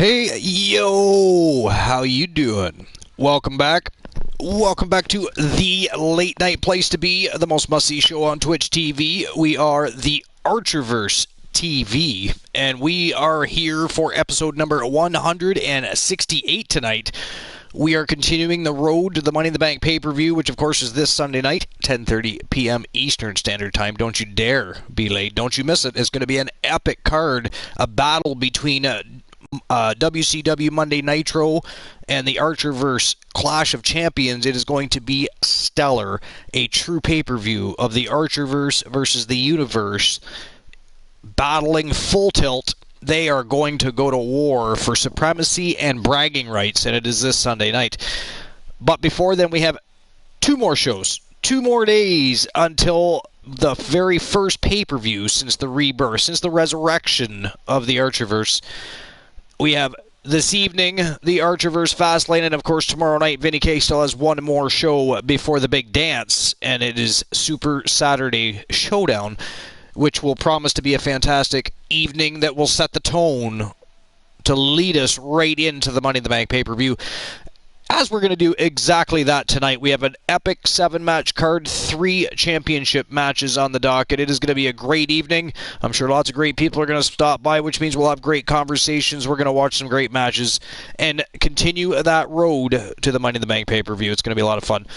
Hey, yo, how you doing? Welcome back. Welcome back to the late night place to be, the most must-see show on Twitch TV. We are the Archerverse TV, and we are here for episode number 168 tonight. We are continuing the road to the Money in the Bank pay-per-view, which of course is this Sunday night, 10:30 p.m. Eastern Standard Time. Don't you dare be late. Don't you miss it. It's going to be an epic card, a battle between WCW Monday Nitro and the Archerverse Clash of Champions. It is going to be stellar. A true pay-per-view of the Archerverse versus the Universe battling full tilt. They are going to go to war for supremacy and bragging rights, and it is this Sunday night. But before then, we have two more shows, 2 more days until the very first pay-per-view since the rebirth, since the resurrection of the Archerverse. We have this evening the Archerverse Fastlane, and of course tomorrow night Vinny K still has one more show before the big dance, and it is Super Saturday Showdown, which will promise to be a fantastic evening that will set the tone to lead us right into the Money in the Bank pay-per-view. As we're going to do exactly that tonight, we have an epic 7-match card, 3 championship matches on the docket. It is going to be a great evening. I'm sure lots of great people are going to stop by, which means we'll have great conversations. We're going to watch some great matches and continue that road to the Money in the Bank pay-per-view. It's going to be a lot of fun.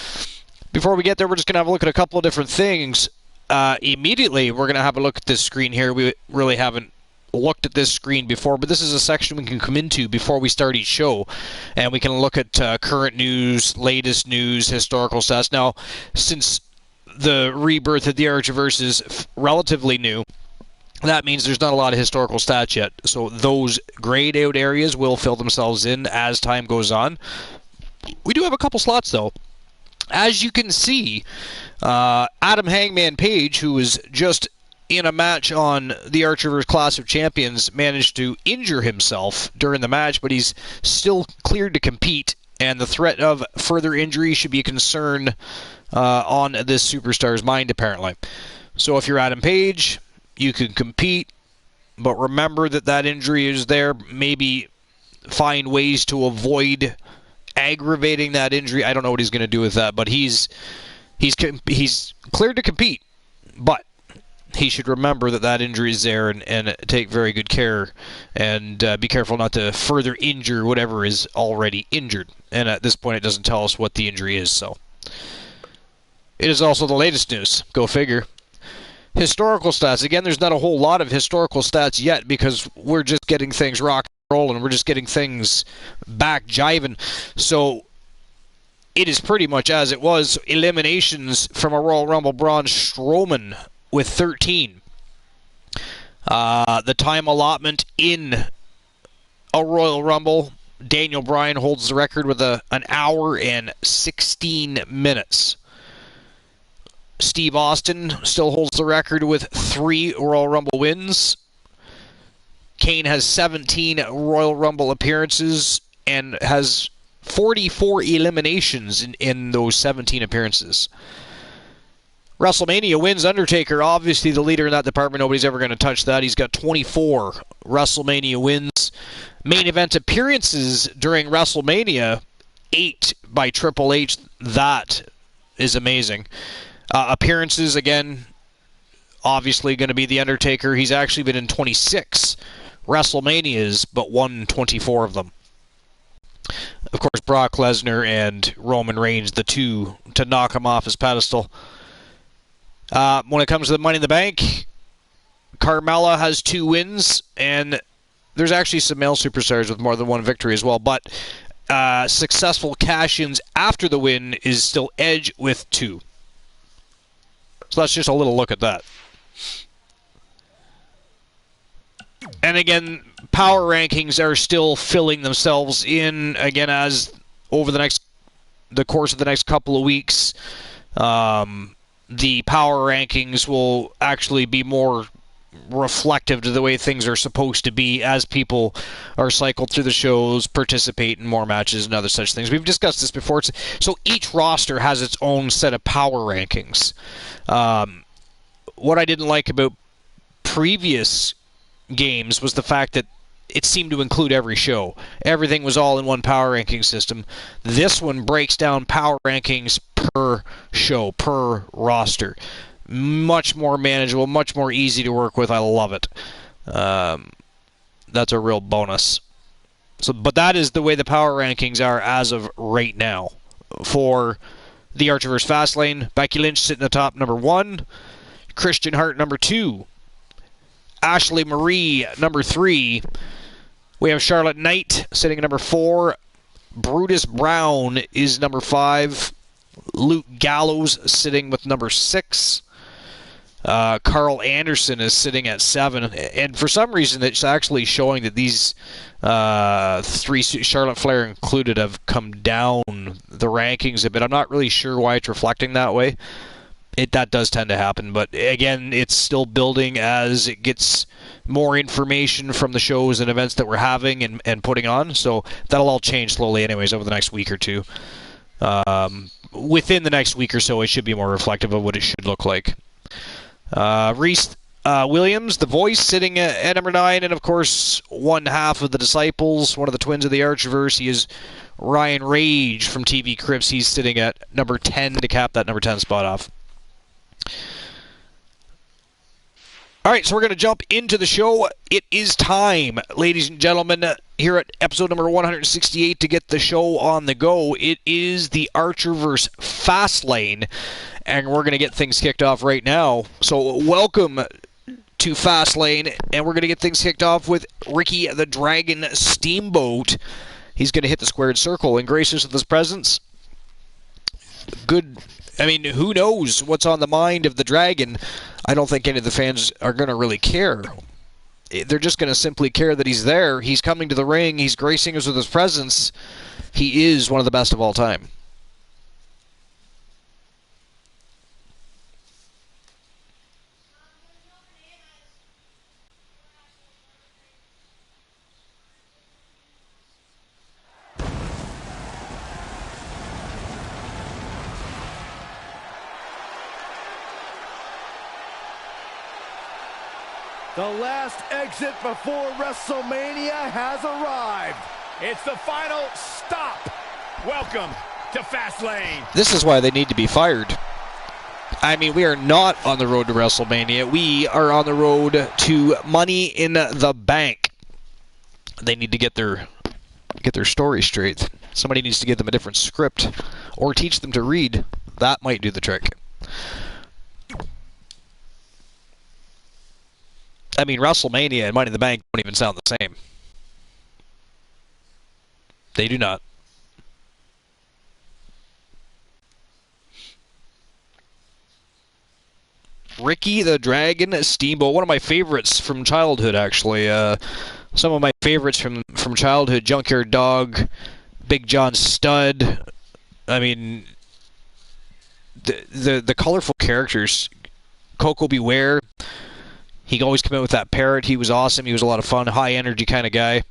Before we get there, we're just going to have a look at a couple of different things. Immediately, we're going to have a look at this screen here. We really haven't looked at this screen before, but this is a section we can come into before we start each show, and we can look at current news, latest news, historical stats. Now, since the rebirth of the Archerverse is relatively new, that means there's not a lot of historical stats yet, so those grayed out areas will fill themselves in as time goes on. We do have a couple slots, though. As you can see, Adam Hangman Page, who was just in a match on the Archerverse Clash of Champions, managed to injure himself during the match, but he's still cleared to compete, and the threat of further injury should be a concern on this superstar's mind, apparently. So if you're Adam Page, you can compete, but remember that that injury is there. Maybe find ways to avoid aggravating that injury. I don't know what he's going to do with that, but he's cleared to compete, but he should remember that that injury is there and take very good care and be careful not to further injure whatever is already injured. And at this point, it doesn't tell us what the injury is, so. It is also the latest news. Go figure. Historical stats. Again, there's not a whole lot of historical stats yet because we're just getting things rock and rolling. We're just getting things back jiving. So it is pretty much as it was. Eliminations from a Royal Rumble: Braun Strowman with 13. The time allotment in a Royal Rumble, Daniel Bryan holds the record with an hour and 16 minutes. Steve Austin still holds the record with 3 Royal Rumble wins. Kane has 17 Royal Rumble appearances and has 44 eliminations in those 17 appearances. WrestleMania wins. Undertaker, obviously the leader in that department. Nobody's ever going to touch that. He's got 24 WrestleMania wins. Main event appearances during WrestleMania, 8 by Triple H. That is amazing. Appearances, again, obviously going to be the Undertaker. He's actually been in 26 WrestleManias, but won 24 of them. Of course, Brock Lesnar and Roman Reigns, the two to knock him off his pedestal. When it comes to the Money in the Bank, Carmella has 2 wins, and there's actually some male superstars with more than 1 victory as well, but successful cash-ins after the win is still Edge with 2. So that's just a little look at that. And again, power rankings are still filling themselves in, again, as over the course of the next couple of weeks, the power rankings will actually be more reflective to the way things are supposed to be as people are cycled through the shows, participate in more matches and other such things. We've discussed this before. So each roster has its own set of power rankings. What I didn't like about previous games was the fact that it seemed to include every show. Everything was all in one power ranking system. This one breaks down power rankings per show, per roster. Much more manageable, much more easy to work with. I love it. That's a real bonus. But that is the way the power rankings are as of right now. For the Archerverse Fastlane, Becky Lynch sitting atop number 1, Christian Hart number 2, Ashley Marie number 3. We have Charlotte Knight sitting at number 4. Brutus Brown is number 5. Luke Gallows sitting with number 6. Carl Anderson is sitting at 7. And for some reason, it's actually showing that these 3, Charlotte Flair included, have come down the rankings a bit. I'm not really sure why it's reflecting that way. That does tend to happen, but again, it's still building as it gets more information from the shows and events that we're having and putting on, so that'll all change slowly anyways over the next week or two. Within the next week or so, it should be more reflective of what it should look like. Reese Williams, the voice, sitting at number 9, and of course, one half of the Disciples, one of the twins of the Archerverse. He is Ryan Rage from TV Crips. He's sitting at number 10 to cap that number 10 spot off. Alright, so we're going to jump into the show. It is time, ladies and gentlemen, here at episode number 168 to get the show on the go. It is the Archerverse Fastlane, and we're going to get things kicked off right now. So welcome to Fastlane, and we're going to get things kicked off with Ricky the Dragon Steamboat. He's going to hit the squared circle and grace us with his presence. Good. I mean, who knows what's on the mind of the Dragon? I don't think any of the fans are going to really care. They're just going to simply care that he's there. He's coming to the ring. He's gracing us with his presence. He is one of the best of all time. The last exit before WrestleMania has arrived. It's the final stop. Welcome to Fastlane. This is why they need to be fired. I mean, we are not on the road to WrestleMania. We are on the road to Money in the Bank. They need to get their story straight. Somebody needs to give them a different script or teach them to read. That might do the trick. I mean, WrestleMania and Money in the Bank don't even sound the same. They do not. Ricky the Dragon Steamboat, one of my favorites from childhood, actually. Some of my favorites from childhood: Junkyard Dog, Big John Studd. I mean, the colorful characters. Coco Beware. He always came in with that parrot. He was awesome. He was a lot of fun. High energy kind of guy.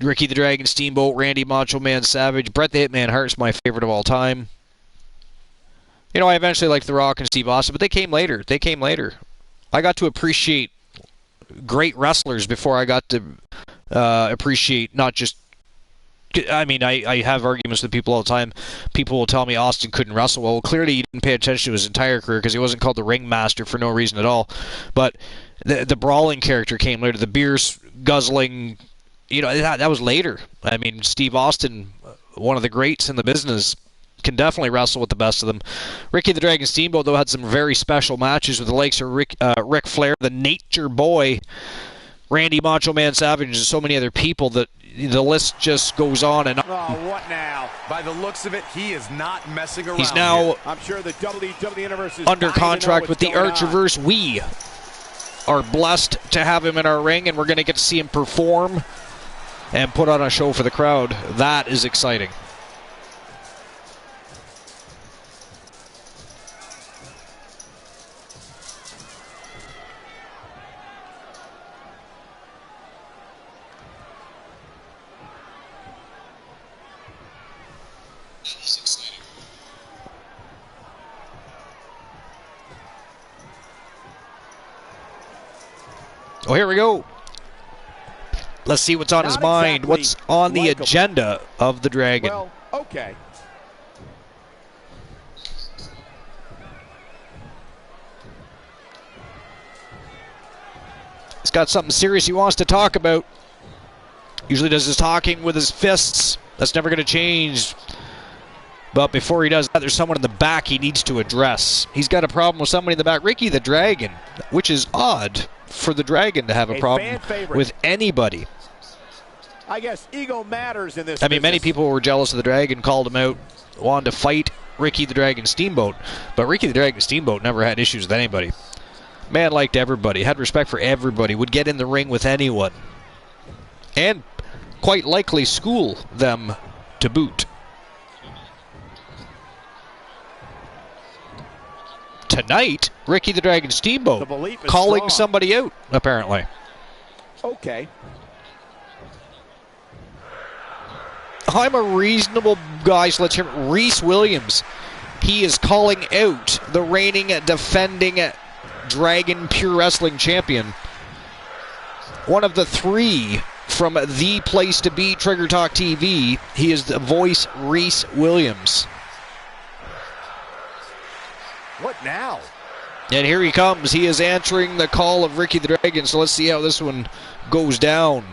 Ricky the Dragon Steamboat, Randy Macho Man Savage, Bret the Hitman Hart's my favorite of all time. You know, I eventually liked The Rock and Steve Austin, but they came later. I got to appreciate great wrestlers before I got to appreciate not just... I mean, I have arguments with people all the time. People will tell me Austin couldn't wrestle. Well, clearly he didn't pay attention to his entire career because he wasn't called the Ringmaster for no reason at all. But the brawling character came later. The beer guzzling, you know, that was later. I mean, Steve Austin, one of the greats in the business, can definitely wrestle with the best of them. Ricky the Dragon Steamboat, though, had some very special matches with the likes of Ric Flair, the Nature Boy, Randy Macho Man Savage, and so many other people that the list just goes on and on. Oh, what now? By the looks of it, he is not messing around. He's now here. I'm sure the WWE Universe is under contract with the Archerverse. We are blessed to have him in our ring, and we're going to get to see him perform and put on a show for the crowd. That is exciting. Oh, here we go. Let's see what's on his mind. What's on the agenda of the Dragon? Well, okay. He's got something serious he wants to talk about. Usually does his talking with his fists. That's never going to change. But before he does that, there's someone in the back he needs to address. He's got a problem with somebody in the back. Ricky the Dragon, which is odd for the Dragon to have a problem with anybody. I guess ego matters in this I mean, many people were jealous of the Dragon, called him out, wanted to fight Ricky the Dragon Steamboat. But Ricky the Dragon Steamboat never had issues with anybody. Man liked everybody, had respect for everybody, would get in the ring with anyone. And quite likely school them to boot. Tonight, Ricky the Dragon Steamboat calling somebody out, apparently. Okay. I'm a reasonable guy, so let's hear Reese Williams. He is calling out the reigning, defending Dragon Pure Wrestling Champion. One of the three from the place to be, Trigger Talk TV. He is the voice, Reese Williams. What now? And here he comes. He is answering the call of Ricky the Dragon, so let's see how this one goes down.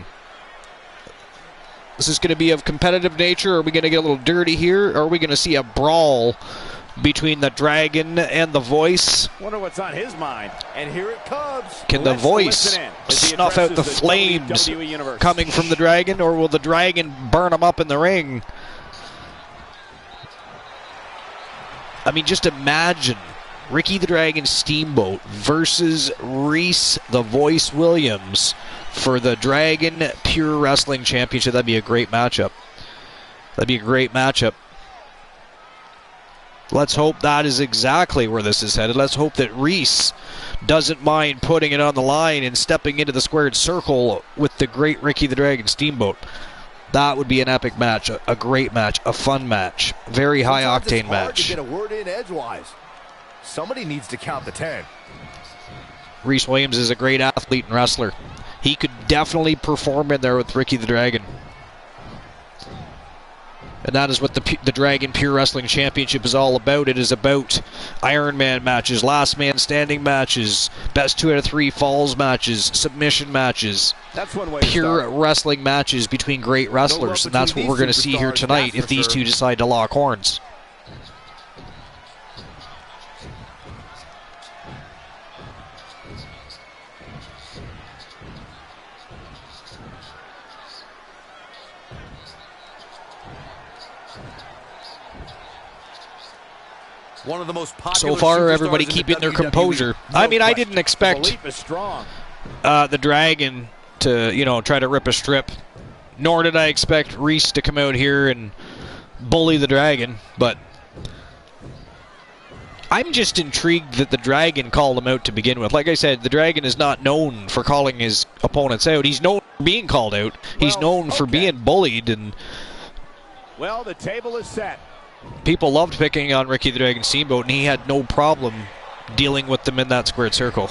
This is going to be of competitive nature. Are we going to get a little dirty here? Or are we going to see a brawl between the Dragon and the voice? Wonder what's on his mind. And here it comes. Can the voice snuff out the flames coming from the Dragon, or will the Dragon burn him up in the ring? I mean, just imagine Ricky the Dragon Steamboat versus Reese the Voice Williams for the Dragon Pure Wrestling Championship. That'd be a great matchup. That'd be a great matchup. Let's hope that is exactly where this is headed. Let's hope that Reese doesn't mind putting it on the line and stepping into the squared circle with the great Ricky the Dragon Steamboat. That would be an epic match, a great match, a fun match, very high octane match. To get a word in edgewise. Somebody needs to count the 10. Reese Williams is a great athlete and wrestler. He could definitely perform in there with Ricky the Dragon. And that is what the Dragon Pure Wrestling Championship is all about. It is about Iron Man matches, last man standing matches, best 2 out of 3 falls matches, submission matches, that's one way pure wrestling matches between great wrestlers. And that's what we're going to see here tonight if these two decide to lock horns. One of the most so far, everybody keeping their composure. I mean, I didn't expect the Dragon to, try to rip a strip. Nor did I expect Reese to come out here and bully the Dragon. But I'm just intrigued that the Dragon called him out to begin with. Like I said, the Dragon is not known for calling his opponents out. He's known for being called out. He's known for being bullied. And well, the table is set. People loved picking on Ricky the Dragon Steamboat, and he had no problem dealing with them in that squared circle.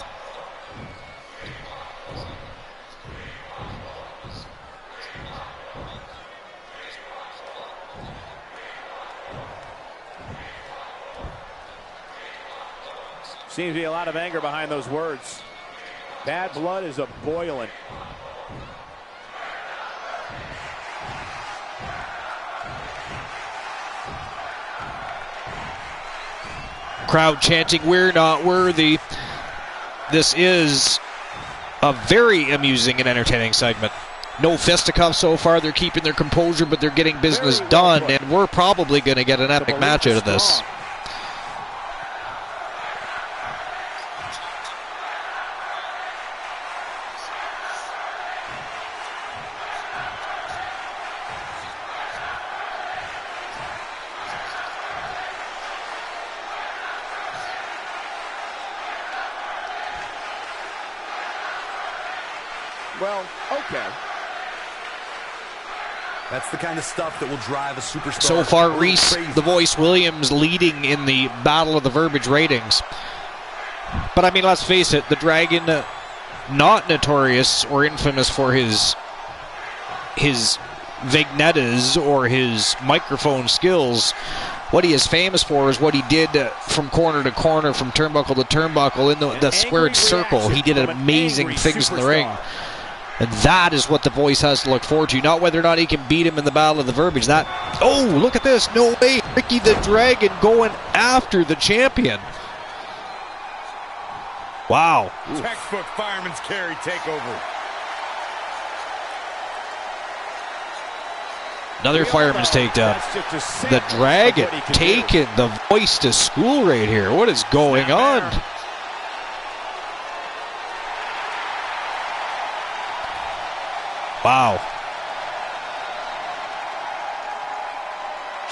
Seems to be a lot of anger behind those words. Bad blood is a-boiling. Crowd chanting, "We're not worthy." This is a very amusing and entertaining segment. No fisticuffs so far. They're keeping their composure, but they're getting business done, and we're probably going to get an epic match out of this. Well, okay. That's the kind of stuff that will drive a superstar. So far, Reese, the Voice Williams, leading in the battle of the verbiage ratings. But I mean, let's face it, the Dragon, not notorious or infamous for his his vignettes or his microphone skills, what he is famous for is what he did from corner to corner, from turnbuckle to turnbuckle in the squared circle. He did amazing things in the ring. And that is what the Voice has to look forward to. Not whether or not he can beat him in the Battle of the Verbiage. Oh, look at this. No way. Ricky the Dragon going after the champion. Wow. Textbook fireman's carry takeover. Another fireman's takedown. The Dragon taking the Voice to school right here. What is going on? Wow.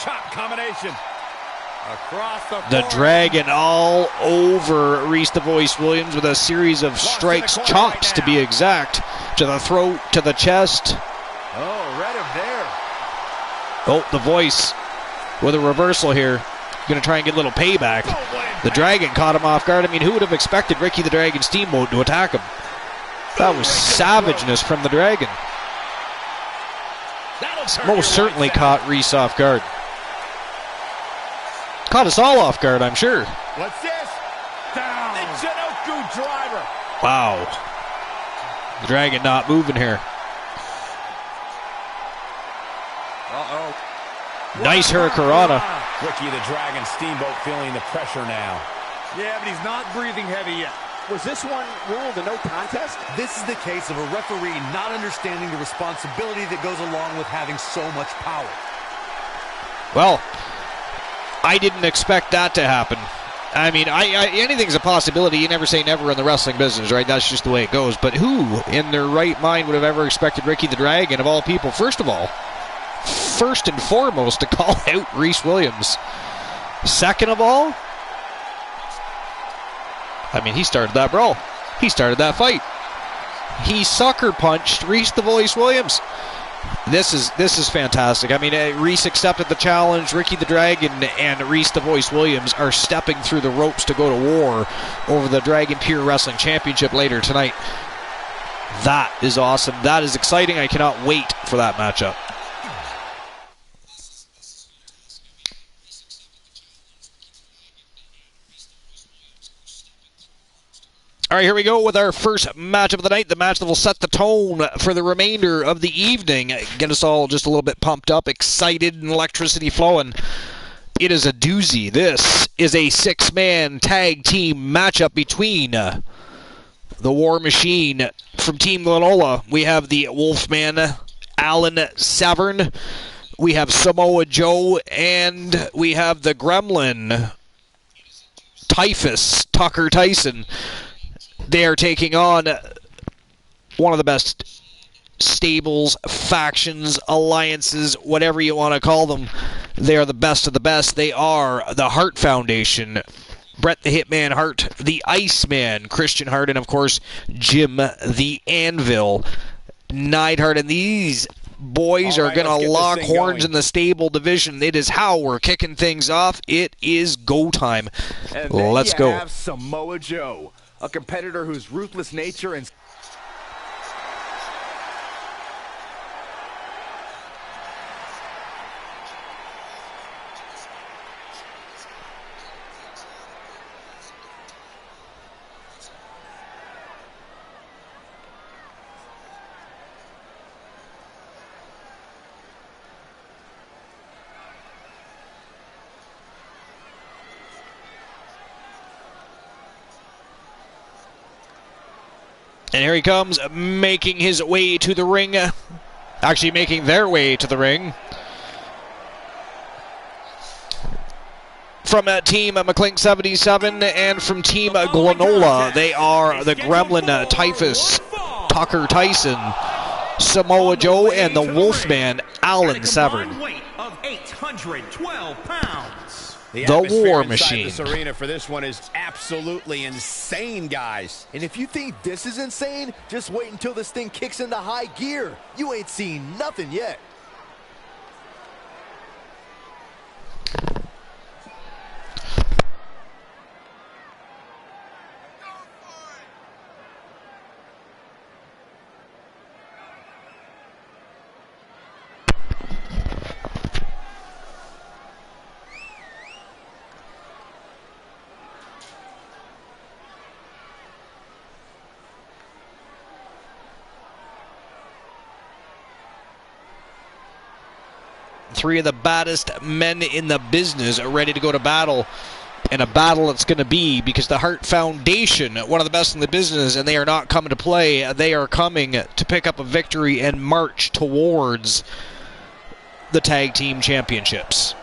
Chop combination. Across the Dragon all over Reese the Voice Williams with a series of strikes, chops to be exact, to the throat, to the chest. Oh, read him there. Oh, the Voice with a reversal here. Going to try and get a little payback. The Dragon caught him off guard. I mean, who would have expected Ricky the Dragon Steamboat to attack him? That was savageness from the Dragon. Most certainly caught Reese off guard. Caught us all off guard, I'm sure. What's this? Down. The Chinoku driver. Wow. The Dragon not moving here. Uh-oh. Nice Hurricanrana. Ricky the Dragon Steamboat feeling the pressure now. Yeah, but he's not breathing heavy yet. Was this one ruled a no contest? This is the case of a referee not understanding the responsibility that goes along with having so much power. Well, I didn't expect that to happen. I mean, anything's a possibility. You never say never in the wrestling business, right? That's just the way it goes. But who in their right mind would have ever expected Ricky the Dragon, of all people, first and foremost, to call out Reese Williams? Second of all, I mean, he started that brawl. He started that fight. He sucker punched Reese the Voice Williams. This is fantastic. I mean, Reese accepted the challenge. Ricky the Dragon and Reese the Voice Williams are stepping through the ropes to go to war over the Dragon Pure Wrestling Championship later tonight. That is awesome. That is exciting. I cannot wait for that matchup. All right, here we go with our first match of the night, the match that will set the tone for the remainder of the evening. Get us all just a little bit pumped up, excited, and electricity flowing. It is a doozy. This is a six-man tag team matchup between the War Machine from Team Glenola. We have the Wolfman, Alan Severn. We have Samoa Joe, and we have the Gremlin, Typhus, Tucker Tyson. They are taking on one of the best stables, factions, alliances, whatever you want to call them. They are the best of the best. They are the Hart Foundation. Bret the Hitman Hart, the Iceman, Christian Hart, and of course, Jim the Anvil Neidhart. And these boys are going to lock horns in the stable division. It is how we're kicking things off. It is go time. And let's go. Have Samoa Joe, a competitor whose ruthless nature and And here he comes, making his way to the ring. Actually, making their way to the ring. From Team McClink 77 and from Team Glenola, they are the Gremlin, Typhus, Tucker Tyson, Samoa Joe, and the Wolfman, Alan Severn. Weight of 812 pounds. the War atmosphere inside Machine. This arena for this one is absolutely insane, guys. And if you think this is insane, just wait until this thing kicks into high gear. You ain't seen nothing yet. Three of the baddest men in the business are ready to go to battle. And a battle it's going to be, because the Hart Foundation, one of the best in the business, and they are not coming to play. They are coming to pick up a victory and march towards the Tag Team Championships.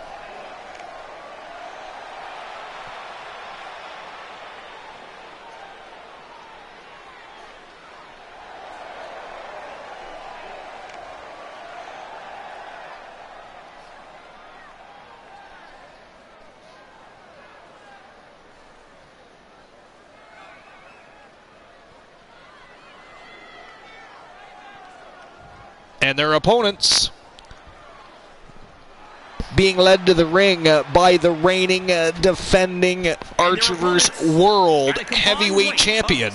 And their opponents being led to the ring by the reigning, defending Archerverse World Heavyweight Champion.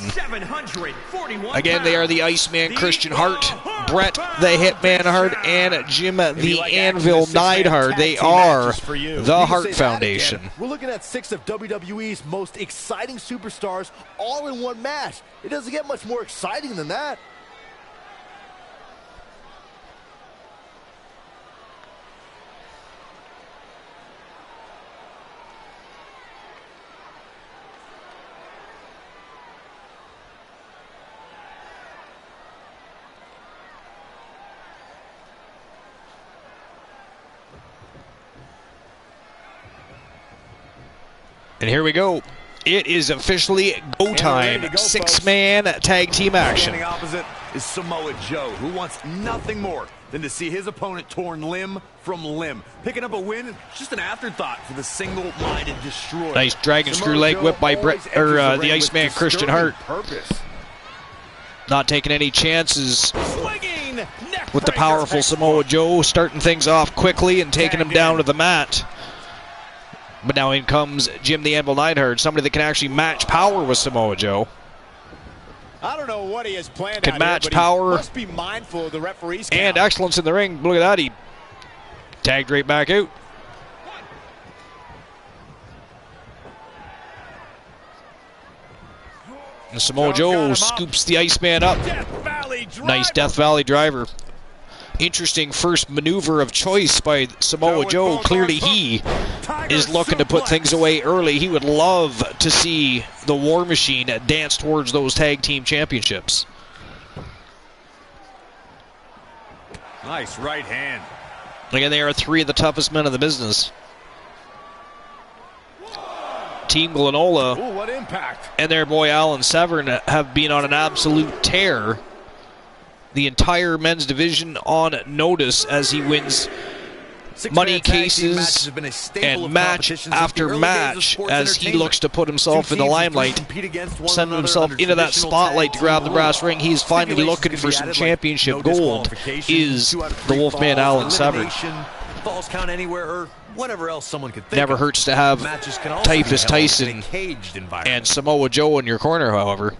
Again, they are the Iceman Christian Hart, Bret the Hitman Hart, and Jim the Anvil Neidhart. They are the Hart Foundation. We're looking at 6 of WWE's most exciting superstars all in one match. It doesn't get much more exciting than that. And here we go. It is officially go time. 6-man tag team action. Standing opposite is Samoa Joe, who wants nothing more than to see his opponent torn limb from limb. Picking up a win is just an afterthought for the single-minded destroyer. Nice dragon screw leg whip by the Iceman Christian Hart. Not taking any chances with the powerful Samoa Joe, starting things off quickly and taking him down to the mat. But now in comes Jim the Anvil Neidhart, somebody that can actually match power with Samoa Joe. I don't know what he has planned. Can match power. Must be mindful of the referee's count. And excellence in the ring. Look at that. He tagged right back out. And Samoa Joe scoops the Iceman up. Nice Death Valley driver. Interesting first maneuver of choice by Samoa Joe. Clearly he is looking to put things away early. He would love to see the War Machine dance towards those tag team championships. Nice right hand. Again, they are 3 of the toughest men in the business. Team Glenola What impact. and their boy Alan Severn have been on an absolute tear. The entire men's division on notice as he wins money cases and match after match as he looks to put himself in the limelight, sending himself into that spotlight to grab the brass ring. He's finally looking for some championship gold, is the Wolfman Alan Severn. Falls count anywhere or whatever else someone could think Never of. hurts to have Matches can also Typhus be held in Tyson a caged environment. and Samoa Joe in your corner, however.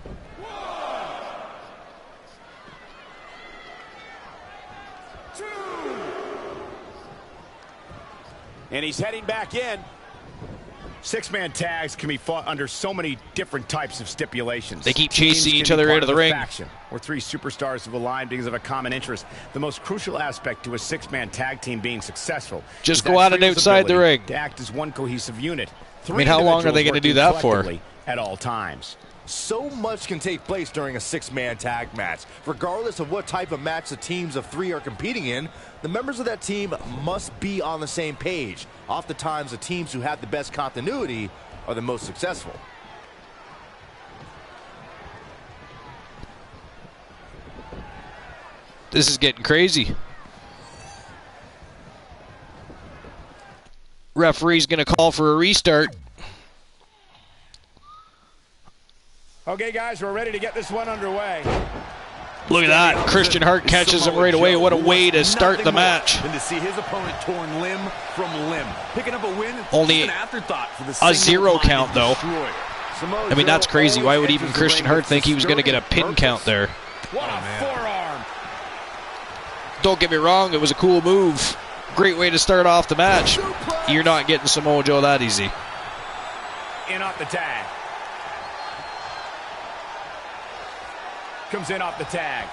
And he's heading back in. 6-man tags can be fought under so many different types of stipulations. They keep chasing Teams each can be other part into the of a ring. faction, or 3 superstars have aligned because of a common interest. The most crucial aspect to a 6-man tag team being successful Just is go that out and trio's outside the ability ring. to act as one cohesive unit. I mean, how long are they going to do that for? At all times. So much can take place during a 6-man tag match. Regardless of what type of match the teams of 3 are competing in, the members of that team must be on the same page. Oftentimes, the teams who have the best continuity are the most successful. This is getting crazy. Referee's going to call for a restart. Okay, guys, we're ready to get this one underway. Look at that. Christian Hart catches him right away. What a way to start the match. Than to see his opponent torn limb from limb. Picking up a win, Only an afterthought for the a 0 count, though. destroyer. I mean, that's crazy. Why would even Christian Hart think he was going to get a pin count there? What a forearm. Don't get me wrong, it was a cool move. Great way to start off the match. You're not getting Samoa Joe that easy. In off the tag. Comes in off the tag.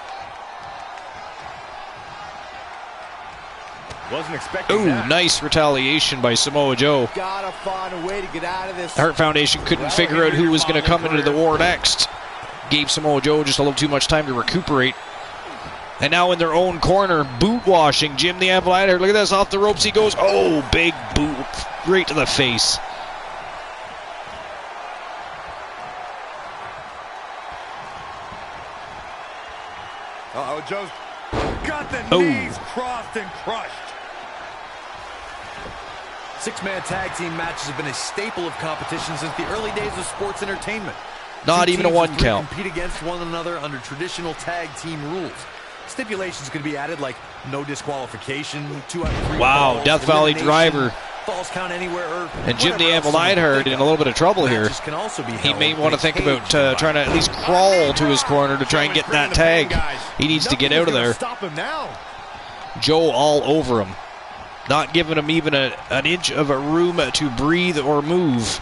Wasn't expecting Ooh, that. nice retaliation by Samoa Joe. Gotta find a way to get out of this. The Hart Foundation couldn't figure out who was going to come into the war next. Gave Samoa Joe just a little too much time to recuperate. And now in their own corner, boot washing Jim the Anvil Neidhart. Look at this, off the ropes he goes. Oh, big boot right to the face. Uh-oh, Joe's got the knees crossed and crushed. Six-man tag team matches have been a staple of competition since the early days of sports entertainment. Not Two even a teams one of three count. compete against one another under traditional tag team rules. Stipulations can be added like no disqualification, 2 out of 3 Wow, falls, Death Valley elimination, Driver. falls count anywhere, or And Jim the whatever Anvil else you Neidhart think in a little bit of trouble of. here. Matches can also be He held may in want to a think cage about trying to at least crawl to his corner to try and get that tag. He needs to get out of there. Stop him now. Joe all over him. Not giving him even an inch of a room to breathe or move.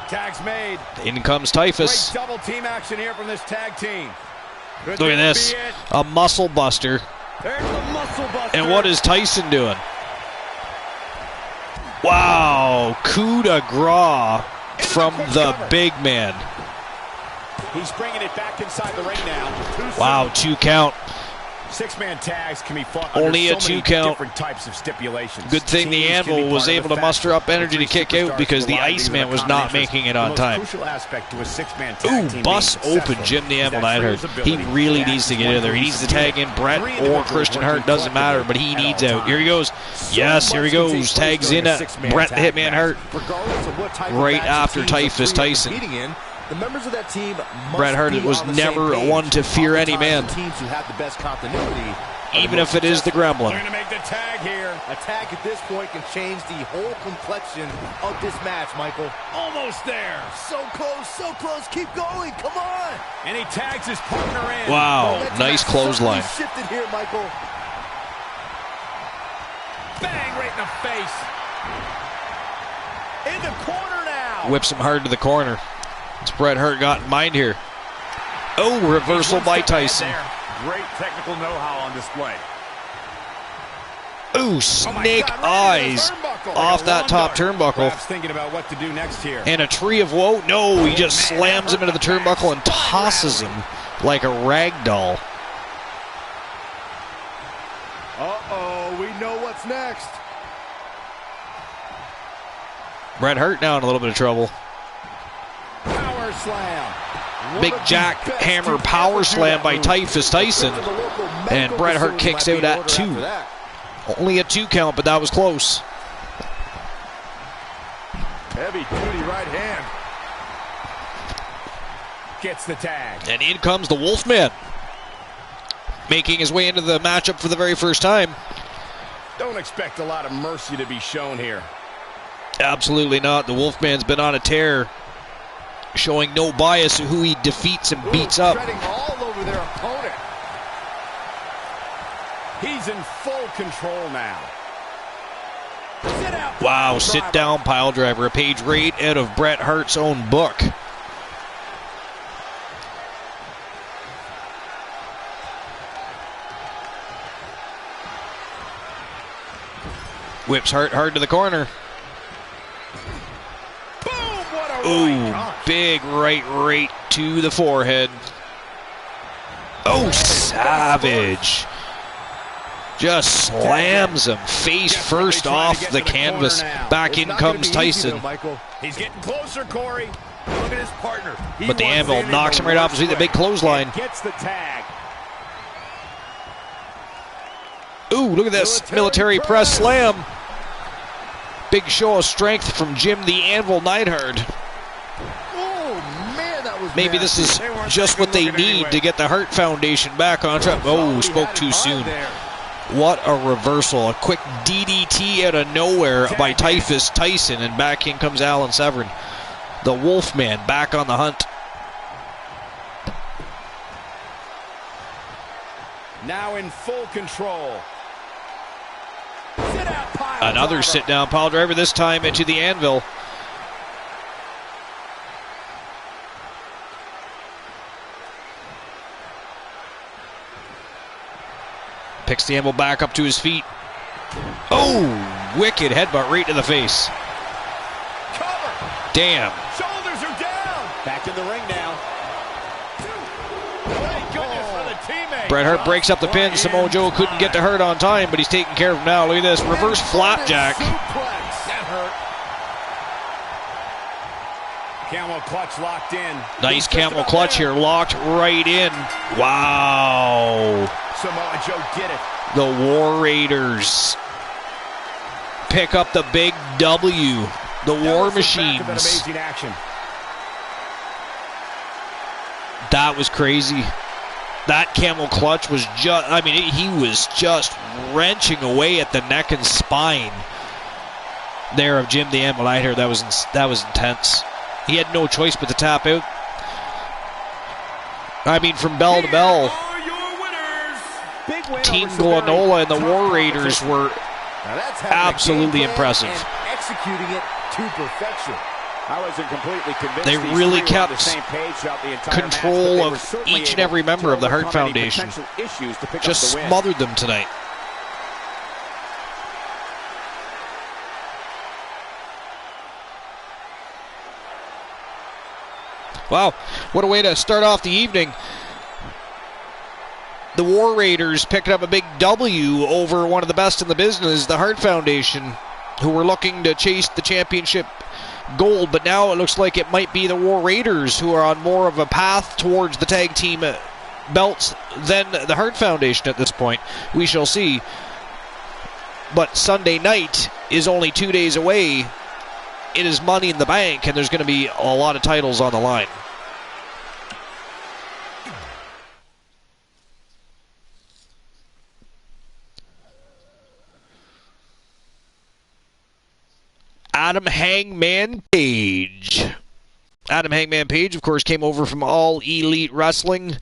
Tag's made. In comes Great Typhus. double team action here from this tag team. Could Look at this. be it. A muscle buster. There's the muscle buster. And what is Tyson doing? Wow. Coup de grace from the big man. He's bringing it back inside the ring now. Wow, 2 count. Six-man tags can be fought Only under a so 2 many count. different types of stipulations. Good thing the Teams can be Anvil was part of able the to muster up energy to faction. kick out Superstars because the rely on Iceman being was the not common making it interest. on The time. most crucial aspect to a six-man tag Ooh, team bus being open successful Jim the is Anvil that Neidhart. true He ability really to needs to act get as in there. He one needs to tag in Brett three or individuals Christian Hart. working Doesn't matter, but he collectively needs at all out. Here he goes. So Yes, here he much can take goes. place Tags during in a at six-man Brett the tag Hitman match. Hart. Regardless of what type of Right match after the teams of Typhus three are Tyson. competing in, the members of that team must Bret Hart be was on the same never page. one to fear any man. Oftentimes, the teams who have the best continuity are Even the if most it is the successful. Gremlin. They're going to make the tag here. A tag at this point can change the whole complexion of this match, Michael. Almost there. So close, keep going, come on! And he tags his partner in. Wow, Momentum nice has clothesline. certainly shifted here, Michael. Bang, right in the face. In the corner now. Whips him hard to the corner. It's Bret Hart got in mind here. Oh, reversal One by step ahead Tyson. there. Great technical know-how on display. Ooh, Oh my snake God, right into the eyes turnbuckle. off Like a that lawn top dart. turnbuckle. Perhaps thinking about what to do next here. And a tree of woe. No, he just slams him into the turnbuckle and tosses him like a rag doll. Uh-oh, we know what's next. Bret Hart now in a little bit of trouble. Power slam. Big jackhammer power slam by Typhus Tyson. And Bret Hart kicks out at 2. Only a 2 count, but that was close. Heavy duty right hand. Gets the tag. And in comes the Wolfman. Making his way into the matchup for the very first time. Don't expect a lot of mercy to be shown here. Absolutely not. The Wolfman's been on a tear, showing no bias of who he defeats and beats up. Treading all over their opponent. He's in full control now. Sit out. Wow, sit down pile driver. A page right out of Bret Hart's own book. Whips Hart hard to the corner. Boom, what a Ooh, right. big right to the forehead. Oh, savage. Just slams him face first off the canvas. Back in comes Tyson. He's getting closer, Corey. Look at his partner. He But the wants Anvil in in knocks the him right off his feet. The reverse big clothesline. and gets the tag. Ooh, look at this. Military press slam. Big show of strength from Jim the Anvil Neidhart. Oh, man, that was Maybe this is just what they need to get the Hart Foundation back on track. Oh, spoke too soon. What a reversal. A quick DDT out of nowhere by Typhus Tyson, and back in comes Alan Severn. The Wolfman back on the hunt. Now in full control. Sit out, pile Another driver. sit-down pile driver, this time into the Anvil. Picks the anvil back up to his feet. Oh, wicked headbutt right to the face. Cover. Damn. Shoulders are down. Back in the ring now. Thank goodness for the teammate. Bret Hart breaks up the pin. Samoa Joe couldn't get to Hart on time, but he's taking care of him now. Look at this. Reverse flapjack. Suplex. That hurt. Camel clutch locked in. Nice camel clutch here. Locked right in. Wow. Samoa Joe did it. The War Raiders pick up the big W. The War Machines. Amazing action. That was crazy. That camel clutch was just, I mean, he was just wrenching away at the neck and spine there of Jim the Anvil. That was intense. He had no choice but to tap out. I mean, from bell to bell, Team Glenola and the War Raiders were absolutely impressive. Executing it to perfection. I wasn't completely convinced. They really kept the control of each and every member of the Hart Foundation. Just smothered them tonight. Wow, what a way to start off the evening. The War Raiders picked up a big W over one of the best in the business, the Hart Foundation, who were looking to chase the championship gold, but now it looks like it might be the War Raiders who are on more of a path towards the tag team belts than the Hart Foundation at this point. We shall see. But Sunday night is only 2 days away. It is Money in the Bank, and there's going to be a lot of titles on the line. Adam Hangman Page. Adam Hangman Page, of course, came over from All Elite Wrestling.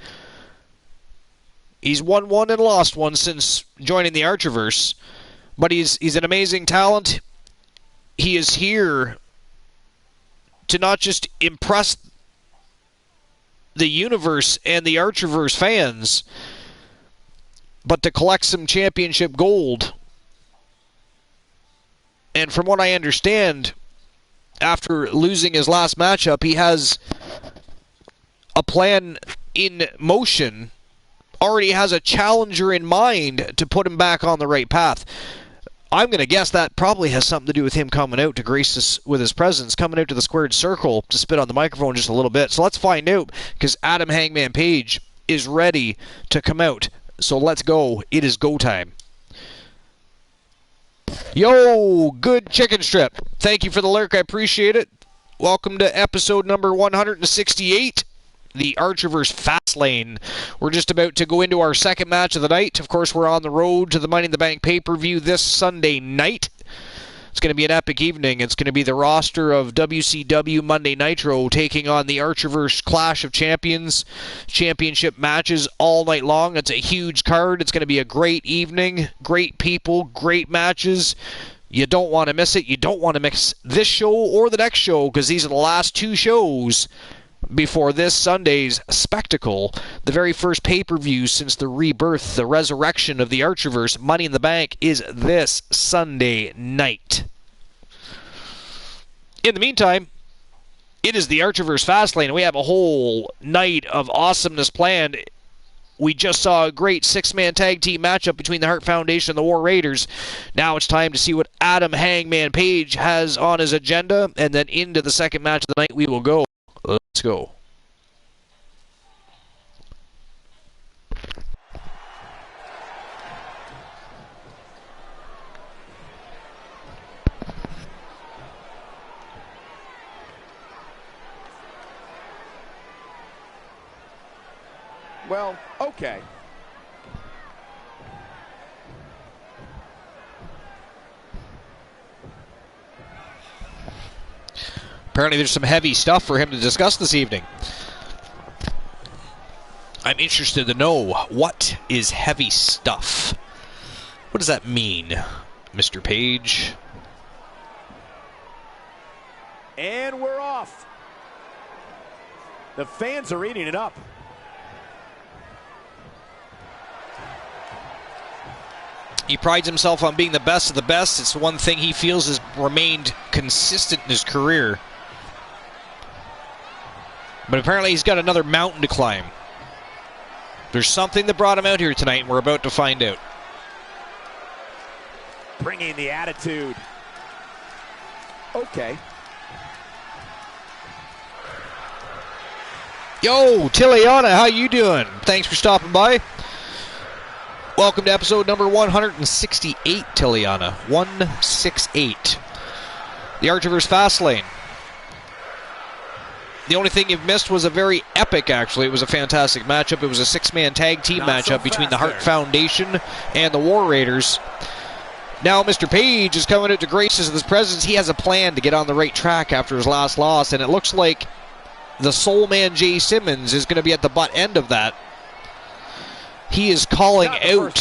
He's won one and lost one since joining the Archerverse. But he's an amazing talent. He is here to not just impress the universe and the Archerverse fans, but to collect some championship gold. And from what I understand, after losing his last matchup, he has a plan in motion, already has a challenger in mind to put him back on the right path. I'm going to guess that probably has something to do with him coming out to grace us with his presence, coming out to the squared circle to spit on the microphone just a little bit. So let's find out, because Adam Hangman Page is ready to come out. So let's go. It is go time. Yo, good chicken strip. Thank you for the lurk. I appreciate it. Welcome to episode number 168, the Archerverse Fastlane. We're just about to go into our second match of the night. Of course, we're on the road to the Money in the Bank pay-per-view this Sunday night. It's going to be an epic evening. It's going to be the roster of WCW Monday Nitro taking on the Archerverse Clash of Champions championship matches all night long. It's a huge card. It's going to be a great evening. Great people, great matches. You don't want to miss it. You don't want to miss this show or the next show, because these are the last two shows before this Sunday's spectacle, the very first pay-per-view since the rebirth, the resurrection of the Archerverse. Money in the Bank is this Sunday night. In the meantime, it is the Archerverse Fastlane, and we have a whole night of awesomeness planned. We just saw a great six-man tag team matchup between the Hart Foundation and the War Raiders. Now it's time to see what Adam Hangman Page has on his agenda, and then into the second match of the night we will go. Let's go. Well, okay. Apparently there's some heavy stuff for him to discuss this evening. I'm interested to know, what is heavy stuff? What does that mean, Mr. Page? And we're off. The fans are eating it up. He prides himself on being the best of the best. It's one thing he feels has remained consistent in his career. But apparently he's got another mountain to climb. There's something that brought him out here tonight, and we're about to find out. Bringing the attitude. Okay. Yo, Tiliana, how you doing? Thanks for stopping by. Welcome to episode number 168, Tiliana. 168. The Archerverse Fastlane. The only thing you've missed was a very epic, actually. It was a fantastic matchup. It was a six-man tag team matchup between the Hart Foundation and the War Raiders. Now Mr. Page is coming out to graces with his presence. He has a plan to get on the right track after his last loss, and it looks like the Soul Man Jay Simmons is going to be at the butt end of that. He is calling out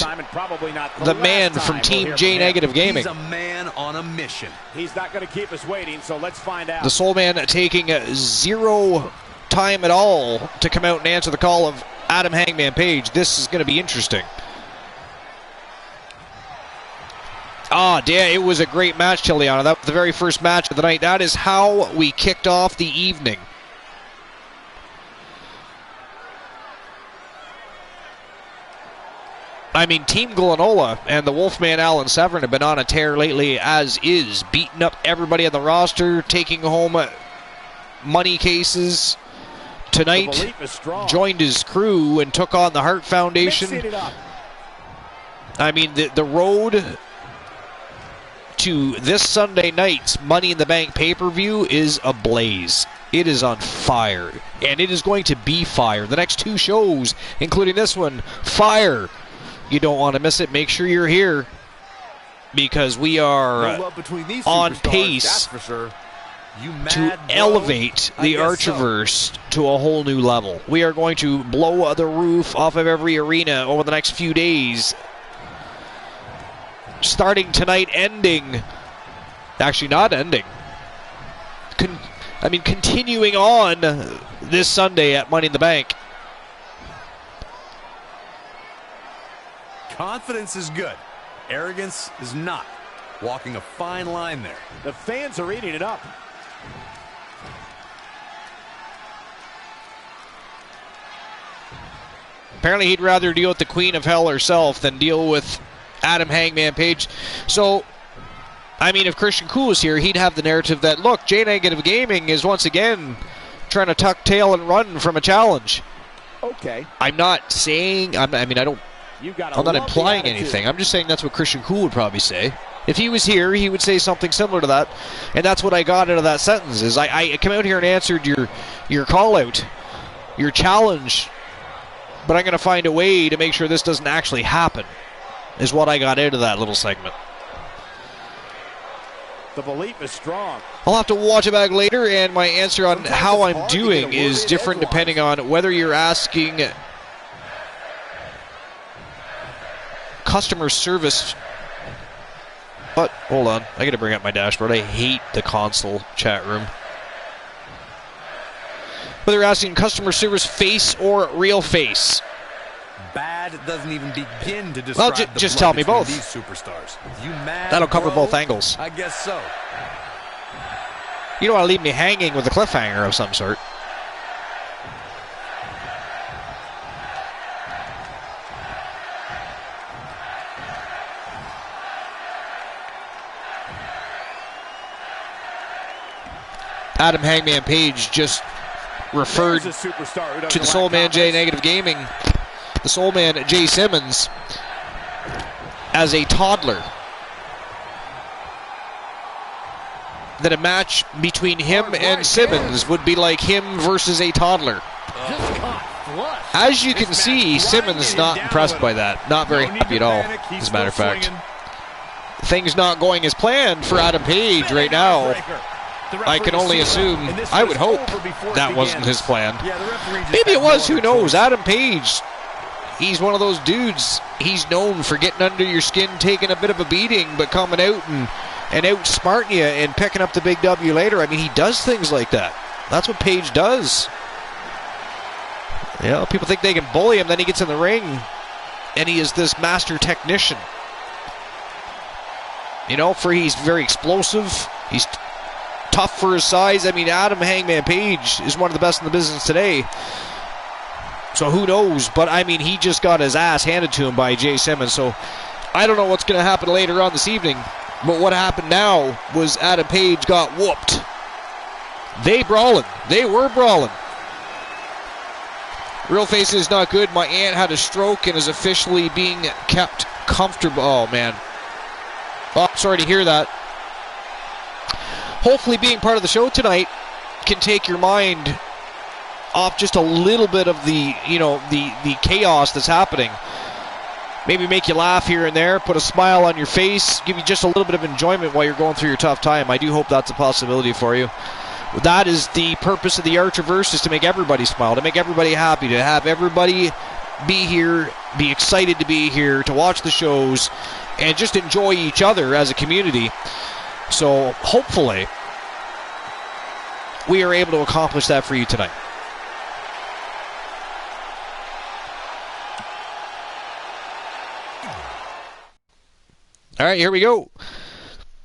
the man from Team J Negative Gaming. He's a man on a mission. He's not going to keep us waiting, so let's find out. The Soul Man taking zero time at all to come out and answer the call of Adam Hangman Page. This is going to be interesting. Ah, yeah, it was a great match, Tiliana. That was the very first match of the night. That is how we kicked off the evening. I mean, Team Glenola and the Wolfman Alan Severn have been on a tear lately, as is, beating up everybody on the roster, taking home money cases. Tonight, joined his crew and took on the Hart Foundation. I mean, the road to this Sunday night's Money in the Bank pay-per-view is ablaze. It is on fire, and it is going to be fire. The next two shows, including this one, fire. You don't want to miss it. Make sure you're here, because we are on pace to elevate the Archerverse to a whole new level. We are going to blow the roof off of every arena over the next few days. Starting tonight, ending. Actually, not ending. Continuing on this Sunday at Money in the Bank. Confidence is good. Arrogance is not. Walking a fine line there. The fans are eating it up. Apparently he'd rather deal with the Queen of Hell herself than deal with Adam Hangman Page. So, I mean, if Christian Cool was here, he'd have the narrative that, look, J Negative Gaming is once again trying to tuck tail and run from a challenge. Okay. I'm not saying, I'm not implying anything. I'm just saying that's what Christian Cool would probably say. If he was here, he would say something similar to that. And that's what I got out of that sentence, is I come out here and answered your call-out, your challenge, but I'm going to find a way to make sure this doesn't actually happen, is what I got out of that little segment. The belief is strong. I'll have to watch it back later, and my answer on how I'm doing is different depending on whether you're asking customer service. But hold on, I gotta bring up my dashboard. I hate the console chat room. Whether you're asking customer service face or real face. Bad doesn't even begin to describe. Well, just tell me both. These superstars. You mad, that'll cover bro? both angles. I guess so. You don't want to leave me hanging with a cliffhanger of some sort. Adam Hangman Page just referred to the Soul Man J Negative Gaming, the Soul Man Jay Simmons, as a toddler. That a match between him and Simmons would be like him versus a toddler. As you can see, Simmons not impressed by that. Not very happy at all, as a matter of fact. Things not going as planned for Adam Page right now. I can only assume, I would hope, that wasn't his plan. Maybe it was, who knows? Adam Page, he's one of those dudes. He's known for getting under your skin, taking a bit of a beating, but coming out and outsmarting you and picking up the big W later. I mean, he does things like that. That's what Page does. You know, people think they can bully him, then he gets in the ring, and he is this master technician. You know, he's very explosive. He's tough for his size. I mean, Adam Hangman Page is one of the best in the business today. So who knows? But, I mean, he just got his ass handed to him by Jay Simmons. So I don't know what's going to happen later on this evening. But what happened now was Adam Page got whooped. They were brawling. Real face is not good. My aunt had a stroke and is officially being kept comfortable. Oh, man. Oh, sorry to hear that. Hopefully being part of the show tonight can take your mind off just a little bit of the, you know, the chaos that's happening. Maybe make you laugh here and there, put a smile on your face, give you just a little bit of enjoyment while you're going through your tough time. I do hope that's a possibility for you. That is the purpose of the Archerverse, is to make everybody smile, to make everybody happy, to have everybody be here, be excited to be here, to watch the shows, and just enjoy each other as a community. So hopefully we are able to accomplish that for you tonight. All right, here we go.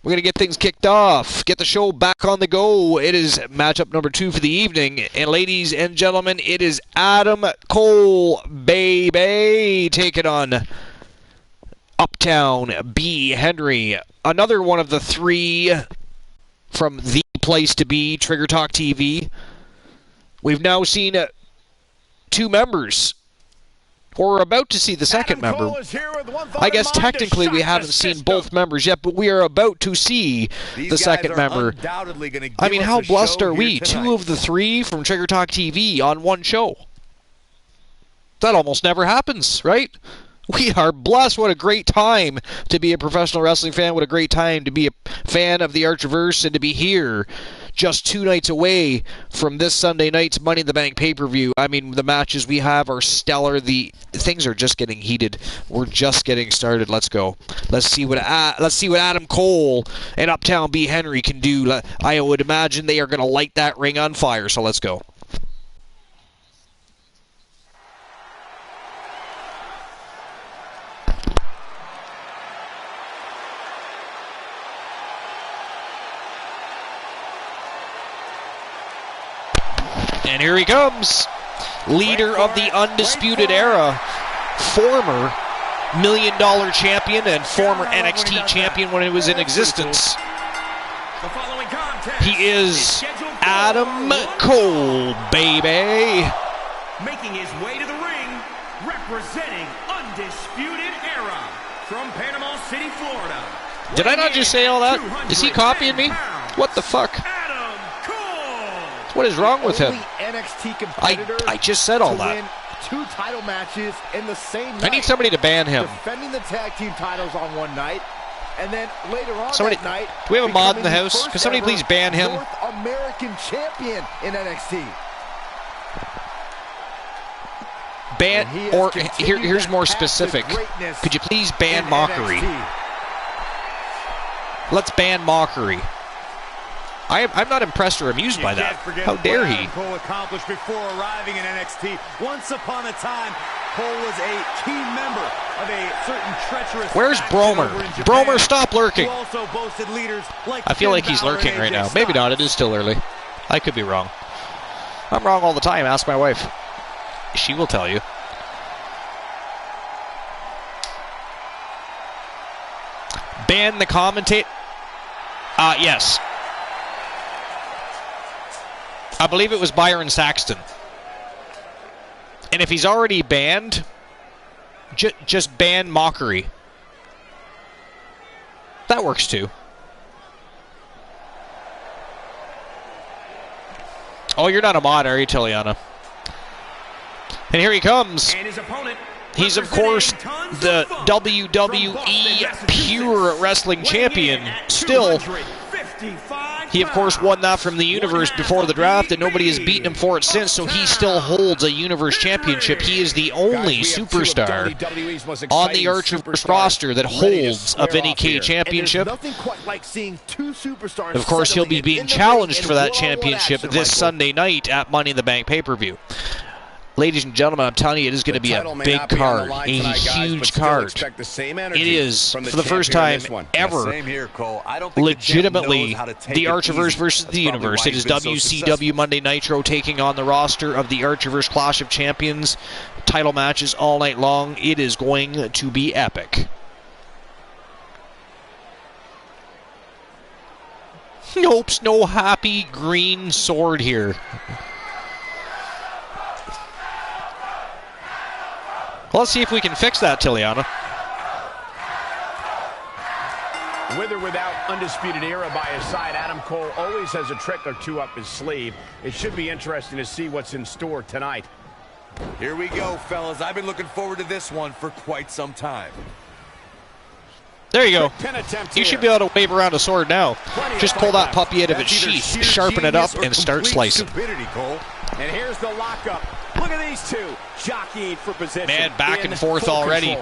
We're going to get things kicked off, get the show back on the go. It is matchup number 2 for the evening. And ladies and gentlemen, it is Adam Cole, baby, taking on Uptown B. Henry. Another one of the 3 from the place to be, Trigger Talk TV. We've now seen 2 members. Or we're about to see the second member. I guess technically we haven't seen both members yet, but we are about to see the second member. I mean, how blessed are we? 2 of the 3 from Trigger Talk TV on one show. That almost never happens, right? We are blessed. What a great time to be a professional wrestling fan. What a great time to be a fan of the Archerverse and to be here just 2 nights away from this Sunday night's Money in the Bank pay-per-view. I mean, the matches we have are stellar. The things are just getting heated. We're just getting started. Let's go. Let's see what Adam Cole and Uptown B. Henry can do. I would imagine they are going to light that ring on fire. So let's go. And here he comes, leader of the Undisputed Era, former $1 Million champion and former NXT champion when it was in existence. He is Adam Cole, baby. Making his way to the ring, representing Undisputed Era from Panama City, Florida. Did I not just say all that? Is he copying me? What the fuck? What is wrong with him? I just said all that. 2 title matches in the same night. I need somebody to ban him. Defending the tag team titles on one night, and then later on that night, do we have a mod in the house? Can somebody please ban him? North American champion in NXT. Ban, or here's more specific. Could you please ban Mockery? Let's ban Mockery. I'm not impressed or amused by that. How dare he? Cole accomplished before arriving in NXT. Once upon a time, Cole was a key member of a certain treacherous. Where's Bromer? Bromer, stop lurking. Also boasted leaders like I feel like he's lurking right now. Maybe not. It is still early. I could be wrong. I'm wrong all the time. Ask my wife. She will tell you. Ban the commentate. Yes. I believe it was Byron Saxton. And if he's already banned, just ban Mockery. That works too. Oh, you're not a mod, are you, Tiliana? And here he comes. And his opponent, he's, of course, the WWE Pure Wrestling Champion. Still, he, of course, won that from the Universe before the draft, and nobody has beaten him for it since, so he still holds a Universe Championship. He is the only superstar on the Archerverse roster that holds a Vinny K Championship. Of course, he'll be being challenged for that championship this Sunday night at Money in the Bank pay-per-view. Ladies and gentlemen, I'm telling you, it is going to be a big card, a huge card. It is, for the first time ever, legitimately the Archerverse versus the Universe. It is WCW Monday Nitro taking on the roster of the Archerverse Clash of Champions. Title matches all night long. It is going to be epic. Nope, no happy green sword here. Let's see if we can fix that, Tiliana. With or without Undisputed Era by his side, Adam Cole always has a trick or two up his sleeve. It should be interesting to see what's in store tonight. Here we go, fellas. I've been looking forward to this one for quite some time. There you go. You should be able to wave around a sword now. Just pull that puppy out of its sheath, sharpen it up, and start slicing. And here's the lockup. Look at these two jockeying for position. Man, back and forth already.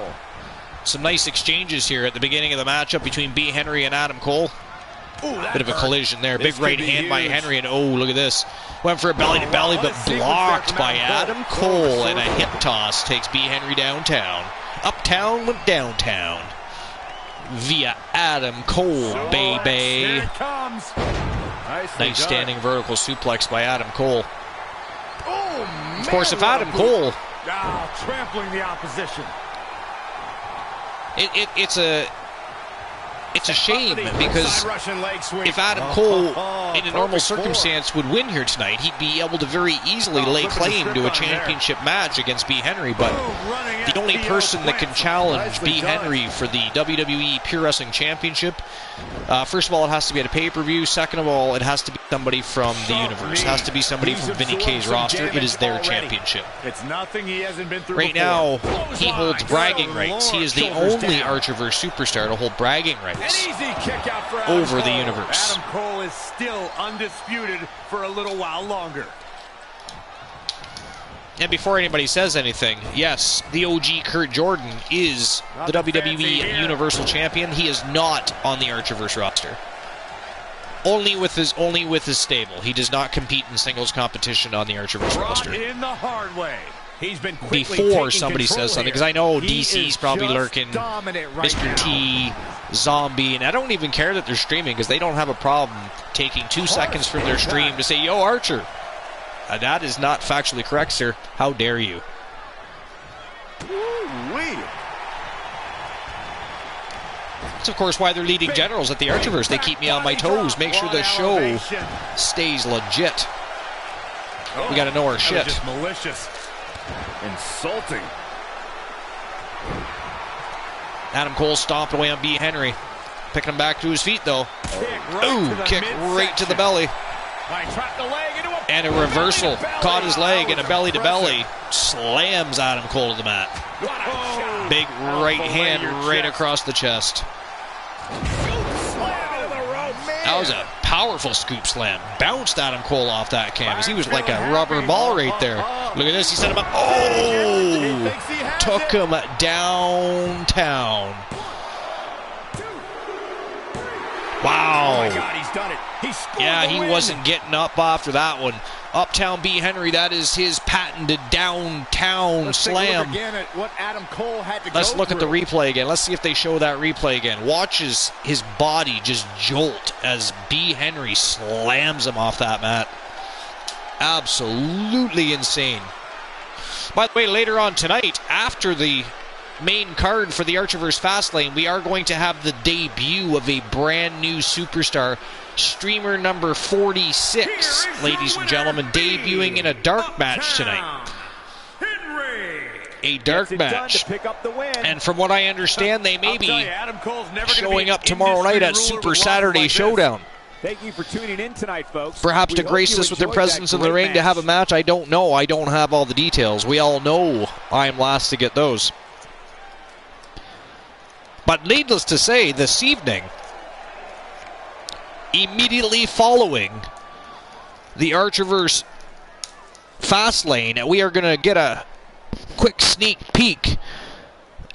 Some nice exchanges here at the beginning of the matchup between B. Henry and Adam Cole. Bit of a collision there. Big right hand by Henry, and oh, look at this. Went for a belly-to-belly, but blocked by Adam Cole, and a hip toss takes B. Henry downtown. Uptown went downtown. Via Adam Cole, baby. Here it comes. Nice standing vertical suplex by Adam Cole. Of course, if Adam Cole... trampling the opposition. It's a shame, because if Adam Cole, in a normal circumstance, would win here tonight, he'd be able to very easily lay claim to a championship match against B. Henry, but the only person that can challenge B. Henry for the WWE Pure Wrestling Championship, first of all, it has to be at a pay-per-view. Second of all, it has to be somebody from the Universe. It has to be somebody from Vinny K's roster. It is their championship. It's nothing he hasn't been through right now, he holds bragging rights. He is the only Archerverse superstar to hold bragging rights over the Universe. Adam Cole is still undisputed for a little while longer. And before anybody says anything, yes, the OG Kurt Jordan is the WWE Universal Champion. He is not on the Archerverse roster. Only with his stable. He does not compete in singles competition on the Archerverse roster. In the hard way. He's been before somebody says something, because I know DC's probably lurking, Mr. T, Zombie, and I don't even care that they're streaming, because they don't have a problem taking 2 seconds from their stream to say, "Yo, Archer." That is not factually correct, sir. How dare you? That's, of course, why they're leading generals at the Archerverse. They keep me on my toes, make sure the show stays legit. We got to know our shit. Just malicious. Insulting. Adam Cole stomped away on B. Henry. Picking him back to his feet, though. Kick right to the belly. And a reversal. Caught his leg, and a belly-to-belly. Slams Adam Cole to the mat. Big right hand right across the chest. That was a powerful scoop slam. Bounced Adam Cole off that canvas. He was like a rubber ball right there. Look at this. He set him up. Oh! Took him downtown. Wow. Oh my God, he's done it. Yeah, he wasn't getting up after that one. Uptown B. Henry, that is his patented downtown slam. Let's look at the replay again. Let's see if they show that replay again. Watches his body just jolt as B. Henry slams him off that mat. Absolutely insane. By the way, later on tonight, after the main card for the Archerverse Fastlane, we are going to have the debut of a brand new superstar, streamer number 46, ladies and gentlemen, debuting in a dark match tonight. A dark match. And from what I understand, they may be showing up tomorrow night at Super Saturday Showdown. Thank you for tuning in tonight, folks. Perhaps to grace us with their presence in the ring to have a match. I don't know. I don't have all the details. We all know I am last to get those. But needless to say, this evening, immediately following the Archerverse Fastlane, we are going to get a quick sneak peek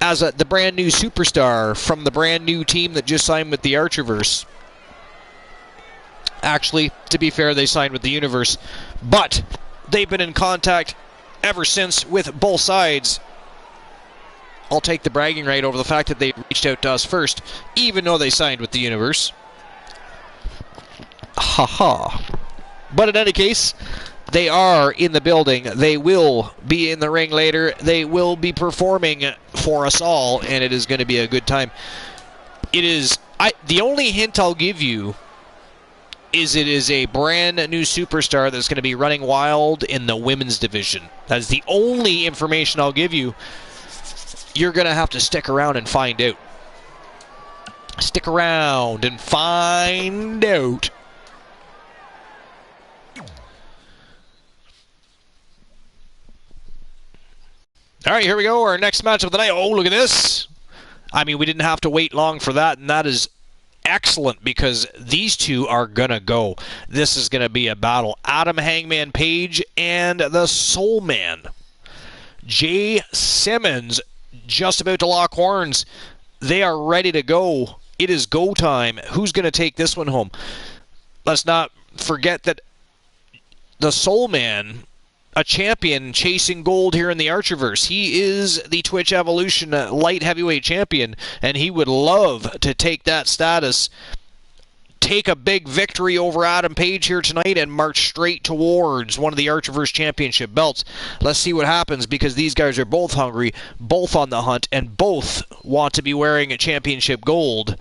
as the brand new superstar from the brand new team that just signed with the Archerverse. Actually, to be fair, they signed with the Universe, but they've been in contact ever since with both sides. I'll take the bragging right over the fact that they reached out to us first, even though they signed with the Universe. Haha. But in any case, they are in the building. They will be in the ring later. They will be performing for us all, and it is going to be a good time. It is... the only hint I'll give you is it is a brand new superstar that's going to be running wild in the women's division. That's the only information I'll give you. You're going to have to stick around and find out. Stick around and find out. All right, here we go. Our next match of the night. Oh, look at this. I mean, we didn't have to wait long for that, and that is excellent because these two are going to go. This is going to be a battle. Adam Hangman Page and the Soul Man. Jay Simmons just about to lock horns. They are ready to go. It is go time. Who's going to take this one home? Let's not forget that the Soul Man, a champion chasing gold here in the Archerverse. He is the Twitch Evolution light heavyweight champion, and he would love to take that status, take a big victory over Adam Page here tonight, and march straight towards one of the Archerverse championship belts. Let's see what happens, because these guys are both hungry, both on the hunt, and both want to be wearing a championship gold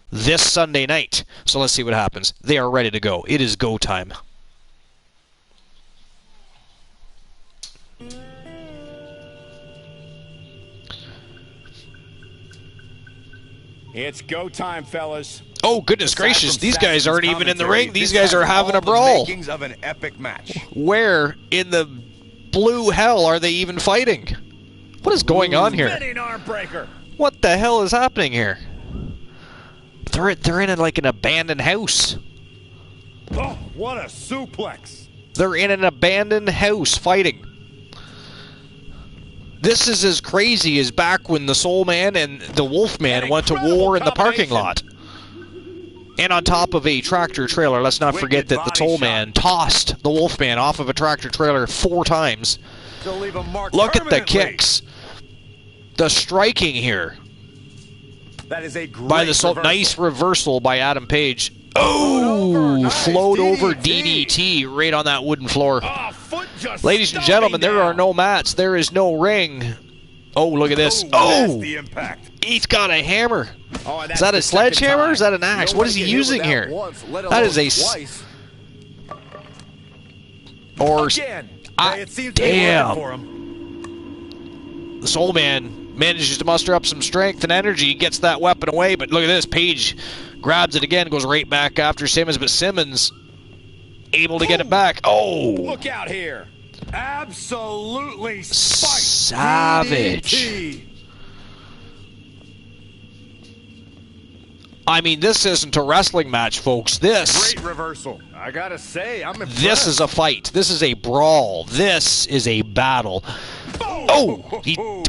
this Sunday night. So let's see what happens. They are ready to go. It is go time. It's go time, fellas. Oh, goodness gracious. These guys aren't even in the ring. These guys are having a brawl. Of an epic match. Where in the blue hell are they even fighting? What is going on here? Arm breaker. What the hell is happening here? They're in like an abandoned house. Oh, what a suplex. They're in an abandoned house fighting. This is as crazy as back when the Soul Man and the Wolf Man went to war in the parking lot. And on top of a tractor trailer. Let's not forget that the Soul Man tossed the Wolf Man off of a tractor trailer 4 times. Look at the kicks. The striking here. That is a great by the Soul. reversal. Nice reversal by Adam Page. Oh, nice float over DDT. DDT right on that wooden floor. Oh, foot just Ladies and gentlemen, there are no mats. There is no ring. Oh, look at this. Oh, the impact. he's got a hammer. Oh, Is that a sledgehammer or is that an axe? What is he using here? That is a... Or... Again. It seems to be damn. working for him. The Soul Man manages to muster up some strength and energy, gets that weapon away, but look at this. Page grabs it again, goes right back after Simmons, but Simmons able to get it back. Oh! Look out here. Absolutely spiked. Savage. DDT. I mean, this isn't a wrestling match, folks. This... Great reversal. I gotta say, I'm impressed. This is a fight. This is a brawl. This is a battle. Oh!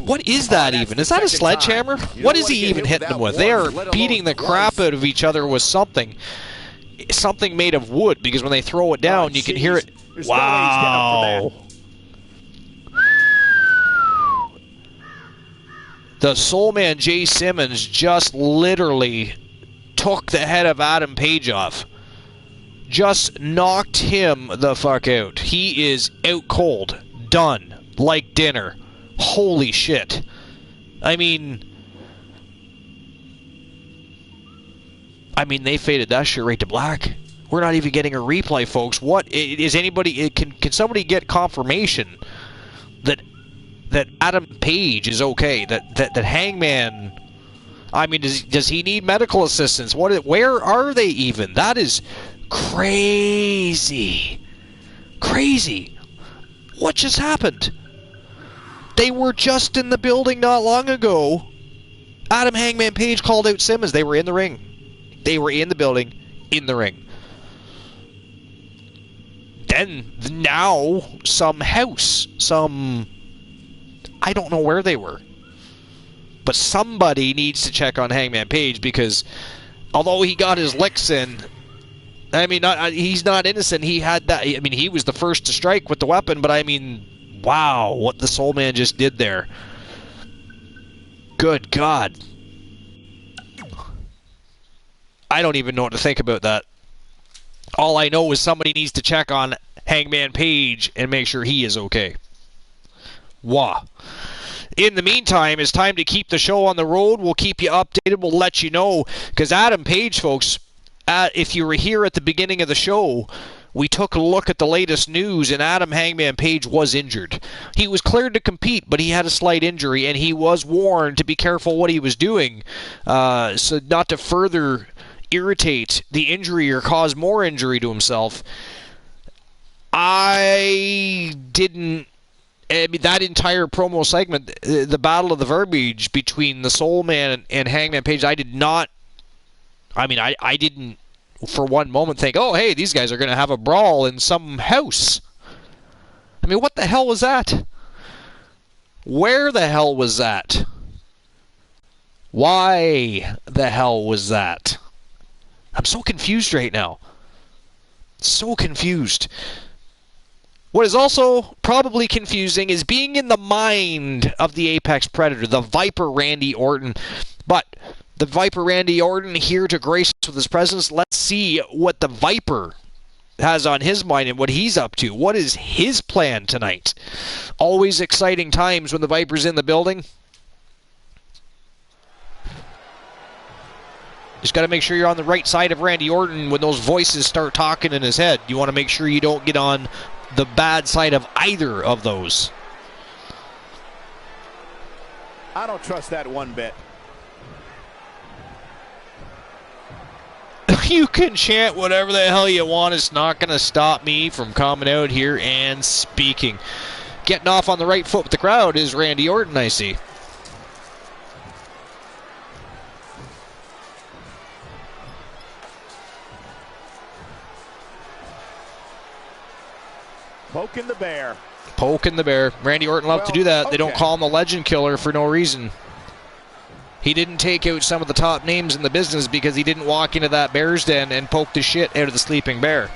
What is that even? Is that a sledgehammer? What is he even hitting them with? They are beating the crap out of each other with something. Something made of wood, because when they throw it down, you can hear it. Wow. The Soul Man Jay Simmons just literally took the head of Adam Page off. Just knocked him the fuck out. He is out cold. Done. Like dinner. Holy shit. I mean, they faded that shit right to black. We're not even getting a replay, folks. What is anybody... Can somebody get confirmation that Adam Page is okay? That Hangman... I mean, does he need medical assistance? Where are they even? That is crazy. Crazy. What just happened? They were just in the building not long ago. Adam Hangman Page called out Simmons. They were in the ring. They were in the building, in the ring. Then, now, some house. I don't know where they were. But somebody needs to check on Hangman Page, because although he got his licks in, I mean, he's not innocent. He had that. I mean, he was the first to strike with the weapon, but I mean, Wow, what the Soul Man just did there. Good God. I don't even know what to think about that. All I know is somebody needs to check on Hangman Page and make sure he is okay. Wow. In the meantime, it's time to keep the show on the road. We'll keep you updated. We'll let you know. Because Adam Page, folks, if you were here at the beginning of the show, we took a look at the latest news, and Adam Hangman Page was injured. He was cleared to compete, but he had a slight injury, and he was warned to be careful what he was doing, so not to further irritate the injury or cause more injury to himself. I mean, that entire promo segment, the battle of the verbiage between the Soul Man and Hangman Page, I didn't for one moment think, oh, hey, these guys are going to have a brawl in some house. I mean, what the hell was that? Where the hell was that? Why the hell was that? I'm so confused right now. So confused. What is also probably confusing is being in the mind of the Apex Predator, the Viper Randy Orton. But the Viper Randy Orton here to grace us with his presence. Let's see what the Viper has on his mind and what he's up to. What is his plan tonight? Always exciting times when the Viper's in the building. Just got to make sure you're on the right side of Randy Orton when those voices start talking in his head. You want to make sure you don't get on the bad side of either of those. I don't trust that one bit. You can chant whatever the hell you want. It's not going to stop me from coming out here and speaking. Getting off on the right foot with the crowd is Randy Orton, I see. Poking the bear. Poking the bear. Randy Orton loved to do that. Okay. They don't call him the Legend Killer for no reason. He didn't take out some of the top names in the business because he didn't walk into that bear's den and poke the shit out of the sleeping bear.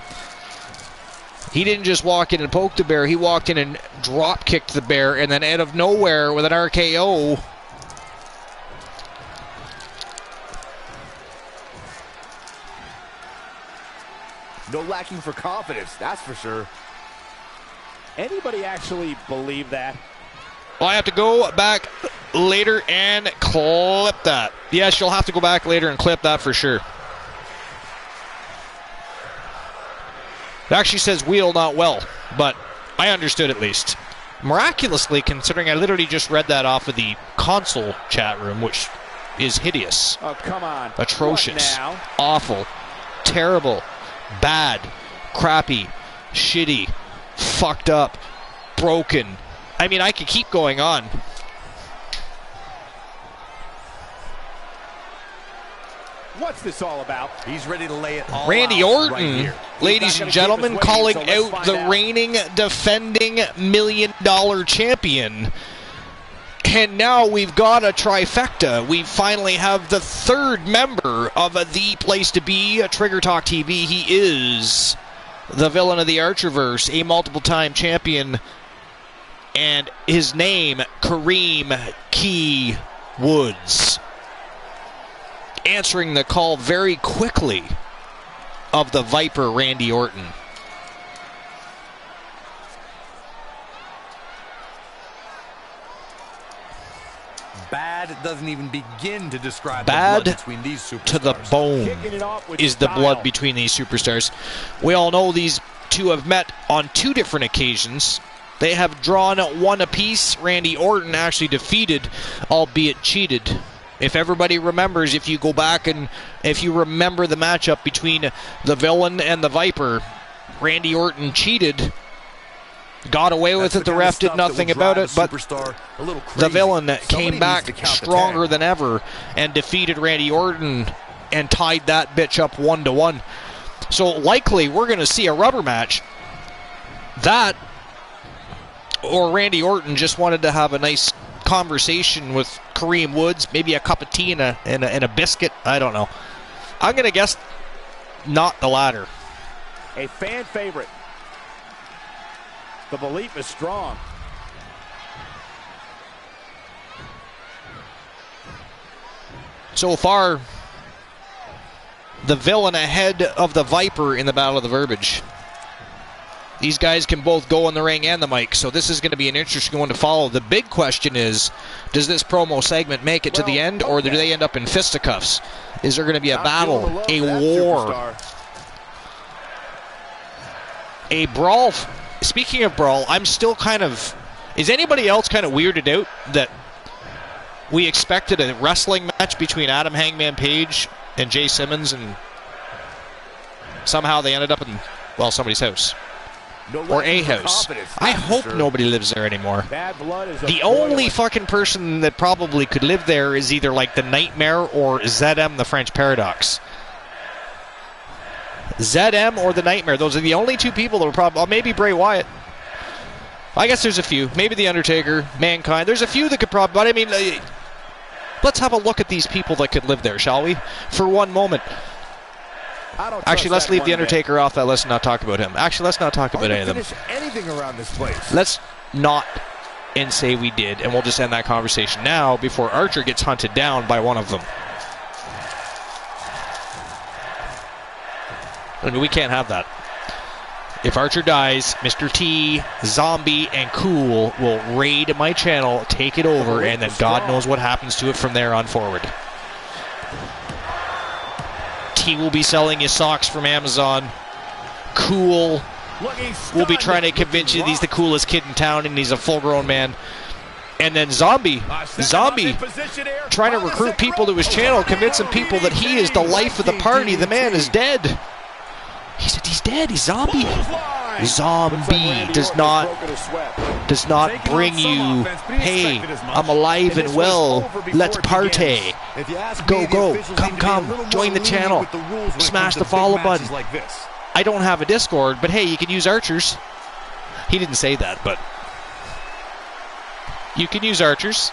He didn't just walk in and poke the bear. He walked in and drop kicked the bear, and then out of nowhere with an RKO. No lacking for confidence, that's for sure. Anybody actually believe that? Well, I have to go back later and clip that. Yes, you'll have to go back later and clip that for sure. It actually says wheel, not well, but I understood at least. Miraculously, considering I literally just read that off of the console chat room, which is hideous. Oh, come on. Atrocious. Awful. Terrible. Bad. Crappy. Shitty. Fucked up. Broken. I mean, I could keep going on. What's this all about? He's ready to lay it all Randy out Orton, right here. ladies and gentlemen, calling out the reigning, defending $1 million champion. And now we've got a trifecta. We finally have the third member of the place to be, Trigger Talk TV. He is the villain of the Archerverse, a multiple-time champion. And his name, Kareem Key Woods. Answering the call very quickly of the Viper, Randy Orton. Bad doesn't even begin to describe Bad the blood between these superstars. To the bone is the blood between these superstars. We all know these two have met on two different occasions. They have drawn one apiece. Randy Orton actually defeated, albeit cheated. If everybody remembers, if you go back and if you remember the matchup between the villain and the Viper, Randy Orton cheated, got away with it. The ref did nothing about it, but the villain came back stronger than ever and defeated Randy Orton and tied that bitch up 1-1. So likely we're going to see a rubber match. That, or Randy Orton just wanted to have a nice conversation with Kareem Woods, maybe a cup of tea and a biscuit. I don't know. I'm going to guess not the latter. A fan favorite. The belief is strong. So far, the villain ahead of the Viper in the Battle of the Verbiage. These guys can both go in the ring and the mic, so this is going to be an interesting one to follow. The big question is, does this promo segment make it to the end, or do they end up in fisticuffs? Is there going to be a battle, a war, a brawl? Speaking of brawl, I'm still kind of... Is anybody else kind of weirded out that we expected a wrestling match between Adam Hangman Page and Jay Simmons, and somehow they ended up in, well, somebody's house? Or a house. I hope nobody lives there anymore. The only fucking person that probably could live there is either like the Nightmare or ZM, the French Paradox. ZM or the Nightmare. Those are the only two people that would probably... Oh, maybe Bray Wyatt. I guess there's a few. Maybe The Undertaker, Mankind. There's a few that could probably... But I mean, let's have a look at these people that could live there, shall we? For one moment. Actually, let's leave The Undertaker off that list and not talk about him. Actually, let's not talk about any of them. Anything around this place. Let's not and say we did, and we'll just end that conversation now before Archer gets hunted down by one of them. I mean, we can't have that. If Archer dies, Mr. T, Zombie, and Cool will raid my channel, take it over, and then God knows what happens to it from there on forward. He will be selling his socks from Amazon. Cool will be trying to convince you that he's the coolest kid in town and he's a full-grown man. And then Zombie trying to recruit people to his channel, convincing people that he is the life of the party. The man is dead. He said he's dead. He's Zombie. Zombie does not bring you, hey, I'm alive and well, let's party. Go, come, join the channel, smash the follow button. I don't have a Discord, but hey, you can use Archers. He didn't say that, but you can use Archers.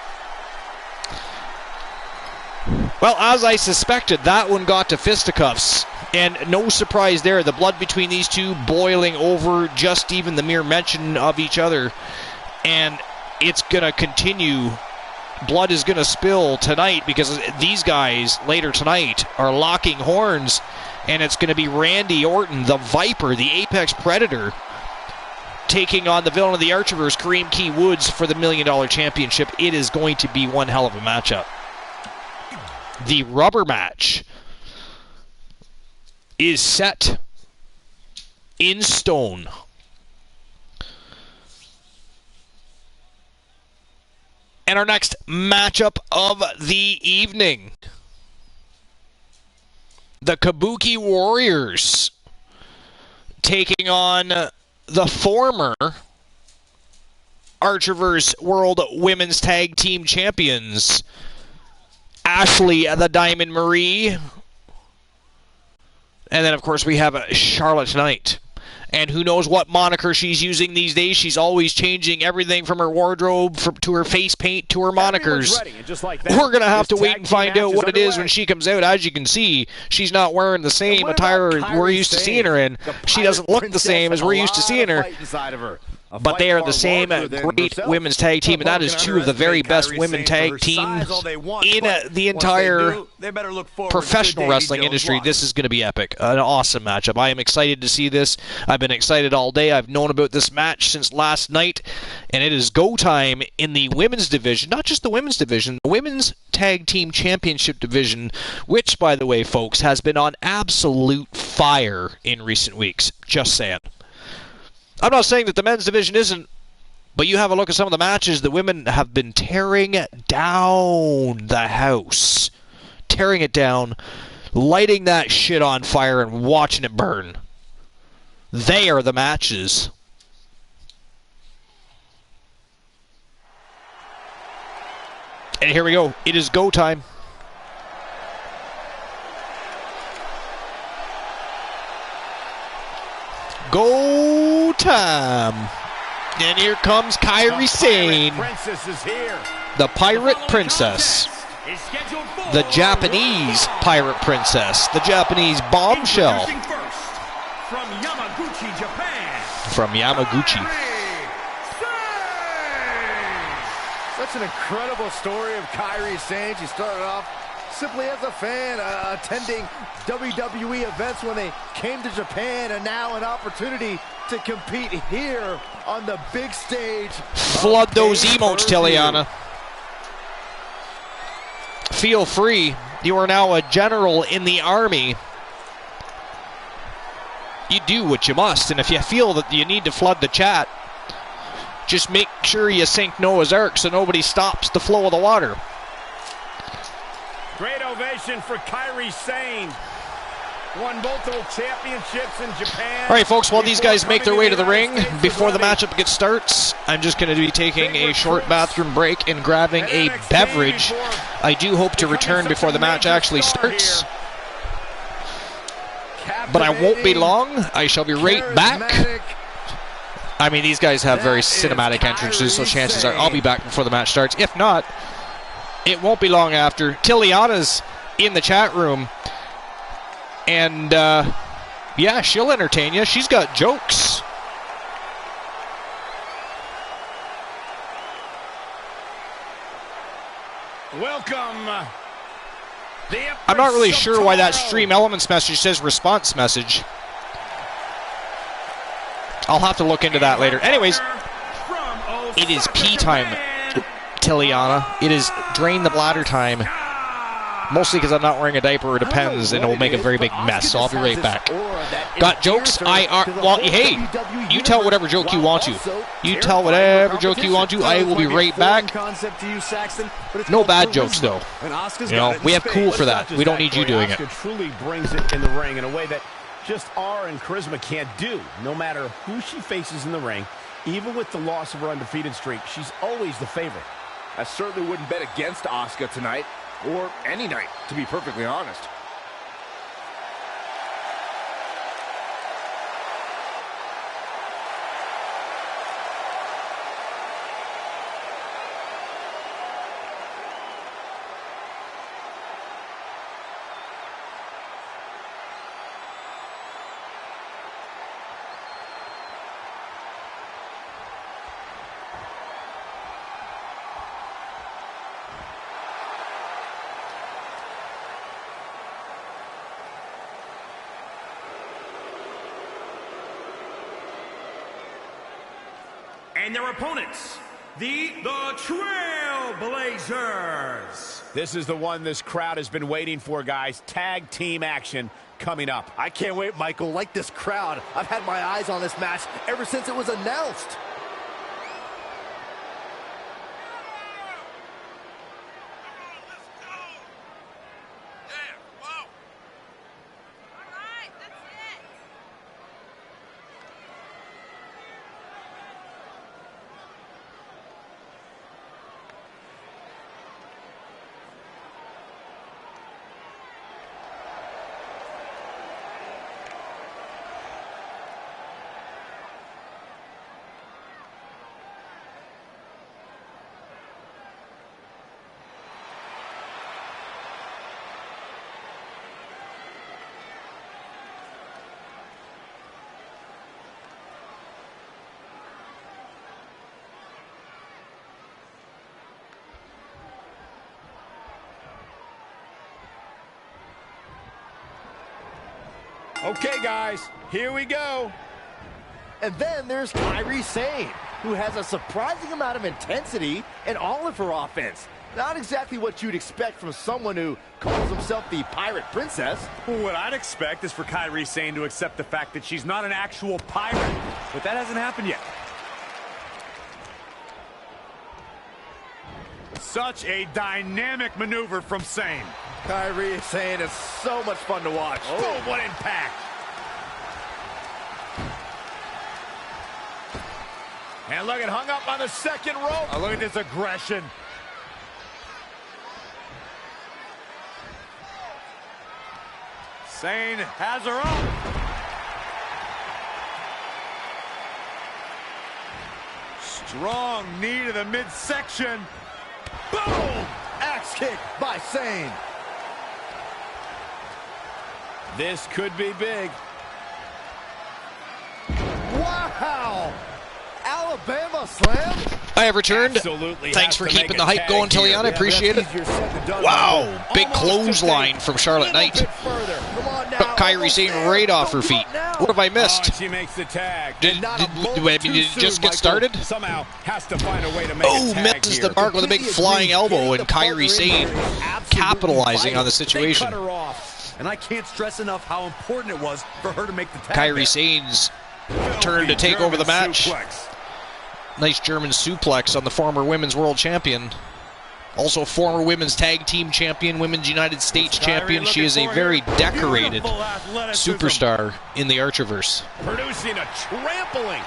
Well, as I suspected, that one got to fisticuffs. And no surprise there, the blood between these two boiling over just even the mere mention of each other. And it's going to continue. Blood is going to spill tonight because these guys later tonight are locking horns. And it's going to be Randy Orton, the Viper, the Apex Predator, taking on the villain of the Archerverse, Kareem Key Woods, for the $1 Million Championship. It is going to be one hell of a matchup. The rubber match is set in stone. And our next matchup of the evening, the Kabuki Warriors taking on the former Archerverse World Women's Tag Team Champions, Ashley the Diamond Marie. And then, of course, we have Charlotte Knight. And who knows what moniker she's using these days. She's always changing everything from her wardrobe to her face paint to her monikers. We're going to have to wait and find out what it is when she comes out. As you can see, she's not wearing the same attire we're used to seeing her in. She doesn't look the same as we're used to seeing her. But they are the same great women's tag team, and that is two of the very best women tag teams in the entire professional wrestling industry. This is going to be epic. An awesome matchup. I am excited to see this. I've been excited all day. I've known about this match since last night, and it is go time in the women's division. Not just the women's division, the women's tag team championship division, which, by the way, folks, has been on absolute fire in recent weeks. Just saying. I'm not saying that the men's division isn't, but you have a look at some of the matches. The women have been tearing down the house. Tearing it down, lighting that shit on fire and watching it burn. They are the matches. And here we go. It is go time. Go time. And here comes Kairi Sane, the Pirate Princess, the Japanese Pirate Princess, the Japanese Bombshell from Yamaguchi, Japan. From Yamaguchi. Such an incredible story of Kairi Sane. She started off simply as a fan attending WWE events when they came to Japan, and now an opportunity to compete here on the big stage. Flood those emotes, Tiliana. Feel free. You are now a general in the army. You do what you must, and if you feel that you need to flood the chat, just make sure you sink Noah's Ark so nobody stops the flow of the water. Great ovation for Kairi Sane. Won multiple championships in Japan. All right, folks, while these guys make their way to the ring, before the matchup gets starts, I'm just going to be taking a short bathroom break and grabbing a beverage. I do hope to return before the match actually starts, but I won't be long. I shall be right back. I mean, these guys have very cinematic entrances, so chances are I'll be back before the match starts. If not, it won't be long after. Tiliana's in the chat room. And, yeah, she'll entertain you. She's got jokes. Welcome. I'm not really sure why that Stream Elements message says response message. I'll have to look into that later. Anyways, it is pee time, Tiliana. It is drain the bladder time. Mostly because I'm not wearing a diaper, it depends, and it will make a very big mess, so I'll be right back. Got jokes? Well, hey, you tell whatever joke you want to. You tell whatever joke you want to. I will be right back. No bad jokes, though. You know, we have cool for that. We don't need you doing it. Asuka truly brings it in the ring in a way that just aura and charisma can't do. No matter who she faces in the ring, even with the loss of her undefeated streak, she's always the favorite. I certainly wouldn't bet against Asuka tonight, or any night, to be perfectly honest. And their opponents, the Trailblazers. This is the one this crowd has been waiting for, guys. Tag team action coming up. I can't wait, Michael. Like this crowd, I've had my eyes on this match ever since it was announced. Okay, guys, here we go. And then there's Kairi Sane, who has a surprising amount of intensity in all of her offense. Not exactly what you'd expect from someone who calls himself the Pirate Princess. Well, what I'd expect is for Kairi Sane to accept the fact that she's not an actual pirate, but that hasn't happened yet. Such a dynamic maneuver from Sane. Kairi Sane is so much fun to watch. Oh, what impact. And look at hung up on the second rope. Oh, look at this aggression. Sane has her own. Strong knee to the midsection. Boom! Axe kick by Sane. This could be big. Wow! Alabama slam. I have returned. Absolutely Thanks has for to make keeping a the hype tag going, here. Tillian. I appreciate it. Easier said than done, Wow, Michael. big Almost clothesline to from Charlotte take. Knight. A little bit further. Come on now. Kairi Almost Sane there. right off her Don't give feet. up now. What have I Oh, missed? she makes the tag. Did it just get started? Somehow has to find a way to make Oh, a tag misses here. the mark with a big flying elbow, and Kairi Sane capitalizing on the situation. They cut her off. And I can't stress enough how important it was for her to make the tag. Kairi Sane's turn to take over the match. Nice German suplex on the former women's world champion. Also former women's tag team champion, women's United States champion. She is a very decorated superstar in the Archerverse. Producing a trampling.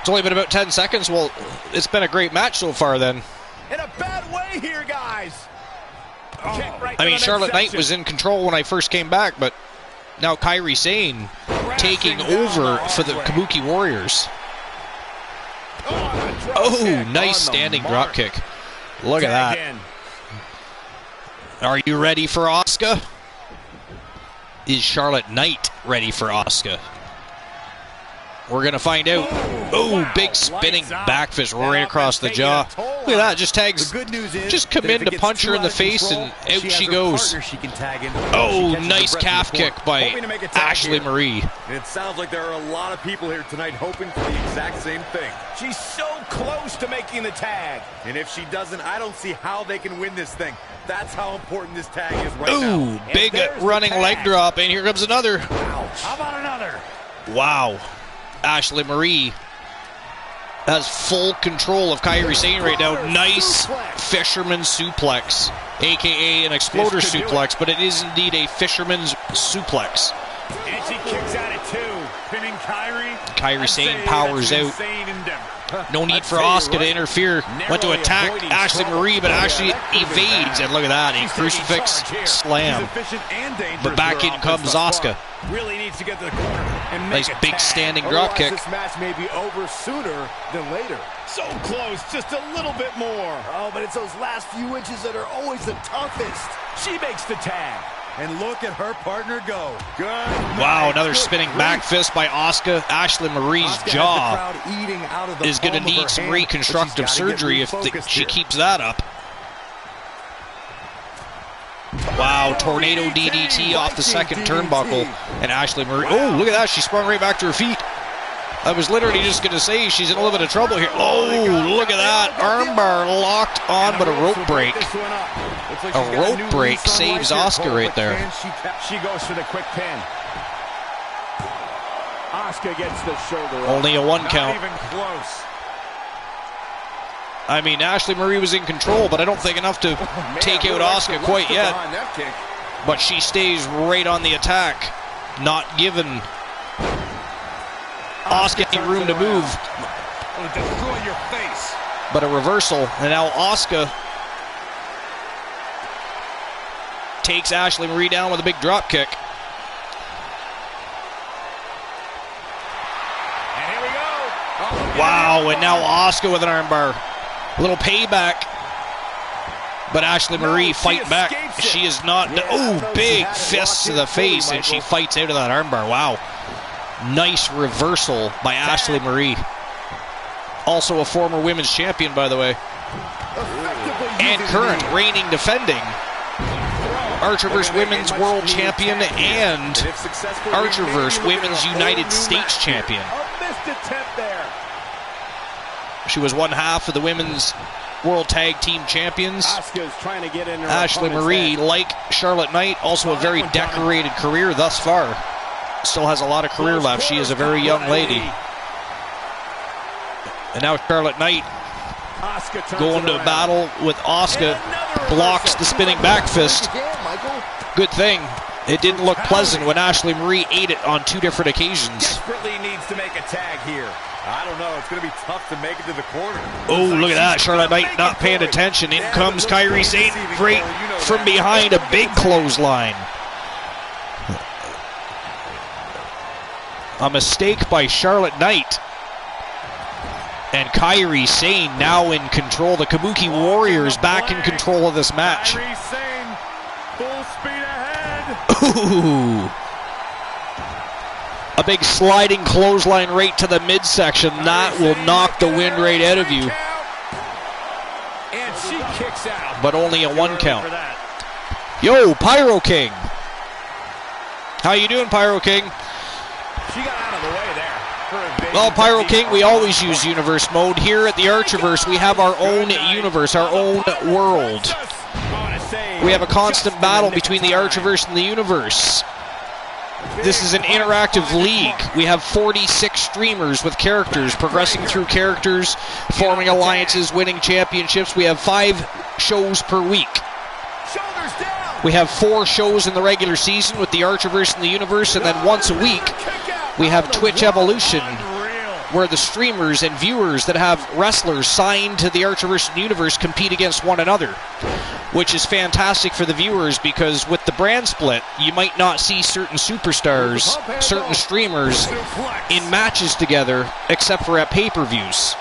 It's only been about 10 seconds. Well, it's been a great match so far then. In a bad way here, guys. I mean, Charlotte Knight was in control when I first came back, but now Kairi Sane taking over for the Kabuki Warriors. Oh, nice standing drop kick. Look at that. Are you ready for Asuka? Is Charlotte Knight ready for Asuka? We're going to find out. Oh, big spinning back fist right across the jaw. Look at that, just tags. Just come in to punch her in the face and out she goes. Oh, nice calf kick by Ashley Marie. It sounds like there are a lot of people here tonight hoping for the exact same thing. She's so close to making the tag. And if she doesn't, I don't see how they can win this thing. That's how important this tag is right now. Ooh, big running leg drop, and here comes another. How about another? Wow. Ashley Marie has full control of Kairi Sane right now. Nice fisherman suplex, a.k.a. an exploder suplex, but it is indeed a fisherman's suplex. And she kicks out at two, pinning Kairi. Kairi Sane powers out. No need for Asuka to interfere. Went to attack Ashley Marie, but Ashley evades. And look at that, a crucifix slam. But back in comes Asuka. Really needs to get to the corner and make Nice a big tag. standing drop kick. This match may be over sooner than later. So close, just a little bit more. Oh, but it's those last few inches that are always the toughest. She makes the tag. And look at her partner go. Good. Wow, another spinning back fist by Asuka. Ashley Marie's jaw is going to need some reconstructive surgery if she keeps that up. Wow, tornado DDT off the second turnbuckle. And Ashley Marie, oh, look at that. She sprung right back to her feet. I was literally just going to say she's in a little bit of trouble here. Oh, look at that. Armbar locked on, but a rope break. A rope break saves Asuka right there. She goes for the quick pin. Asuka gets the shoulder up. Only a one count. Not even close. I mean, Ashley Marie was in control, but I don't think enough to take out Asuka quite yet. But she stays right on the attack, not giving Asuka any room to move. Destroy your face. But a reversal, and now Asuka takes Ashley Marie down with a big drop kick. And here we go. Wow, and now Asuka with an armbar. A little payback. But Ashley Marie fighting back. She is not. Oh, big fists to the face, and she fights out of that armbar. Wow. Nice reversal by Ashley Marie. Also a former women's champion, by the way. And current reigning defending Archerverse Women's World Champion and Archerverse Women's United States Champion. A missed attempt there. She was one half of the Women's World Tag Team Champions. Asuka's trying to get in her Ashley Marie, like Charlotte Knight, also a very decorated career thus far. Still has a lot of career left. She is a very young lady. And now Charlotte Knight going to battle with Asuka. Blocks the spinning back fist. Good thing it didn't look pleasant when Ashley Marie ate it on two different occasions. Desperately needs to make a tag here. I don't know. It's going to be tough to make it to the corner. Oh, look at that. Charlotte Knight not paying attention. In comes Kairi Sane right from behind, a big clothesline. A mistake by Charlotte Knight. And Kairi Sane now in control. The Kabuki Warriors back in control of this match. Kairi Sane, full speed ahead. Ooh. A big sliding clothesline right to the midsection. That will knock the wind right out of you. And she kicks out. But only a 1 count. Yo, Pyro King. How you doing, Pyro King? She got out of the way there. Well, Pyro King, we always use universe mode. Here at the Archerverse, we have our own universe, our own world. We have a constant battle between the Archerverse and the universe. This is an interactive league. We have 46 streamers with characters, progressing through characters, forming alliances, winning championships. We have 5 shows per week. We have 4 shows in the regular season with the Archerverse and the universe, and then once a week, we have Twitch Evolution, where the streamers and viewers that have wrestlers signed to the Archerverse and universe compete against one another, which is fantastic for the viewers because with the brand split, you might not see certain superstars, certain streamers in matches together, except for at pay-per-views.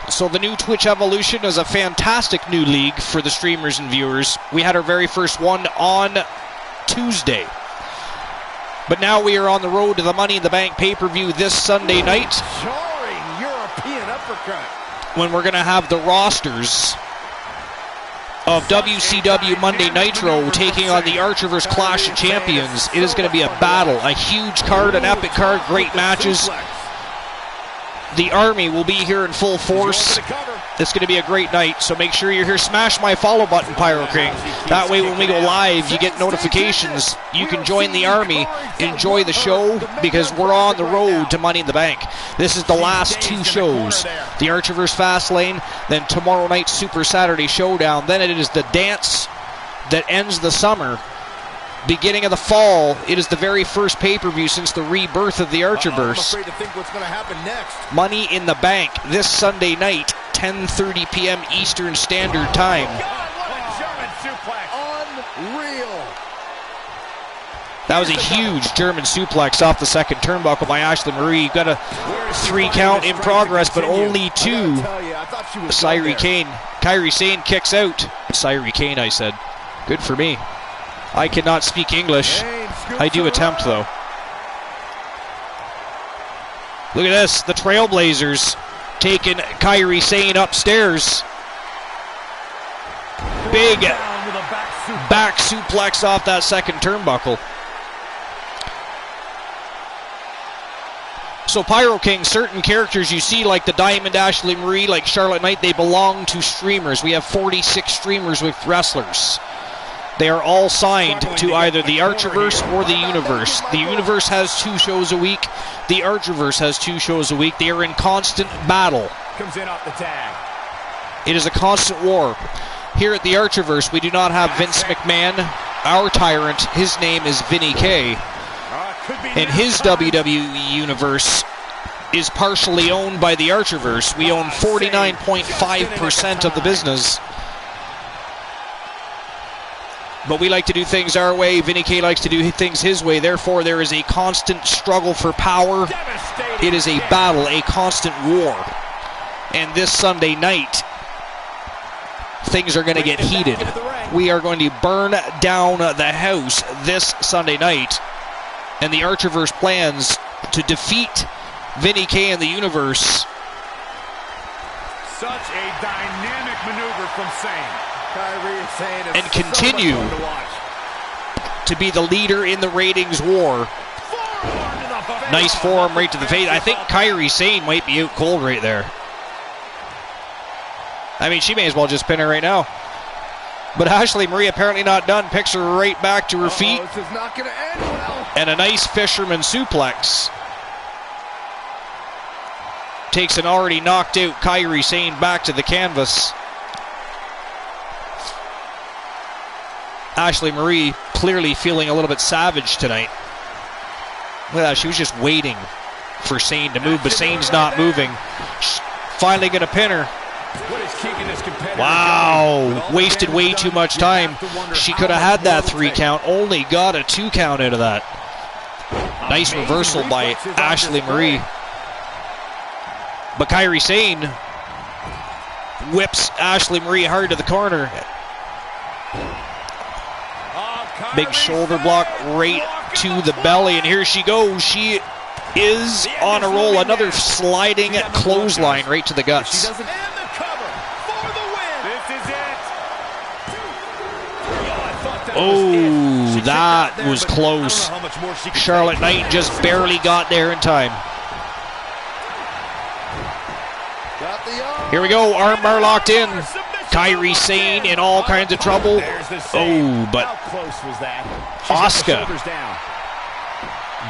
So the new Twitch Evolution is a fantastic new league for the streamers and viewers. We had our very first one on Tuesday. But now we are on the road to the Money in the Bank pay-per-view this Sunday night, Jarring European uppercut. when we're going to have the rosters of WCW Monday Nitro taking on the Archerverse Clash of Champions. It is going to be a battle, a huge card, an epic card, great matches. The Army will be here in full force. It's going to be a great night, so make sure you're here. Smash my follow button, Pyro King. That way when we go live, you get notifications. You can join the Army, enjoy the show, because we're on the road to Money in the Bank. This is the last 2 shows. The Archerverse Fastlane, then tomorrow night's Super Saturday Showdown. Then it is the dance that ends the summer. Beginning of the fall, it is the very first pay-per-view since the rebirth of the Archerverse. I'm afraid to think what's going to happen next. Money in the Bank this Sunday night, 10:30 p.m. Eastern Standard Time. Unreal. That was a huge German suplex off the second turnbuckle by Ashley Marie. Got a 3 count in progress, but only 2. Kairi Sane kicks out. Kairi Kane, I said. Good for me. I cannot speak English. I do attempt, though. Look at this. The Trailblazers taking Kairi Sane upstairs. Big back suplex off that second turnbuckle. So Pyro King, certain characters you see like the Diamond Ashley Marie, like Charlotte Knight, they belong to streamers. We have 46 streamers with wrestlers. They are all signed to either the Archerverse or the Universe. The Universe has 2 shows a week. The Archerverse has 2 shows a week. They are in constant battle. Comes in off the tag. It is a constant war. Here at the Archerverse, we do not have Vince McMahon, our tyrant. His name is Vinny K. And his WWE Universe is partially owned by the Archerverse. We own 49.5% of the business. But we like to do things our way. Vinny K likes to do things his way. Therefore, there is a constant struggle for power. It is a battle, a constant war. And this Sunday night, things are going to get heated. We are going to burn down the house this Sunday night. And the Archerverse plans to defeat Vinny K and the Universe. Such a dynamic maneuver from Sane. And continue to be the leader in the ratings war. Nice forearm right to the face. I think Kairi Sane might be out cold right there. I mean, she may as well just pin her right now. But Ashley Marie apparently not done. Picks her right back to her feet. This is not going to end well. And a nice fisherman suplex. Takes an already knocked out Kairi Sane back to the canvas. Ashley Marie clearly feeling a little bit savage tonight. Look at that, she was just waiting for Sane to move, but Sane's not moving. She's finally going to pin her. Wow, wasted way too much time. She could have had that 3 count, only got a 2 count out of that. Nice reversal by Ashley Marie. But Kairi Sane whips Ashley Marie hard to the corner. Big shoulder block right to the belly, and here she goes. She is on a roll. Another sliding clothesline right to the guts. And the cover for the win. This is it. Oh, that was close. Charlotte Knight just barely got there in time. Here we go, armbar locked in. Kairi Sane in all kinds of trouble. Oh, but Asuka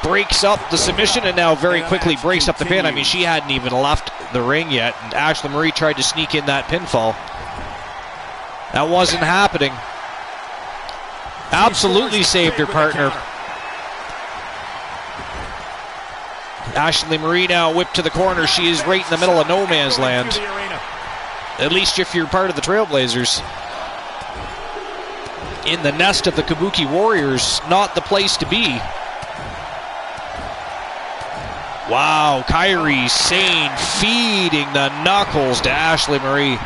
breaks up the submission and now very quickly breaks up the pin. I mean, she hadn't even left the ring yet, and Ashley Marie tried to sneak in that pinfall. That wasn't happening. Absolutely saved her partner. Ashley Marie now whipped to the corner. She is right in the middle of no man's land. At least if you're part of the Trailblazers. In the nest of the Kabuki Warriors, not the place to be. Wow, Kairi Sane feeding the knuckles to Ashley Marie.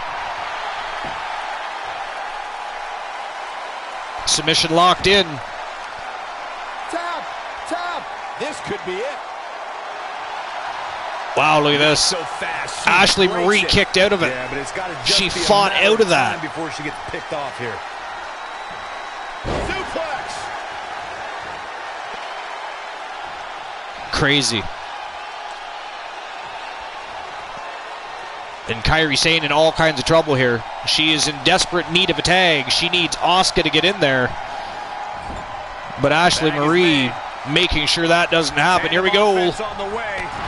Submission locked in. Tap. This could be it. Wow, look at this. So fast. Ashley Marie kicked out of it. Yeah, but it's got to She fought out of that. Before she gets picked off here. Suplex. Crazy. And Kairi Sane in all kinds of trouble here. She is in desperate need of a tag. She needs Asuka to get in there. But Ashley Marie making sure that doesn't happen. Here we go.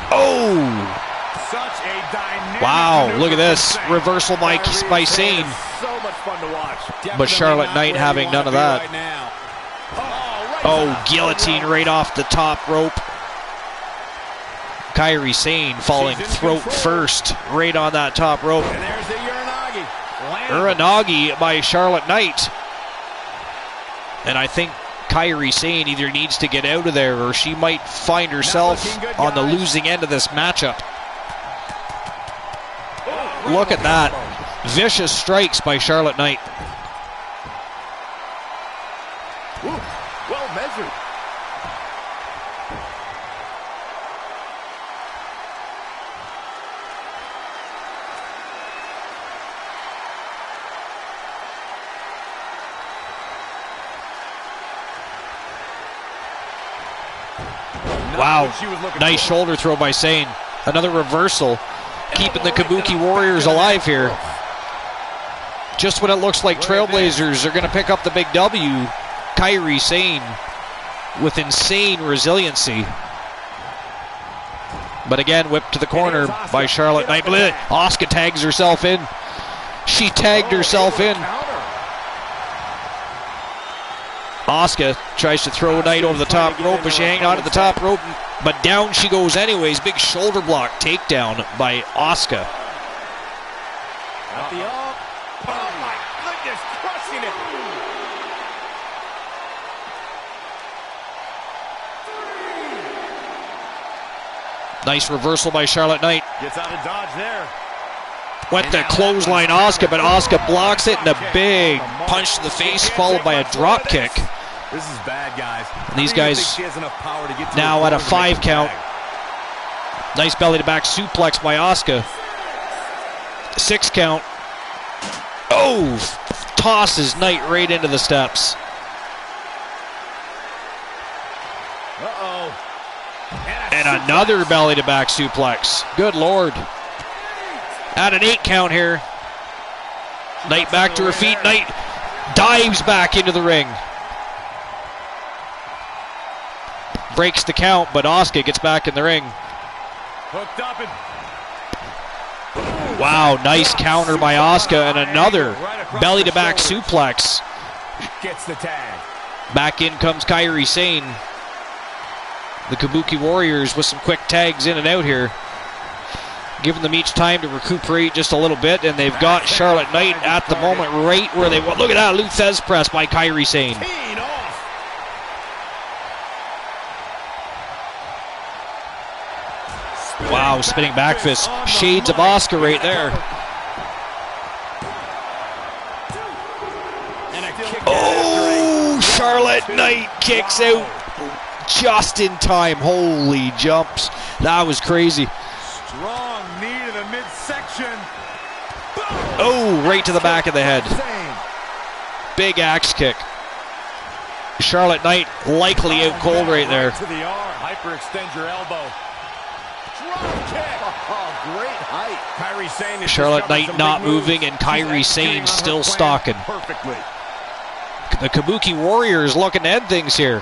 Oh! Wow, look at this. Reversal by Sane. So much fun to watch. But Charlotte Knight having none of that. Oh, guillotine right off the top rope. Kairi Sane falling throat first right on that top rope. And there's the Uranagi by Charlotte Knight. And I think Kairi Sane either needs to get out of there or she might find herself on the losing end of this matchup. Look at that. Vicious strikes by Charlotte Knight. well measured. Wow, nice shoulder throw by Sane. Another reversal, keeping the Kabuki Warriors alive here. Just when it looks like Trailblazers are going to pick up the big W, Kairi Sane with insane resiliency. But again, whipped to the corner by Charlotte Knight. Asuka tags herself in. She tagged herself in. Asuka tries to throw Knight over the top rope, but she hanging on to the top rope, but down she goes anyways. Big shoulder block takedown by Asuka. Oh my goodness, crushing it. Nice reversal by Charlotte Knight. Gets out of dodge there. Went the clothesline Asuka, but Asuka blocks it, and a big punch to the face followed by a drop kick. This is bad, guys. And these guys now at a 5 count. Nice belly to back suplex by Asuka. 6 count. Oh, tosses Knight right into the steps. Uh-oh. And another belly to back suplex. Good Lord. At an 8 count here. Knight back to her feet. Knight dives back into the ring. Breaks the count, but Asuka gets back in the ring. Hooked up and wow, nice counter by Asuka, and another belly to back suplex. gets the tag. Back in comes Kairi Sane. The Kabuki Warriors with some quick tags in and out here, giving them each time to recuperate just a little bit, and they've got Charlotte Knight at the moment right where they want. Look at that Luthez press by Kairi Sane. Clean off. Wow, spinning back fist. Shades of Asuka right there. And a kick Oh, Charlotte Knight kicks out just in time. Holy jumps. That was crazy. Strong knee to the midsection. Boom! Oh, right to the back of the head. Big axe kick. Charlotte Knight likely out cold right there. To the arm. Hyperextend your elbow. Drop kick. Oh, great height. Kairi Sane is Charlotte Knight not moving, and Kairi Sane still stalking. Perfectly. The Kabuki Warriors looking to end things here.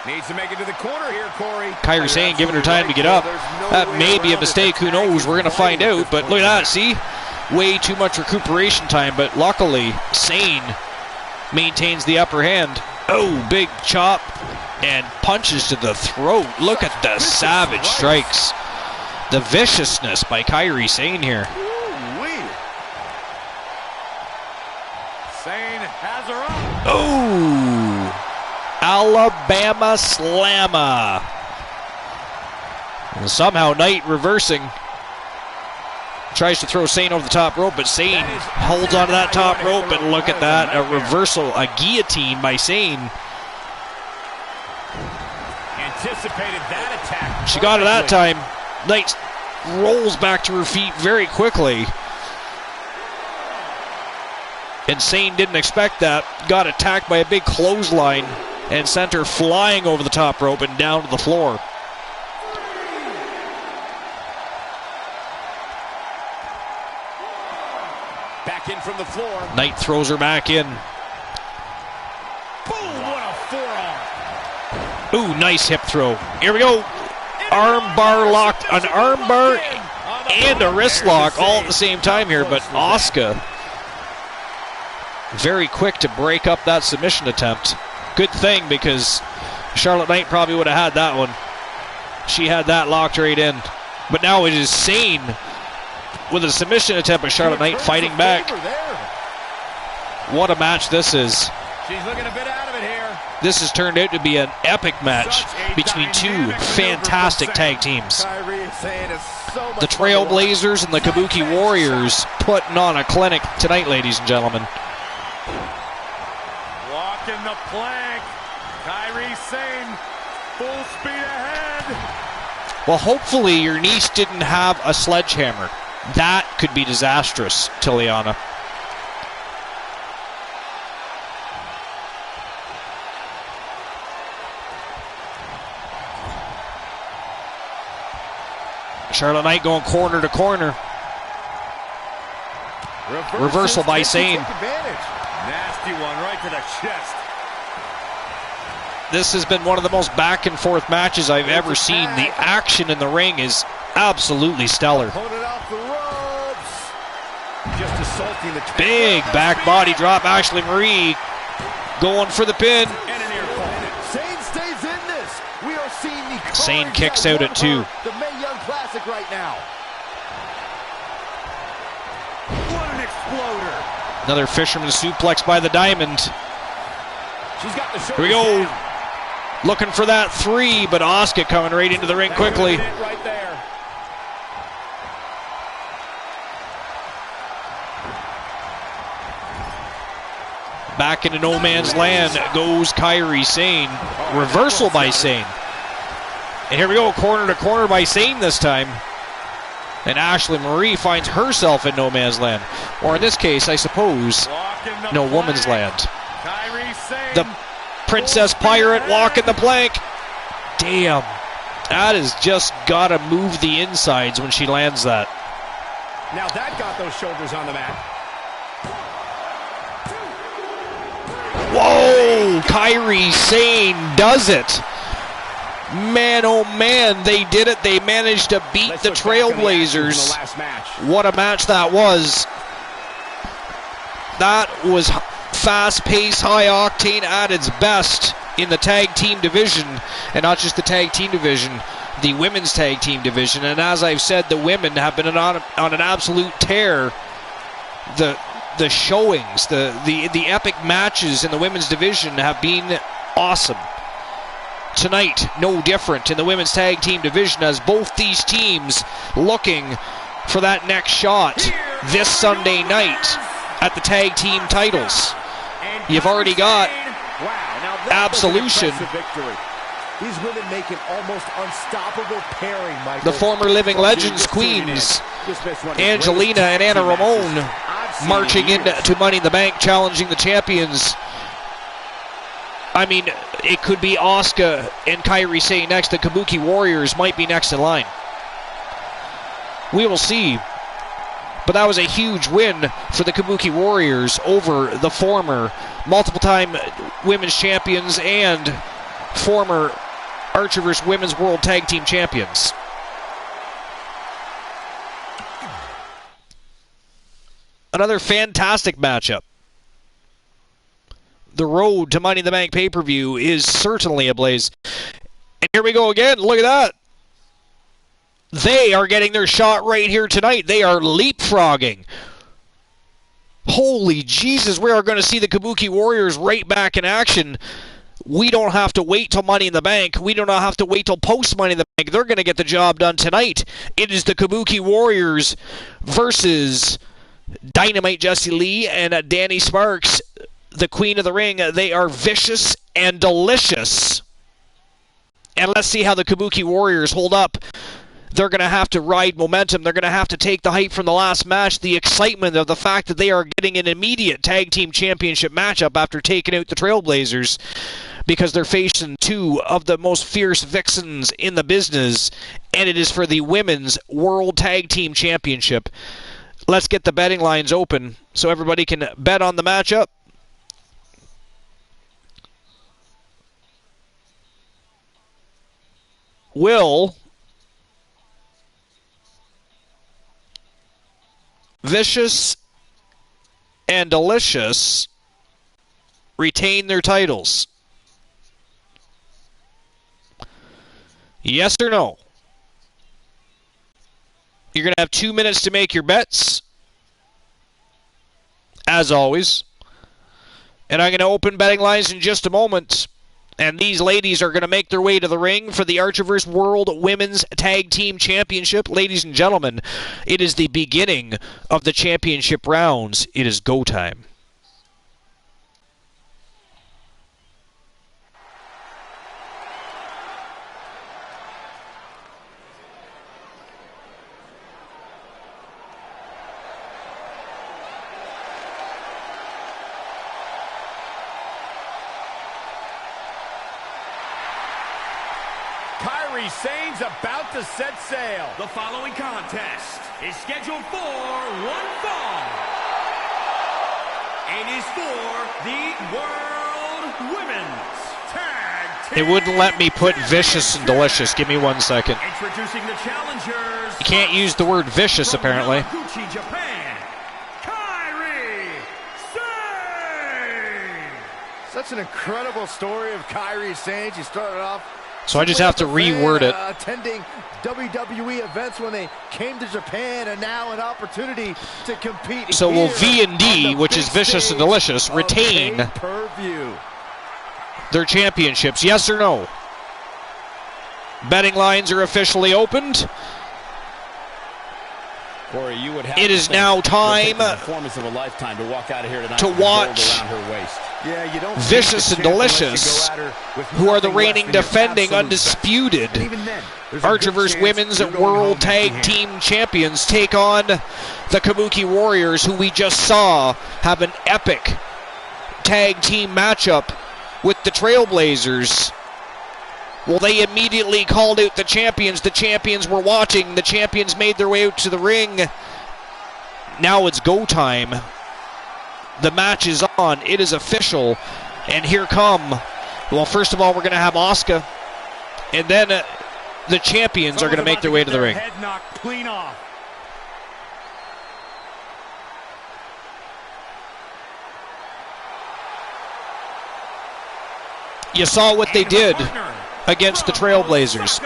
Needs to make it to the corner here, Corey. Kairi Sane giving her time to get up. That may be a mistake. Who knows? We're going to find out. But look at that. See? Way too much recuperation time. But luckily, Sane maintains the upper hand. Oh, big chop and punches to the throat. Look at the savage strikes. The viciousness by Kairi Sane here. Sane has her up. Oh! Alabama Slammer. And somehow Knight reversing. Tries to throw Sane over the top rope, but Sane holds onto that top rope, and look at that, a reversal, a guillotine by Sane. Anticipated that attack. She got it that time. Knight rolls back to her feet very quickly. And Sane didn't expect that. Got attacked by a big clothesline and sent her flying over the top rope and down to the floor. Back in from the floor. Knight throws her back in. Boom! What a forearm. Ooh, nice hip throw. Here we go. Arm bar locked, an arm bar and a wrist lock all at the same time here, but Asuka very quick to break up that submission attempt. Good thing, because Charlotte Knight probably would have had that one. She had that locked right in. But now it is Sane with a submission attempt at Charlotte Knight fighting back. What a match this is. She's looking a bit out of it here. This has turned out to be an epic match between two fantastic tag teams. The Trailblazers and the Kabuki Warriors putting on a clinic tonight, ladies and gentlemen. Walking the plank. Kairi Sane, full speed ahead. Well, hopefully your niece didn't have a sledgehammer. That could be disastrous, Tiliana. Charlotte Knight going corner to corner. Reversal by Sane. Nasty one right to the chest. This has been one of the most back and forth matches I've ever seen. The action in the ring is absolutely stellar. Just assaulting the big back body drop. Ashley Marie going for the pin. Sane stays in this. We are seeing the Sane kicks out at 2. The Mae Young Classic right now. What an exploder. Another fisherman suplex by the Diamond. She's got the Here we go. Down. Looking for that 3, but Asuka coming right into the ring quickly. Right there. Back into no man's land goes Kairi Sane. Reversal by Sane. And here we go, corner to corner by Sane this time. And Ashley Marie finds herself in no man's land. Or in this case, I suppose, no woman's land. The Princess Pirate walking the plank. Damn. That has just got to move the insides when she lands that. Now that got those shoulders on the mat. Whoa! Kairi Sane does it. Man, oh man, they did it. They managed to beat the Trailblazers. What a match that was. That was fast-paced, high-octane at its best in the tag team division. And not just the tag team division, the women's tag team division. And as I've said, the women have been on an absolute tear. The showings, the epic matches in the women's division have been awesome. Tonight, no different in the women's tag team division, as both these teams looking for that next shot this Sunday night at the tag team titles. You've already got Absolution, These women make an almost unstoppable pairing, Michael. the former Living Legends queens, Angelina and Anna Ramon, marching into Money in the Bank, challenging the champions. I mean, it could be Asuka and Kairi Sane next. The Kabuki Warriors might be next in line. We will see. But that was a huge win for the Kabuki Warriors over the former multiple-time women's champions and former Archerverse Women's World Tag Team Champions. Another fantastic matchup. The road to Money in the Bank pay-per-view is certainly ablaze. And here we go again. Look at that. They are getting their shot right here tonight. They are leapfrogging. Holy Jesus, we are going to see the Kabuki Warriors right back in action. We don't have to wait till Money in the Bank. We do not have to wait till post Money in the Bank. They're going to get the job done tonight. It is the Kabuki Warriors versus Dynamite Jessie Lee and Danny Sparks, the Queen of the Ring. They are vicious and delicious. And let's see how the Kabuki Warriors hold up. They're going to have to ride momentum. They're going to have to take the hype from the last match, the excitement of the fact that they are getting an immediate tag team championship matchup after taking out the Trailblazers, because they're facing two of the most fierce vixens in the business, and it is for the Women's World Tag Team Championship. Let's get the betting lines open so everybody can bet on the matchup. Will Vicious and Delicious retain their titles? Yes or no? You're going to have 2 minutes to make your bets, as always. And I'm going to open betting lines in just a moment. And these ladies are going to make their way to the ring for the Archerverse World Women's Tag Team Championship. Ladies and gentlemen, it is the beginning of the championship rounds. It is go time. Sane's about to set sail. The following contest is scheduled for one fall and is for the World Women's Tag Team. It wouldn't let me put vicious and delicious. Give me 1 second. Introducing the challengers. You can't use the word vicious, apparently. Yamaguchi, Japan, Kairi Sane. Such an incredible story of Kairi Sane. She started off, so I just have to reword it. Attending WWE events when they came to Japan, and now an opportunity to compete. So will V&D, which is Vicious and Delicious, retain their championships? Yes or no? Betting lines are officially opened. Corey, you would have it is now time performance of a lifetime to walk out of here tonight to watch Vicious and Delicious, who are the reigning, defending, undisputed Archerverse Women's World Tag Team Champions, take on the Kabuki Warriors, who we just saw have an epic tag team matchup with the Trailblazers. Well, they immediately called out the champions. The champions were watching. The champions made their way out to the ring. Now it's go time. The match is on. It is official. And here come, well, first of all, we're going to have Asuka. And then the champions are going to make their way to the ring. Head knocked clean off. You saw what they did against the Trailblazers.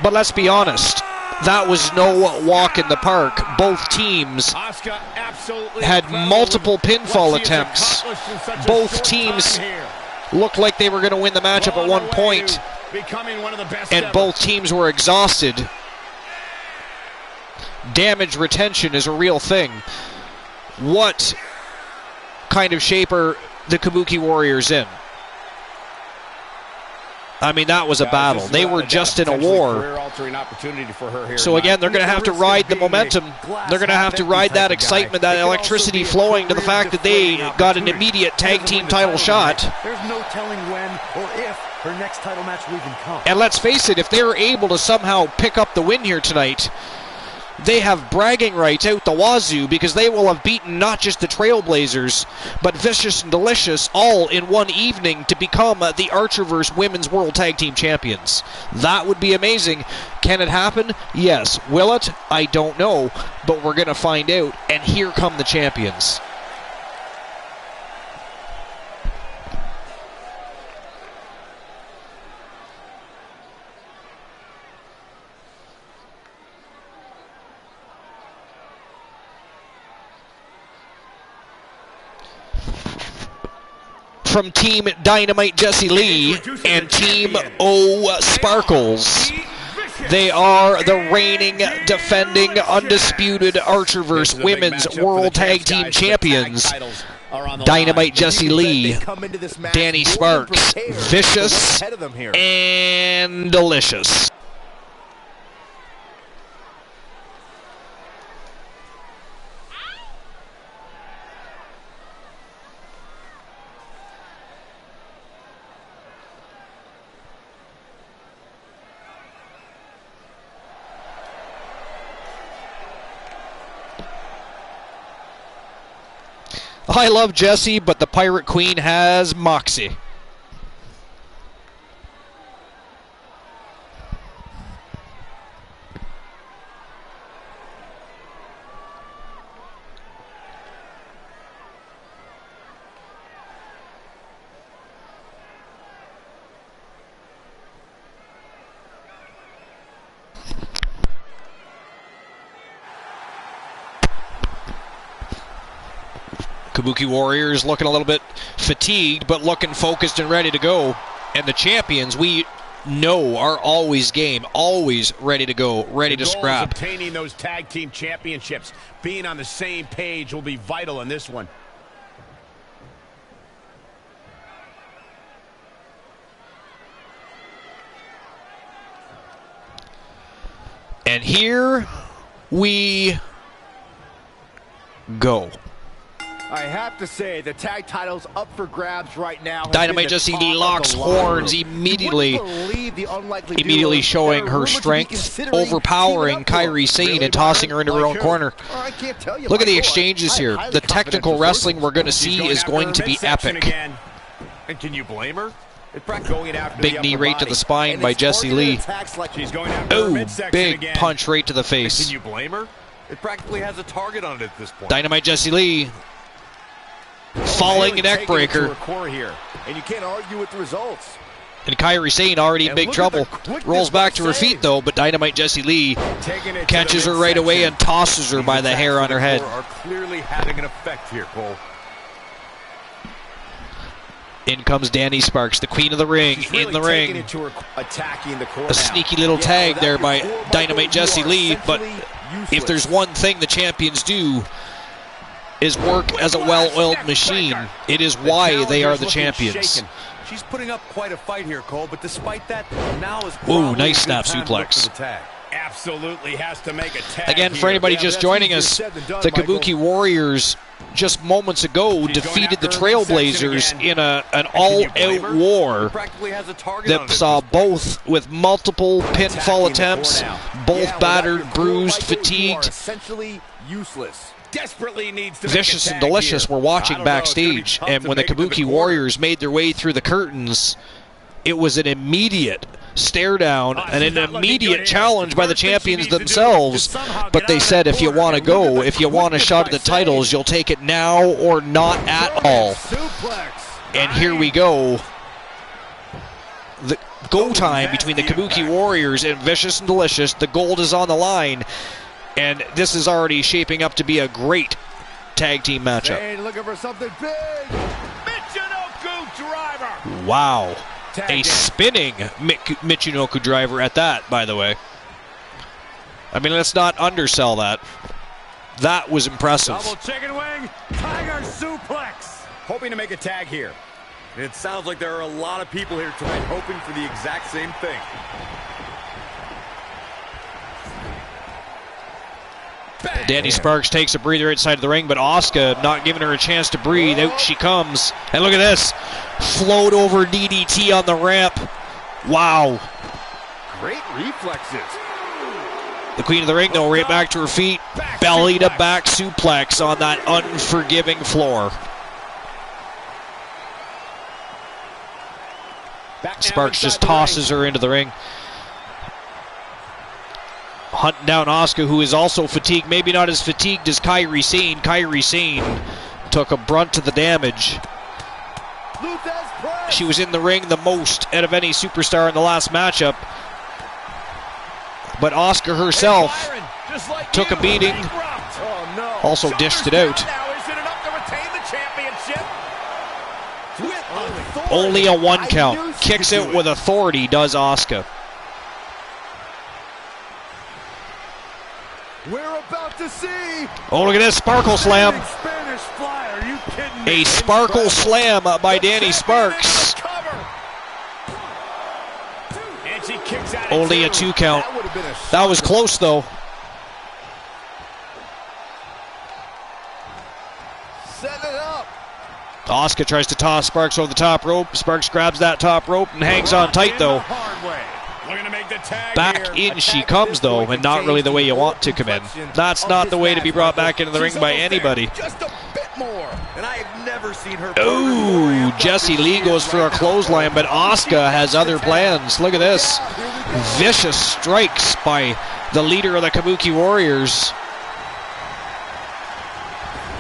But let's be honest, that was no walk in the park. Both teams had multiple pinfall attempts. Both teams looked like they were going to win the matchup at one point, and both teams were exhausted. damage retention is a real thing. What kind of shape are the Kabuki Warriors in? I mean, that was a battle. They were just in a war. So again, they're going to have to ride the momentum. They're going to have to ride that excitement, that electricity flowing to the fact that they got an immediate tag team title shot. There's no telling when or if her next title match will even come. And let's face it, if they're able to somehow pick up the win here tonight, they have bragging rights out the wazoo, because they will have beaten not just the Trailblazers, but Vicious and Delicious all in one evening to become the Archerverse Women's World Tag Team Champions. That would be amazing. Can it happen? Yes. Will it? I don't know, but we're going to find out. And here come the champions. From Team Dynamite Jessie Lee and Team O Sparkles, they are the reigning, defending, undisputed Archerverse Women's World Tag Team Champions. Dynamite Jessie Lee, Danny Sparks, Vicious, and Delicious. I love Jessie, but the Pirate Queen has moxie. Kabuki Warriors looking a little bit fatigued, but looking focused and ready to go. And the champions, we know, are always game, always ready to go, ready to scrap. Obtaining those tag team championships, being on the same page will be vital in this one. And here we go. I have to say, the tag title's up for grabs right now. Dynamite Jessie locks horns immediately showing her strength, overpowering Kairi Sane and tossing her into her own corner. Look at the exchanges here. The technical wrestling we're going to see is going to be epic. And can you blame her? Big knee right to the spine by Jessie Lee. Oh, big punch right to the face. Can you blame her? It practically has a target on it at this point. Dynamite Jessie Lee. Falling neck breaker. And you can't argue with the results. And Kairi Sane already in big trouble. Rolls back to her feet though, but Dynamite Jessie Lee catches her right away and tosses her by the hair on her head. Are clearly having an effect here, Cole. In comes Danny Sparks, the queen of the ring, in the ring. A sneaky little tag there by Dynamite Jessie Lee, but if there's one thing the champions do, is work as a well-oiled machine. It is why they are the champions. She's putting up quite a fight here, Cole, but despite that, now is ooh, nice snap suplex. Absolutely has to make a tag. Again, for anybody just joining us, the Kabuki Warriors just moments ago defeated the Trailblazers in an all-out war that saw both with multiple pinfall attempts, both battered, bruised, fatigued. Essentially useless. Desperately needs to Vicious and Delicious were watching backstage, and when the Kabuki Warriors made their way through the curtains, it was an immediate stare down and an immediate challenge by the champions themselves. But they said, if you want to go, if you want a shot at the titles, you'll take it now or not at all. And here we go. The go time between the Kabuki Warriors and Vicious and Delicious. The gold is on the line. And this is already shaping up to be a great tag team matchup. Hey, looking for something big. Michinoku driver. Wow. A spinning Michinoku driver at that, by the way. I mean, let's not undersell that. That was impressive. Double chicken wing, tiger suplex. Hoping to make a tag here. It sounds like there are a lot of people here tonight hoping for the exact same thing. Danny Sparks takes a breather inside of the ring, but Asuka not giving her a chance to breathe. Out she comes. And look at this. Float over DDT on the ramp. Wow. Great reflexes. The queen of the ring, though, right back to her feet. Belly to back suplex on that unforgiving floor. Sparks just tosses her into the ring. Hunting down Asuka, who is also fatigued. Maybe not as fatigued as Kairi Sane. Kairi Sane took a brunt of the damage. She was in the ring the most out of any superstar in the last matchup. But Asuka herself took a beating. Also dished it out. Only a 1 count. Kicks out with authority, does Asuka. We're about to see. Oh, look at this Sparkle Slam. Spanish fly. Are you kidding me? A Sparkle Slam by Danny Sparks. And she kicks out Only a 2 count. That was close, though. Set it up. Asuka tries to toss Sparks over the top rope. Sparks grabs that top rope and hangs on tight, though. Back in she comes, though, and not really the way you want to come in. That's not the way to be brought back into the ring by anybody. Just a bit more. And I have never seen her. Ooh, Jessie Lee goes for a clothesline, but Asuka has other plans. Look at this. Vicious strikes by the leader of the Kabuki Warriors.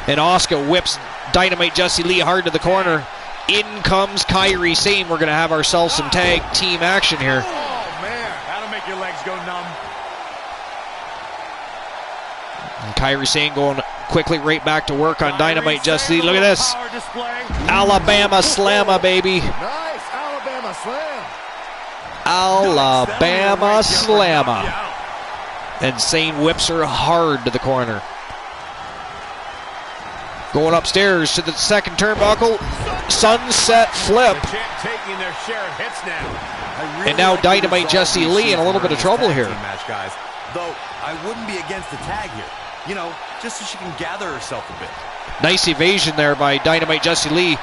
And Asuka whips Dynamite Jessie Lee hard to the corner. In comes Kairi Sane. We're going to have ourselves some tag team action here. Your legs go numb. And Kairi Sane going quickly right back to work on Dynamite Jessie Lee. Look at this. Alabama Slamma, baby. Nice Alabama Slam. Alabama Slamma. And Sane whips her hard to the corner. Going upstairs to the second turnbuckle. Sunset flip. Taking their share of hits now. And now Dynamite Jessie Lee in a little bit of trouble here. Match, guys. Though I wouldn't be against the tag here. You know, just so she can gather herself a bit. Nice evasion there by Dynamite Jessie Lee.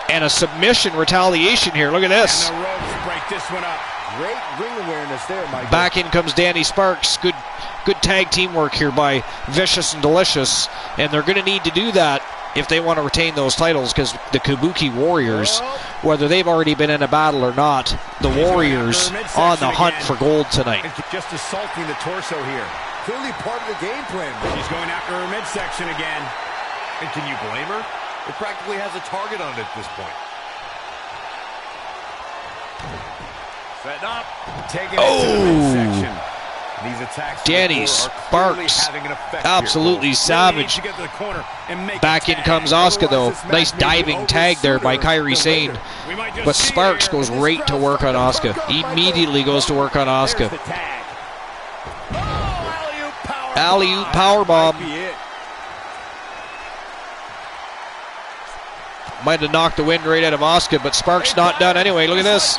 And a submission retaliation here. Look at this. And the ropes break this one up. Great ring awareness there, Mike. Back in comes Danny Sparks. Good tag teamwork here by Vicious and Delicious. And they're going to need to do that if they want to retain those titles, because the Kabuki Warriors, whether they've already been in a battle or not, the Warriors on the hunt for gold tonight. Just assaulting the torso here. Clearly part of the game plan. She's going after her midsection again. And can you blame her? It practically has a target on it at this point. Setting up. Taking it to the midsection. These attacks Danny Sparks, absolutely savage. Back in comes Asuka, though. Nice diving tag there by Kairi Sane. But Sparks goes right to work on Asuka. Immediately goes to work on Asuka. Alley-oop powerbomb. Might have knocked the wind right out of Asuka, but Sparks not done anyway. Look at this.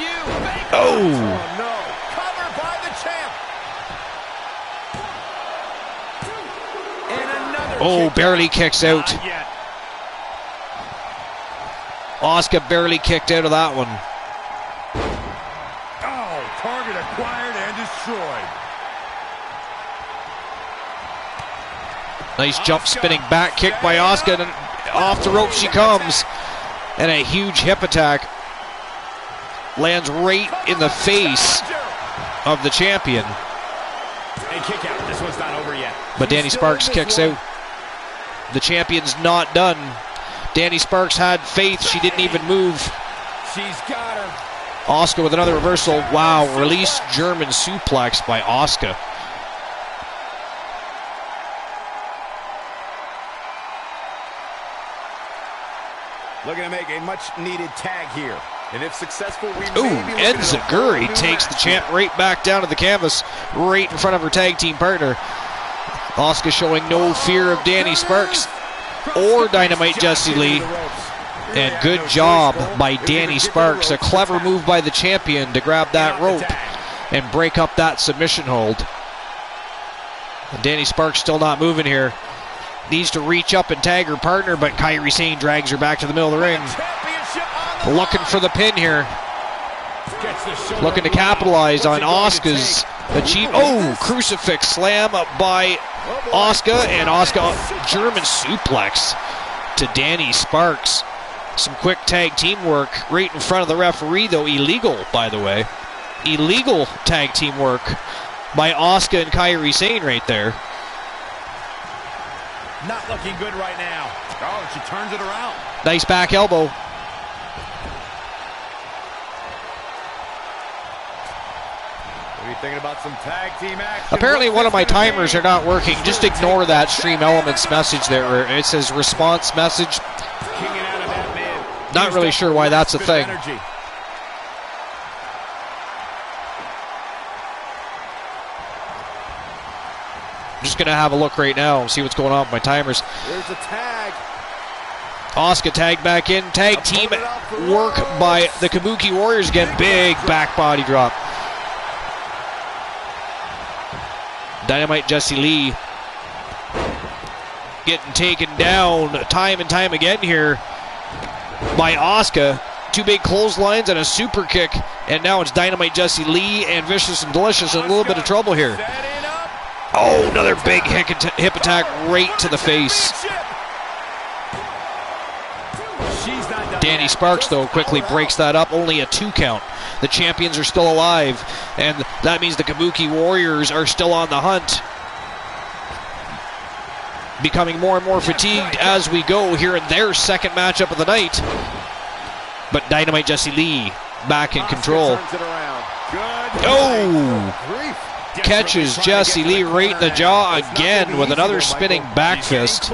Oh! Oh, barely kicks out. Asuka barely kicked out of that one. Oh, target acquired and destroyed. Nice jump spinning back kick by Asuka, and off the rope she comes. And a huge hip attack lands right in the face of the champion. And kick out. This one's not over yet. But Danny Sparks kicks out. The champion's not done. Danny Sparks had faith. She didn't even move. She's got her. Asuka with another reversal. Wow, release German suplex by Asuka. Looking to make a much-needed tag here. And if successful, we Ooh, Enziguri takes the champ right back down to the canvas, right in front of her tag team partner. Asuka showing no fear of Danny Sparks or Dynamite Jessie Lee. And good job by Danny Sparks. A clever move by the champion to grab that rope and break up that submission hold. And Danny Sparks still not moving here. Needs to reach up and tag her partner, but Kairi Sane drags her back to the middle of the ring. Looking for the pin here. Looking to capitalize on Asuka's crucifix slam by Asuka, and Asuka German suplex to Danny Sparks. Some quick tag team work right in front of the referee, though illegal, by the way. Illegal tag team work by Asuka and Kairi Sane right there. Not looking good right now. Oh, she turns it around. Nice back elbow. What are you thinking about some tag team action? Apparently one of my timers are not working. Just ignore that Stream Elements message there where it says response message. Not really sure why that's a thing. I'm just going to have a look right now and see what's going on with my timers. There's a tag. Asuka tag back in. Tag team work by the Kabuki Warriors again. Big back body drop. Dynamite Jessie Lee getting taken down time and time again here by Asuka. Two big clotheslines and a super kick, and now it's Dynamite Jessie Lee and Vicious and Delicious in a little bit of trouble here. Oh, another big hip attack right to the face. Danny Sparks, though, quickly breaks that up. Only a 2 count. The champions are still alive, and that means the Kabuki Warriors are still on the hunt. Becoming more and more fatigued as we go here in their second matchup of the night. But Dynamite Jessie Lee back in control. Oh! Catches Jessie Lee right in the jaw again with another spinning back fist.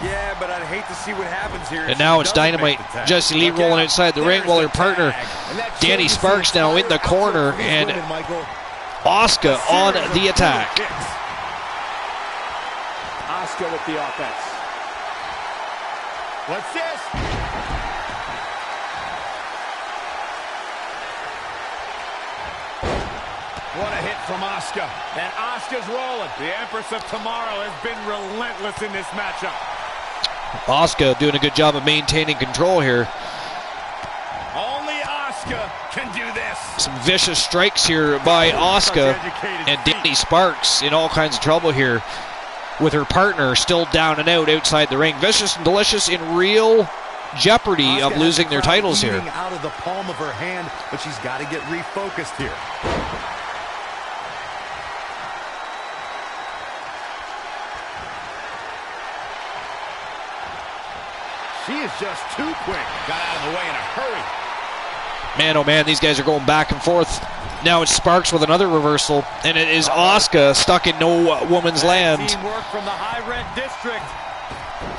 Yeah, but I'd hate to see what happens here. And now it's Dynamite Jessie Lee rolling outside the ring while her partner Danny Sparks now in the corner, and Asuka on the attack. Asuka with the offense. What's this? What a hit from Asuka. And Asuka's rolling. The Empress of Tomorrow has been relentless in this matchup. Asuka doing a good job of maintaining control here. Only Asuka can do this. Some vicious strikes here by Asuka, and Danny Sparks in all kinds of trouble here with her partner still down and out outside the ring. Vicious and Delicious in real jeopardy of losing their titles here. Out of the palm of her hand, but she's got to get refocused here. She is just too quick. Got out of the way in a hurry. Man, oh man, these guys are going back and forth. Now it's Sparks with another reversal, and it is Asuka stuck in no woman's land. Teamwork from the high red district.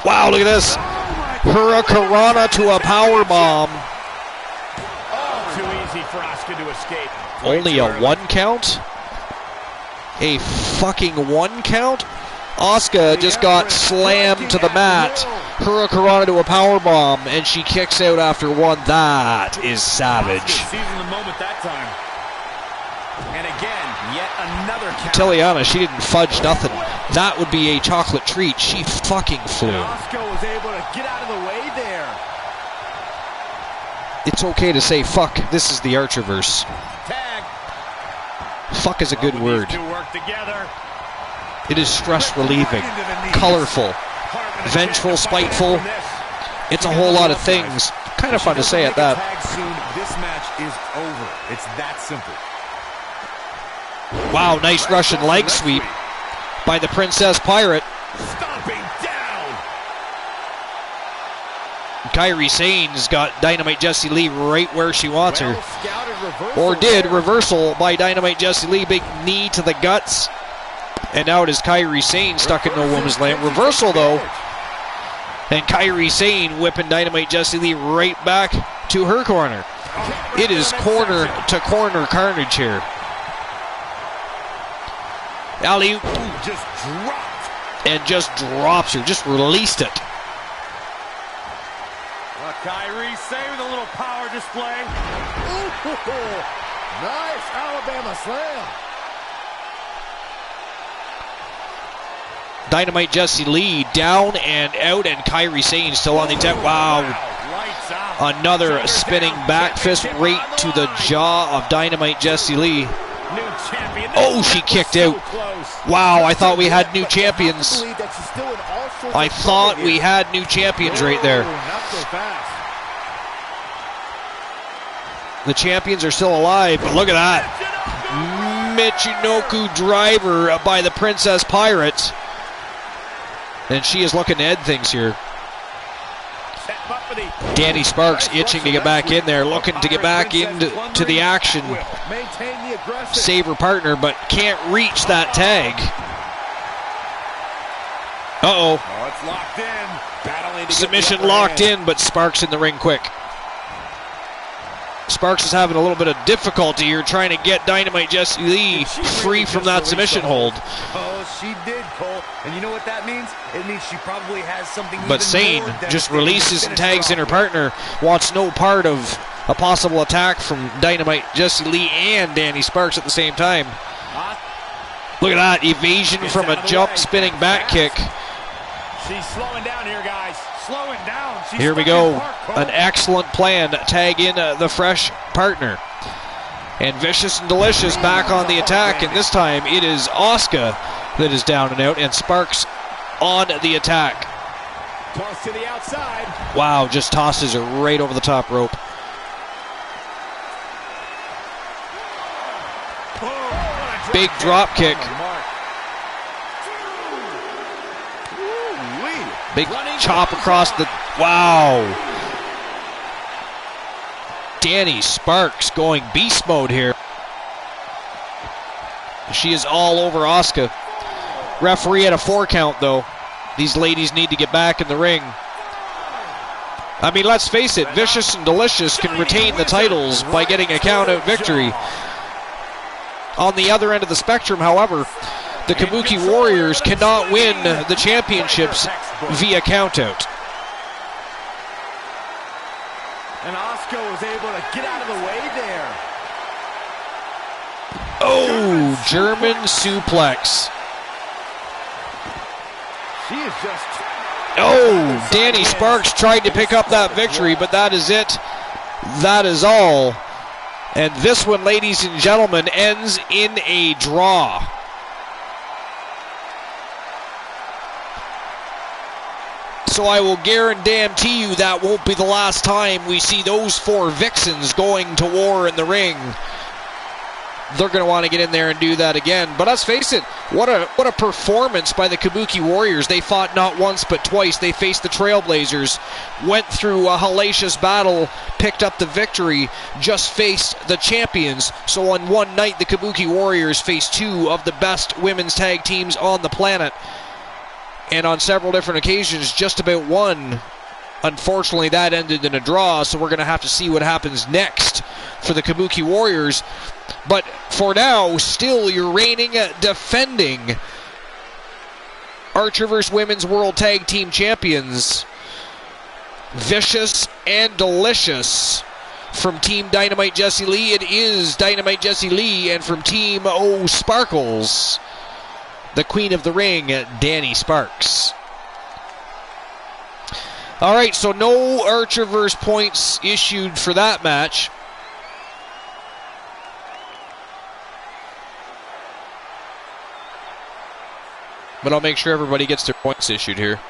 Wow, look at this. Hurricanrana to a power bomb. Oh, too easy for Asuka to escape. Only a 1 count? A fucking 1 count? Asuka just got slammed to the mat. Hurricanrana to a powerbomb, and she kicks out after 1. That is savage. Seizing the moment that time. And again, yet another count. Tiliana, she didn't fudge nothing. That would be a chocolate treat. She fucking flew. Asuka was able to get out of the way there. It's okay to say fuck. This is the Archerverse. Tag. Fuck is a good word. These two work together. It is stress relieving, colorful, vengeful, spiteful. It's a whole lot of things. Kind of fun to say at that. This match is over. It's that simple. Wow, nice Russian leg sweep by the Princess Pirate. Stomping down. Kairi Sane's got Dynamite Jessie Lee right where she wants her. Or did. Reversal by Dynamite Jessie Lee. Big knee to the guts. And now it is Kairi Sane stuck in no woman's land. Reversal, though. And Kairi Sane whipping Dynamite Jessie Lee right back to her corner. It is corner to corner carnage here. Alley-oop. Just dropped. And just drops her, just released it. Kyrie saving a little power display. Ooh, nice Alabama slam. Dynamite Jessie Lee down and out, and Kyrie Sane still on the attack. Wow. Lights out. Another spinning back fist right to the jaw of Dynamite Jessie Lee. New champion. Oh, she kicked out. Wow, I thought we had new champions. I thought we had new champions right there. Not so fast. The champions are still alive, but look at that. Michinoku driver by the Princess Pirates. And she is looking to end things here. Danny Sparks itching to get back in there, looking to get back into the action. Save her partner, but can't reach that tag. Uh-oh. Oh, it's locked in. Battling to Submission get the upper locked hand. in, but Sparks in the ring quick. Sparks is having a little bit of difficulty here trying to get Dynamite Jessie Lee free from that submission hold. Oh, she did, Cole. And you know what that means? It means she probably has something But even Sane more just devastating releases to and finish tags in her off. partner, wants no part of a possible attack from Dynamite Jessie Lee and Danny Sparks at the same time. Look at that, evasion from a jump spinning back kick. She's slowing down here, guys. Slowing down. She's Here we stuck go, in park, Cole. an excellent plan, tag in the fresh partner. And Vicious and Delicious back on the attack, and this time it is Asuka that is down and out, and Sparks on the attack. Toss to the outside. Wow, just tosses her right over the top rope. Oh, what a Big drop kick. Big chop across the... Wow. Danny Sparks going beast mode here. She is all over Asuka. Referee at a 4 count, though. These ladies need to get back in the ring. I mean, let's face it, Vicious and Delicious can retain the titles by getting a count-out victory. On the other end of the spectrum, however, the Kabuki Warriors cannot win the championships via countout. And Asuka was able to get out of the way there. Oh, German suplex. She is just... Oh, Danny Sparks tried to pick up that victory, but that is it. That is all. And this one, ladies and gentlemen, ends in a draw. So I will guarantee you that won't be the last time we see those 4 vixens going to war in the ring. They're going to want to get in there and do that again. But let's face it, what a performance by the Kabuki Warriors. They fought not once but twice. They faced the Trailblazers, went through a hellacious battle, picked up the victory, just faced the champions. So on one night, the Kabuki Warriors faced 2 of the best women's tag teams on the planet. And on several different occasions, just about won. Unfortunately, that ended in a draw, so we're going to have to see what happens next for the Kabuki Warriors. But for now, still your reigning, defending Archerverse Women's World Tag Team Champions, Vicious and Delicious. From Team Dynamite Jessie Lee, it is Dynamite Jessie Lee, and from Team O Sparkles, the Queen of the Ring, Danny Sparks. All right, so no Archerverse points issued for that match. But I'll make sure everybody gets their points issued here.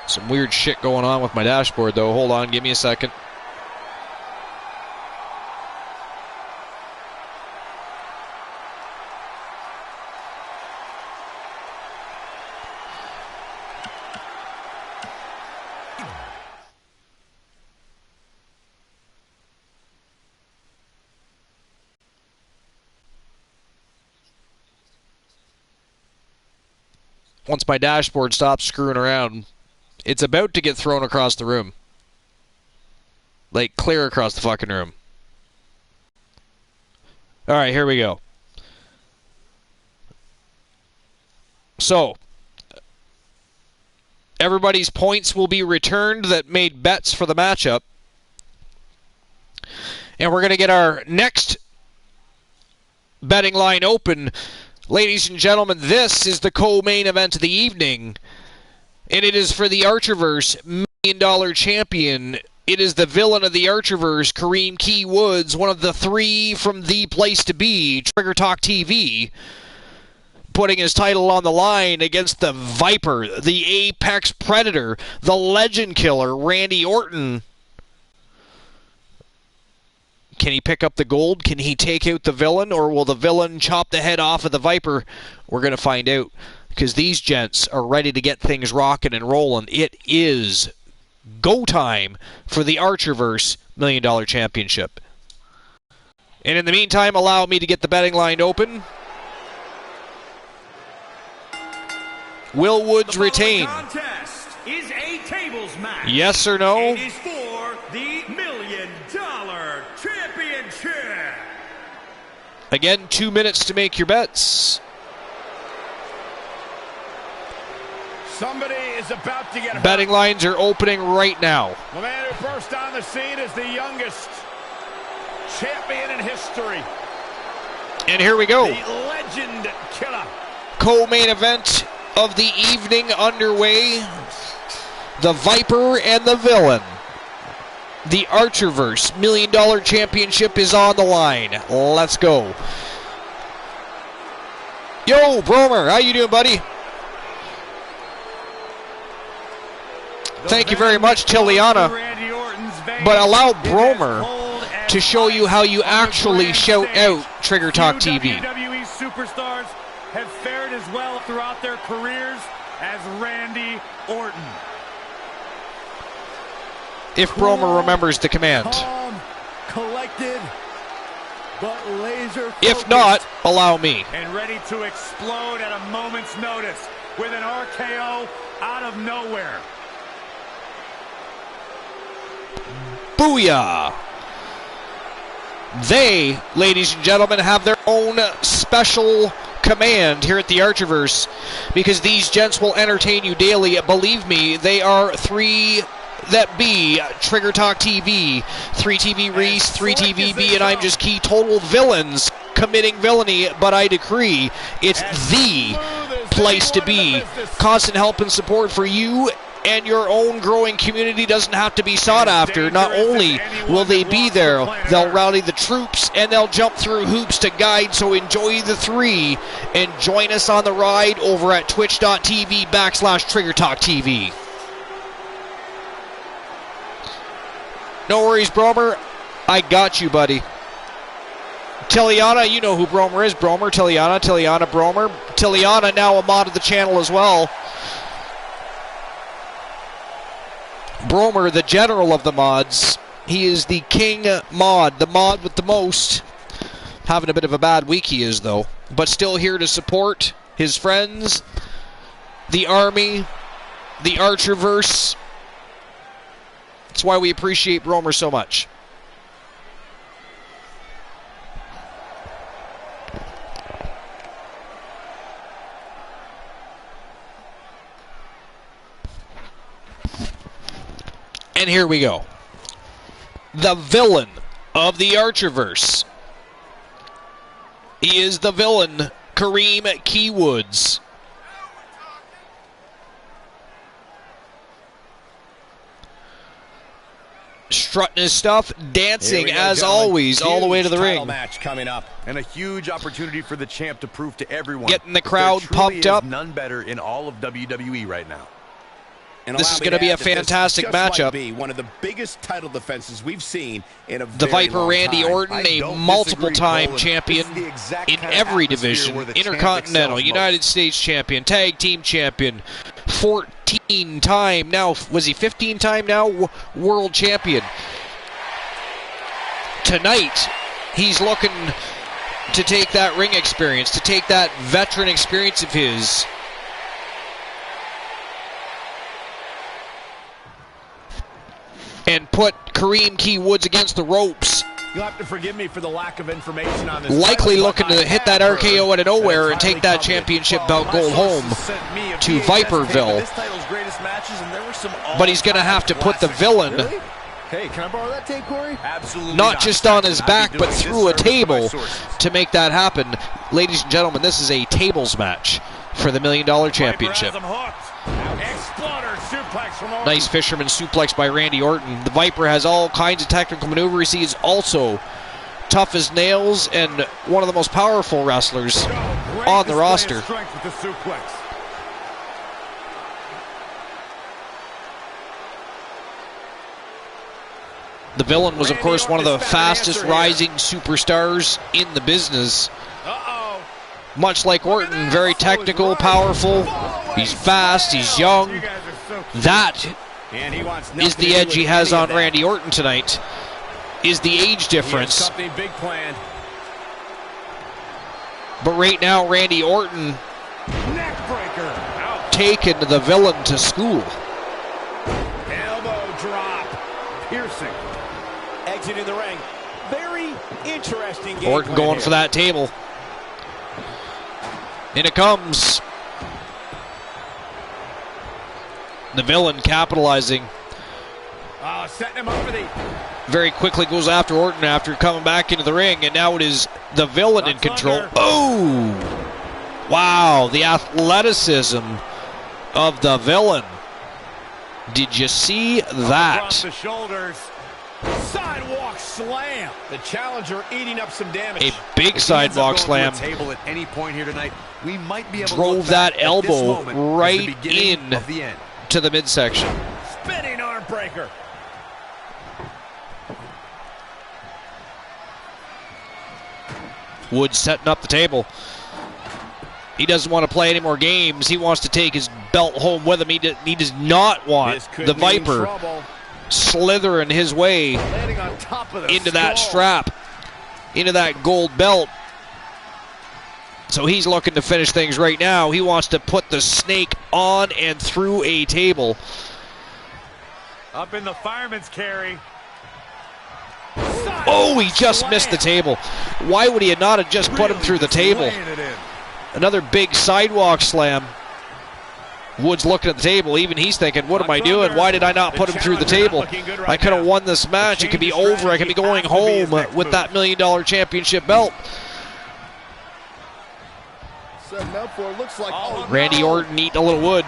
Some weird shit going on with my dashboard, though. Hold on, give me a second. Once my dashboard stops screwing around, it's about to get thrown across the room. Like, clear across the fucking room. All right, here we go. So, everybody's points will be returned that made bets for the matchup. And we're going to get our next betting line open. Ladies and gentlemen, this is the co-main event of the evening. And it is for the Archerverse $1 million champion. It is the villain of the Archerverse, Kareem Key Woods, one of the three from the place to be, Trigger Talk TV, putting his title on the line against the Viper, the Apex Predator, the Legend Killer, Randy Orton. Can he pick up the gold? Can he take out the villain? Or will the villain chop the head off of the Viper? We're going to find out, because these gents are ready to get things rocking and rolling. It is go time for the Archerverse $1 Million Championship. And in the meantime, allow me to get the betting line open. Will Woods retain? Contest is a tables match. Yes or no? It is for the $1 Million Championship. Again, 2 minutes to make your bets. Somebody is about to get hurt. Betting lines are opening right now. The man who burst on the scene is the youngest champion in history. And here we go. The Legend Killer. Co-main event of the evening underway. The Viper and the Villain. The Archerverse $1 Million Championship is on the line. Let's go. Yo, Bromer, how you doing, buddy? Thank you very much, Tiliana. But allow Bromer to show you how you actually shout out Trigger Talk TV. WWE superstars have fared as well throughout their careers as Randy Orton. If Bromer remembers the command. Calm, collected, but laser focused. If not, allow me. And ready to explode at a moment's notice with an RKO out of nowhere. Booyah! They, ladies and gentlemen, have their own special command here at the Archerverse, because these gents will entertain you daily. Believe me, they are three that be Trigger Talk TV, 3TV Reese, 3TVB, and I'm Just Key, total villains committing villainy, but I decree it's the place to be. Constant help and support for you and your own growing community doesn't have to be sought after. Not only will they be there, they'll rally the troops and they'll jump through hoops to guide, so enjoy the three and join us on the ride over at twitch.tv/Trigger Talk TV. No worries, Bromer. I got you, buddy. Tiliana, you know who Bromer is. Bromer, Tiliana, Bromer. Tiliana, now a mod of the channel as well. Bromer, the general of the mods. He is the king mod, the mod with the most. Having a bit of a bad week he is, though. But still here to support his friends, the army, the Archerverse. That's why we appreciate Bromer so much. And here we go. The villain of the Archerverse. He is the villain, Kareem Key Woods. Strutting his stuff, dancing as always, all the way to the ring. Match coming up, and a huge opportunity for the champ to prove to everyone, getting the crowd pumped up. None better in all of WWE right now. And this is going to be a fantastic matchup. Be one of the biggest title defenses we've seen in a the Viper Randy Orton, a multiple-time champion in every division, Intercontinental, United States champion, Tag Team champion, 14-time now, was he 15-time now, world champion. Tonight, he's looking to take that ring experience, to take that veteran experience of his, and put Kareem Key Woods against the ropes. You'll have to forgive me for the lack of information on this. Likely looking to hit that RKO out of nowhere and take that championship belt gold home to Viperville. But he's going to have to put the villain, Really? Hey, can I borrow that tape, Corey? Absolutely not just on his back, but through a table to to make that happen. Ladies and gentlemen, this is a tables match for the $1 Million Championship. Nice fisherman suplex by Randy Orton. The Viper has all kinds of technical maneuvers. He is also tough as nails and one of the most powerful wrestlers on the roster. The villain was, of course, one of the fastest rising superstars in the business. Much like Orton, very technical, powerful. He's fast, he's young. That is the edge he has on Randy Orton tonight, is the age difference. But right now, Randy Orton taking the villain to school. Elbow drop. Piercing. Exit in the ring. Very interesting game. Orton going for that table. In it comes. The villain capitalizing. Setting him up for the... Very quickly goes after Orton after coming back into the ring, and now it is the villain in control. Oh! Wow, the athleticism of the villain. Did you see that? Across the shoulders. Sidewalk slam. The challenger eating up some damage. A big sidewalk slam. Table at any point here tonight, we might be able drove to that elbow right in to the midsection. Spinning arm breaker. Woods setting up the table. He doesn't want to play any more games. He wants to take his belt home with him. He does not want the Viper slithering his way into that strap, into that gold belt. So he's looking to finish things right now. He wants to put the snake on and through a table. Up in the fireman's carry. Oh, he just missed the table. Why would he not have just put him through the table? Another big sidewalk slam. Woods looking at the table. Even he's thinking, what am I doing? Why did I not put him through the table? I could have won this match. It could be over. I could be going home with that $1 Million Championship belt. Randy Orton eating a little wood.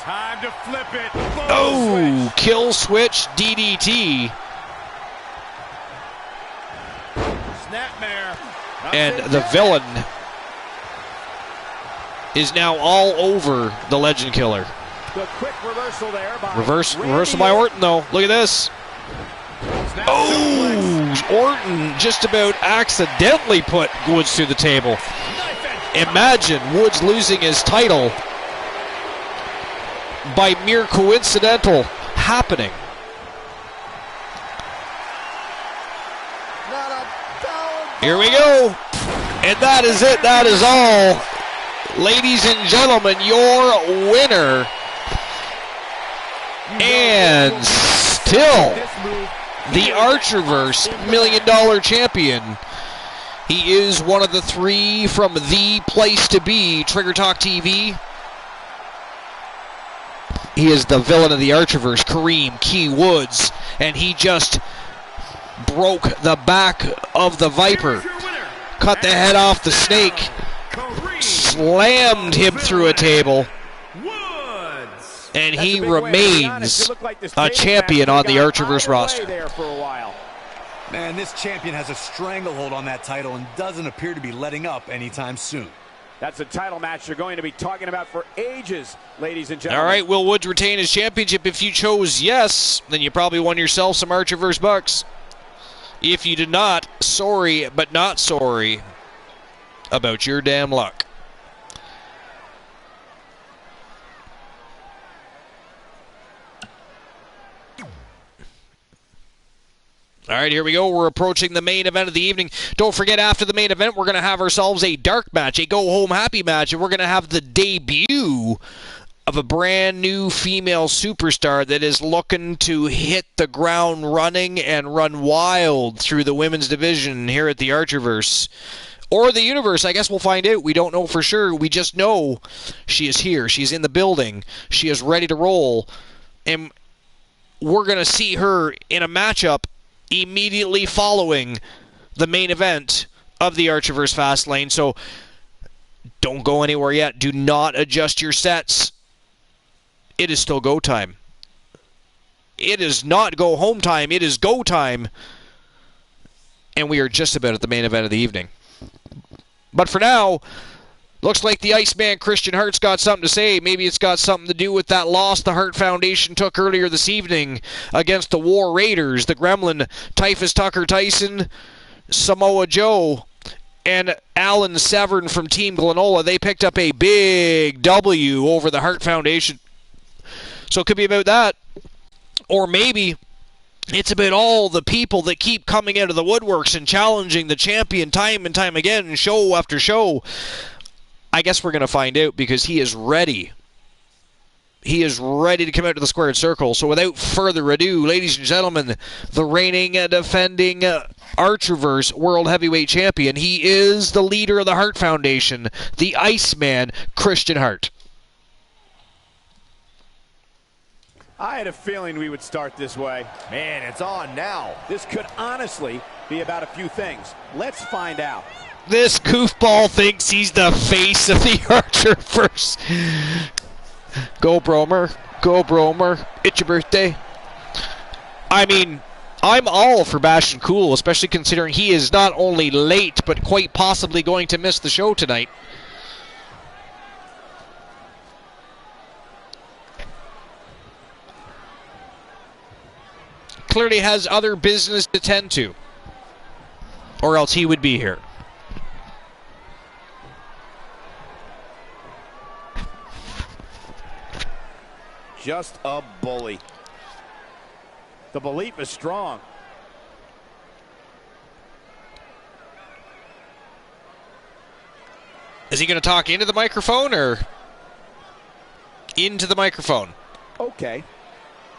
Time to flip it. Oh, kill switch DDT. Snapmare. And the villain is now all over the Legend Killer. The quick reversal there by Reversal by Orton, though. Look at this. Oh, Orton just about accidentally put Woods through the table. Imagine Woods losing his title by mere coincidental happening. Here we go. And that is it. That is all. Ladies and gentlemen, your winner. And still the Archerverse $1 Million Champion. He is one of the three from the place to be, Trigger Talk TV. He is the villain of the Archerverse, Kareem Key Woods, and he just broke the back of the Viper, cut the head off the snake, slammed him through a table, and he remains a champion on the Archerverse roster. Man, this champion has a stranglehold on that title and doesn't appear to be letting up anytime soon. That's a title match you're going to be talking about for ages, ladies and gentlemen. All right, will Woods retain his championship? If you chose yes, then you probably won yourself some Archerverse bucks. If you did not, sorry, but not sorry about your damn luck. All right, here we go. We're approaching the main event of the evening. Don't forget, after the main event, we're going to have ourselves a dark match, a go-home happy match, and we're going to have the debut of a brand new female superstar that is looking to hit the ground running and run wild through the women's division here at the Archerverse. Or the universe, I guess we'll find out. We don't know for sure. We just know she is here. She's in the building. She is ready to roll. And we're going to see her in a matchup immediately following the main event of the Archerverse Fastlane. So don't go anywhere yet. Do not adjust your sets. It is still go time. It is not go home time. It is go time. And we are just about at the main event of the evening. But for now, looks like the Iceman Christian Hart's got something to say. Maybe it's got something to do with that loss the Hart Foundation took earlier this evening against the War Raiders. The Gremlin, Typhus Tucker Tyson, Samoa Joe, and Alan Severn from Team Glenola. They picked up a big W over the Hart Foundation. So it could be about that. Or maybe it's about all the people that keep coming out of the woodworks and challenging the champion time and time again, show after show. I guess we're going to find out because he is ready. He is ready to come out to the squared circle. So without further ado, ladies and gentlemen, the reigning and defending Archerverse World Heavyweight Champion. He is the leader of the Hart Foundation, the Iceman, Christian Hart. I had a feeling we would start this way. Man, it's on now. This could honestly be about a few things. Let's find out. This goofball thinks he's the face of the Archerverse. Go, Bromer. Go, Bromer. It's your birthday. I mean, I'm all for Bastion Cool, especially considering he is not only late, but quite possibly going to miss the show tonight. Clearly has other business to tend to, or else he would be here. Just a bully. The belief is strong. Is he going to talk into the microphone or into the microphone? Okay.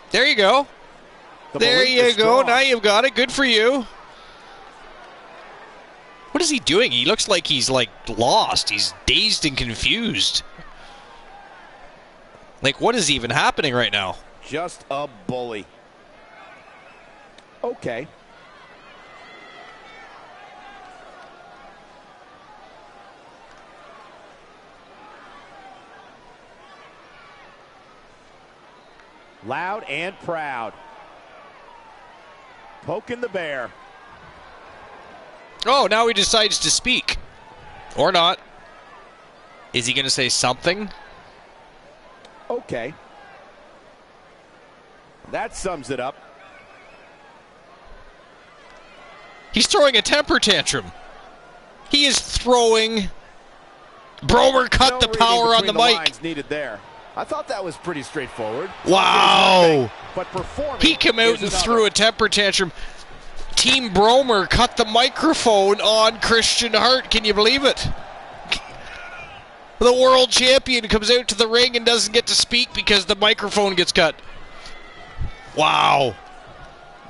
There you go. There you go. Now you've got it. Good for you. What is he doing? He looks like he's lost. He's dazed and confused. Like, what is even happening right now? Just a bully. Okay. Loud and proud. Poking the bear. Oh, now he decides to speak. Or not. Is he going to say something? Okay. That sums it up. He's throwing a temper tantrum. He is throwing... Bromer cut the power on the mic. Needed there. I thought that was pretty straightforward. Wow. But he came out and threw a temper tantrum. Team Bromer cut the microphone on Christian Hart. Can you believe it? The world champion comes out to the ring and doesn't get to speak because the microphone gets cut. Wow.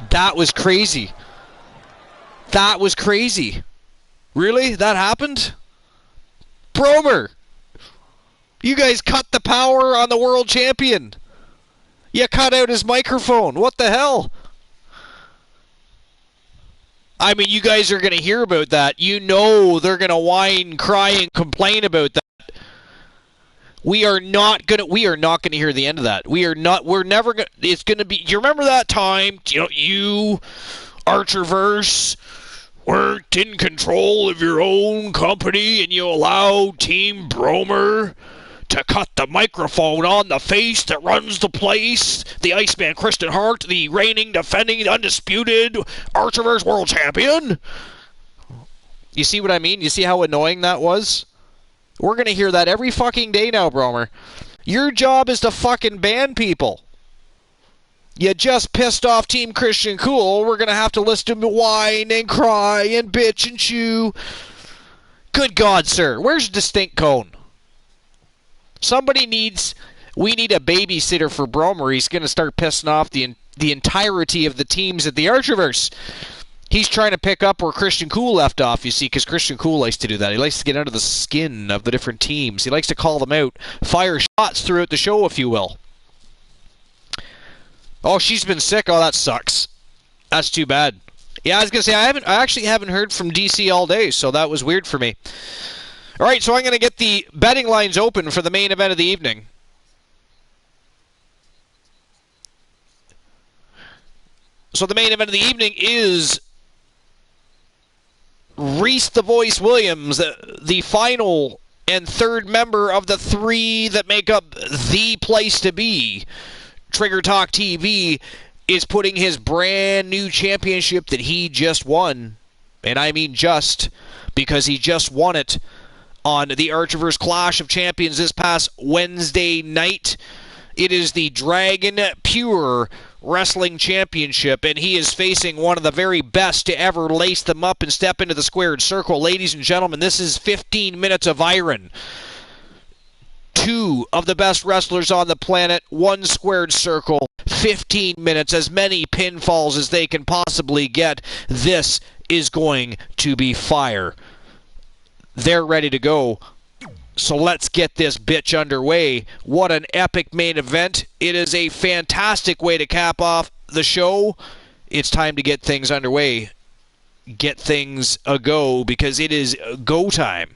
That was crazy. That was crazy. Really? That happened? Bromer, you guys cut the power on the world champion. You cut out his microphone. What the hell? I mean, you guys are going to hear about that. You know they're going to whine, cry, and complain about that. We are not going to hear the end of that. We're never going to, it's going to be, you remember that time, you Archerverse, weren't in control of your own company and you allowed Team Bromer to cut the microphone on the face that runs the place, the Iceman Christian Hart, the reigning, defending, undisputed Archerverse world champion. You see what I mean? You see how annoying that was? We're going to hear that every fucking day now, Bromer. Your job is to fucking ban people. You just pissed off Team Christian Cool. We're going to have to listen to whine and cry and bitch and chew. Good God, sir. Where's Distinct Cone? Somebody needs we need a babysitter for Bromer. He's going to start pissing off the entirety of the teams at the Archerverse. He's trying to pick up where Christian Cool left off, you see, because Christian Cool likes to do that. He likes to get under the skin of the different teams. He likes to call them out, fire shots throughout the show, if you will. Oh, she's been sick. Oh, that sucks. That's too bad. Yeah, I was going to say, I actually haven't heard from DC all day, so that was weird for me. All right, so I'm going to get the betting lines open for the main event of the evening. So the main event of the evening is Reese the Voice Williams, the final and third member of the three that make up the place to be. Trigger Talk TV is putting his brand new championship that he just won, and I mean just, because he just won it on the Archerverse Clash of Champions this past Wednesday night. It is the Dragon Pure Wrestling Championship, and he is facing one of the very best to ever lace them up and step into the squared circle. Ladies and gentlemen, this is 15 minutes of iron. Two of the best wrestlers on the planet, one squared circle, 15 minutes, as many pinfalls as they can possibly get. This is going to be fire. They're ready to go. So let's get this bitch underway. What an epic main event. It is a fantastic way to cap off the show. It's time to get things underway. Get things a-go, because it is go time.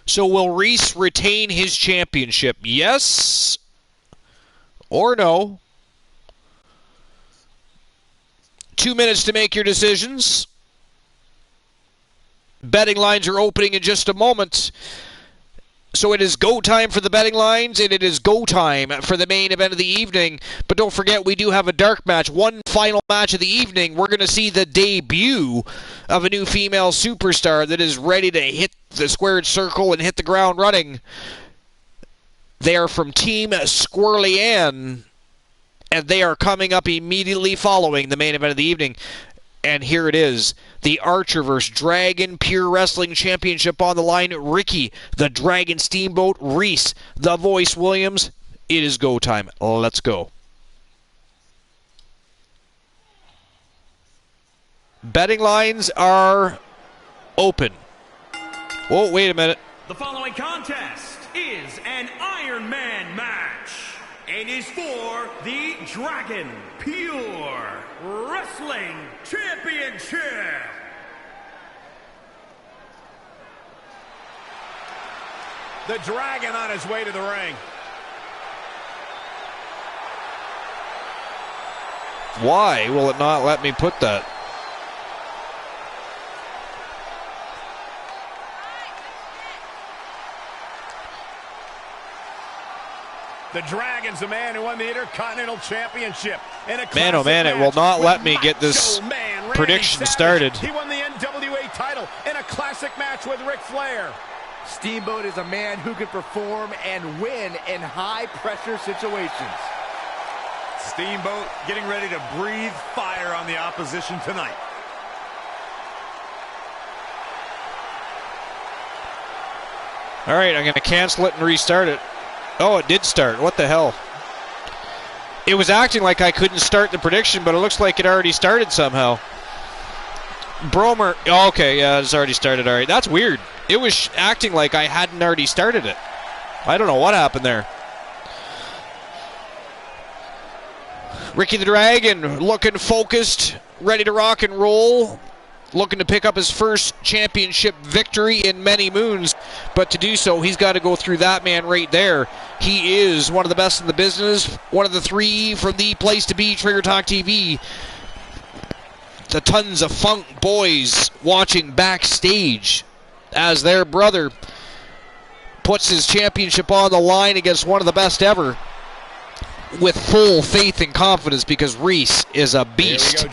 So will Reese retain his championship? Yes or no? 2 minutes to make your decisions. Betting lines are opening in just a moment. So it is go time for the betting lines, and it is go time for the main event of the evening. But don't forget, we do have a dark match. One final match of the evening. We're going to see the debut of a new female superstar that is ready to hit the squared circle and hit the ground running. They are from Team Squirrely Ann, and they are coming up immediately following the main event of the evening. And here it is, the Archerverse Dragon Pure Wrestling Championship on the line. Ricky, the Dragon Steamboat, Reese, the Voice Williams. It is go time. Let's go. Betting lines are open. Oh, wait a minute. The following contest is an Iron Man match. It is for the Dragon Pure Wrestling Championship. The Dragon on his way to the ring. Why will it not let me put that? The Dragon's a man who won the Intercontinental Championship. Man, oh man, it will not let me get this prediction started. He won the NWA title in a classic match with Ric Flair. Steamboat is a man who can perform and win in high-pressure situations. Steamboat getting ready to breathe fire on the opposition tonight. All right, I'm going to cancel it and restart it. Oh, it did start. What the hell? It was acting like I couldn't start the prediction, but it looks like it already started somehow. Bromer. Oh, okay, yeah, it's already started. All right, that's weird. It was acting like I hadn't already started it. I don't know what happened there. Ricky the Dragon looking focused, ready to rock and roll. Looking to pick up his first championship victory in many moons. But to do so, he's got to go through that man right there. He is one of the best in the business. One of the three from the place to be, Trigger Talk TV. The tons of funk boys watching backstage as their brother puts his championship on the line against one of the best ever, with full faith and confidence, because Reese is a beast.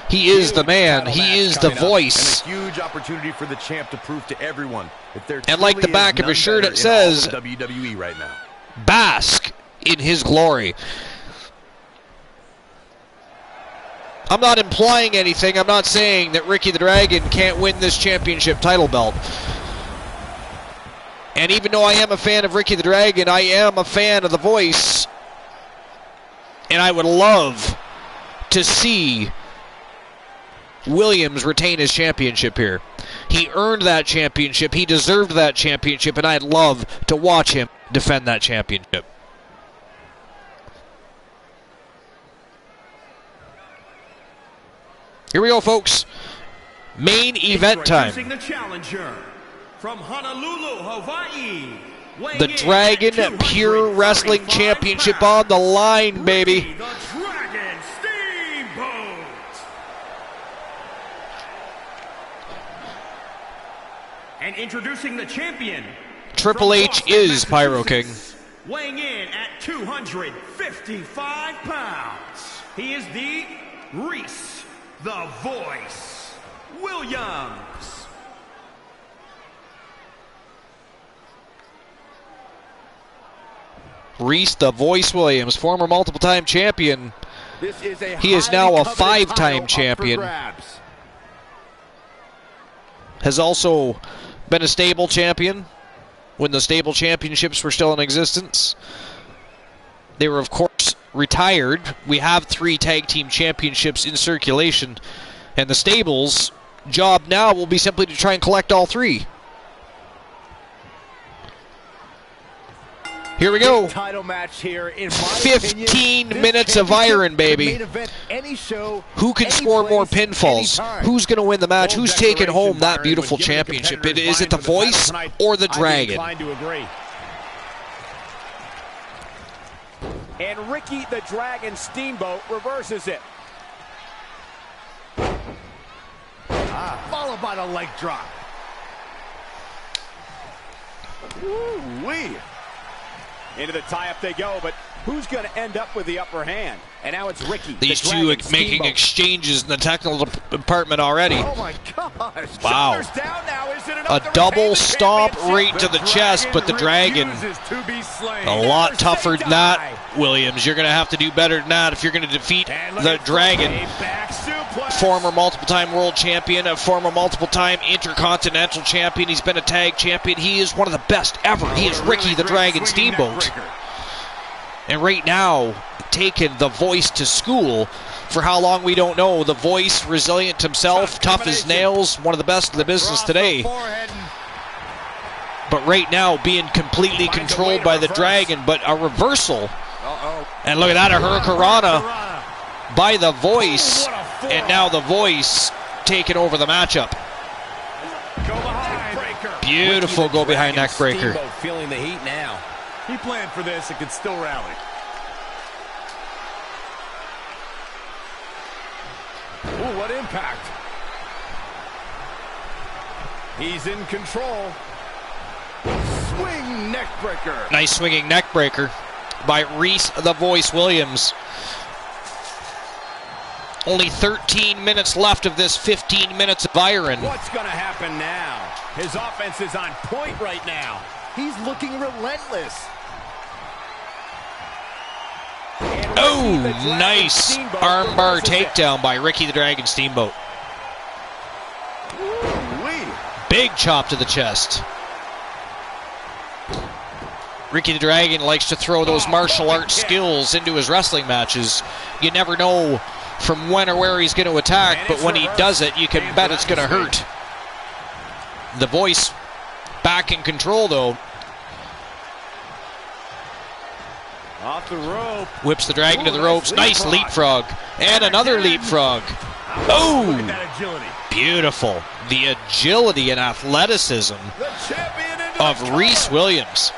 He is the man. He is the voice. And a huge opportunity for the champ to prove to everyone that there and like the back of his shirt, it says WWE right now. bask in his glory. I'm not implying anything. I'm not saying that Ricky the Dragon can't win this championship title belt. And even though I am a fan of Ricky the Dragon, I am a fan of The Voice. And I would love to see Williams retain his championship here. He earned that championship. He deserved that championship. And I'd love to watch him defend that championship. Here we go, folks. Main event time. Introducing the challenger from Honolulu, Hawaii. The Dragon Pure Wrestling Championship on the line, baby. The Dragon Steamboat. And introducing the champion. Triple H is Pyro King. Weighing in at 255 pounds. He is the Reese, the Voice, Williams. Reese, the Voice Williams, former multiple-time champion. He is now a 5-time champion. Has also been a stable champion when the stable championships were still in existence. They were, of course, retired. We have 3 tag team championships in circulation, and the stable's job now will be simply to try and collect all 3. Here we go. Title match here, in my 15 opinion, minutes of iron, baby. Who can score more pinfalls? Who's going to win the match? Who's taking home that beautiful championship? Is it the Voice or the Dragon? And Ricky the Dragon Steamboat reverses it. Followed by the leg drop. Woo-wee. Into the tie-up they go, but who's going to end up with the upper hand? And now it's Ricky. These the two Dragon making Steamboat. exchanges in the technical department already. Oh my gosh. Wow. Shoulders down now. Is it enough A to retain double the stomp championship? right to the chest, but the Dragon a lot tougher than that. Williams, you're going to have to do better than that if you're going to defeat the Dragon. Former multiple-time world champion, a former multiple-time intercontinental champion. He's been a tag champion. He is one of the best ever. He is Ricky the Dragon Steamboat. And right now, taking the Voice to school. For how long, we don't know. The Voice, resilient himself, tough as nails, one of the best in the business today. But right now, being completely controlled by the Dragon, but a reversal. And look at that, a Hurricanrana by the Voice. And now the Voice taking over the matchup. Beautiful go behind neck breaker. Feeling the heat now. He planned for this and could still rally. Ooh, what impact. He's in control. Swing neck breaker. Nice swinging neck breaker by Reese the Voice Williams. Only 13 minutes left of this 15 minutes of iron. What's going to happen now? His offense is on point right now. He's looking relentless. Oh, nice armbar takedown by Ricky the Dragon Steamboat. Big chop to the chest. Ricky the Dragon likes to throw those martial arts skills into his wrestling matches. You never know from when or where he's going to attack, but when he does it, you can bet it's going to hurt. The Voice back in control, though. Off the rope. Whips the Dragon to the ropes. Nice leapfrog. And another leapfrog. Oh! Look at that agility. Beautiful. The agility and athleticism of Reese Williams.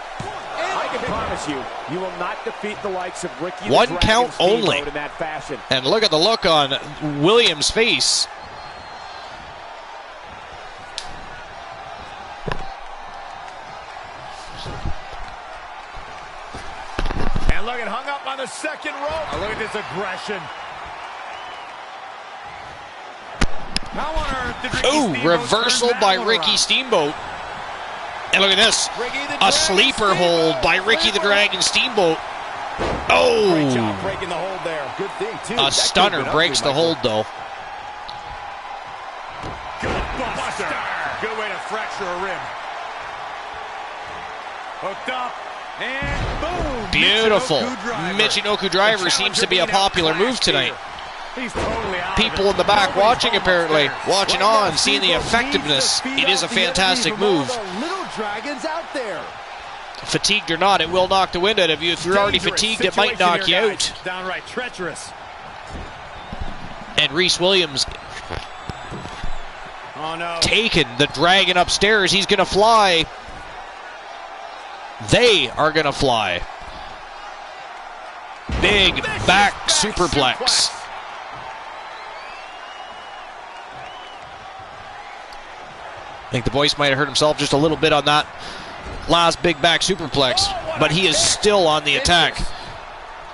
I can promise you, you will not defeat the likes of Ricky the One Dragon count Steamboat only. in that fashion. And look at the look on Williams' face. And look at hung up on the second rope. Look at this aggression. How on earth did Ricky Oh, Steamboat reversal turn that by one Ricky around? Steamboat. And look at this. A sleeper hold by Ricky the Dragon Steamboat. Oh! Great job breaking the hold there. Good thing, too. A stunner breaks the hold, though. Good buster. Good way to fracture a rib. Hooked up. And boom. Beautiful. Michinoku Michinoku driver seems to be a popular move tonight. He's totally out People in the back watching, apparently. Watching on, seeing the effectiveness. It is a fantastic move. Little dragons out there. Fatigued or not, it will knock the wind out of you. If you're already fatigued, it might knock you out. Downright treacherous. And Reese Williams Oh no. taking the Dragon upstairs. He's going to fly. They are going to fly. Big back superplex. I think the voice might have hurt himself just a little bit on that last big back superplex, but he is still on the attack,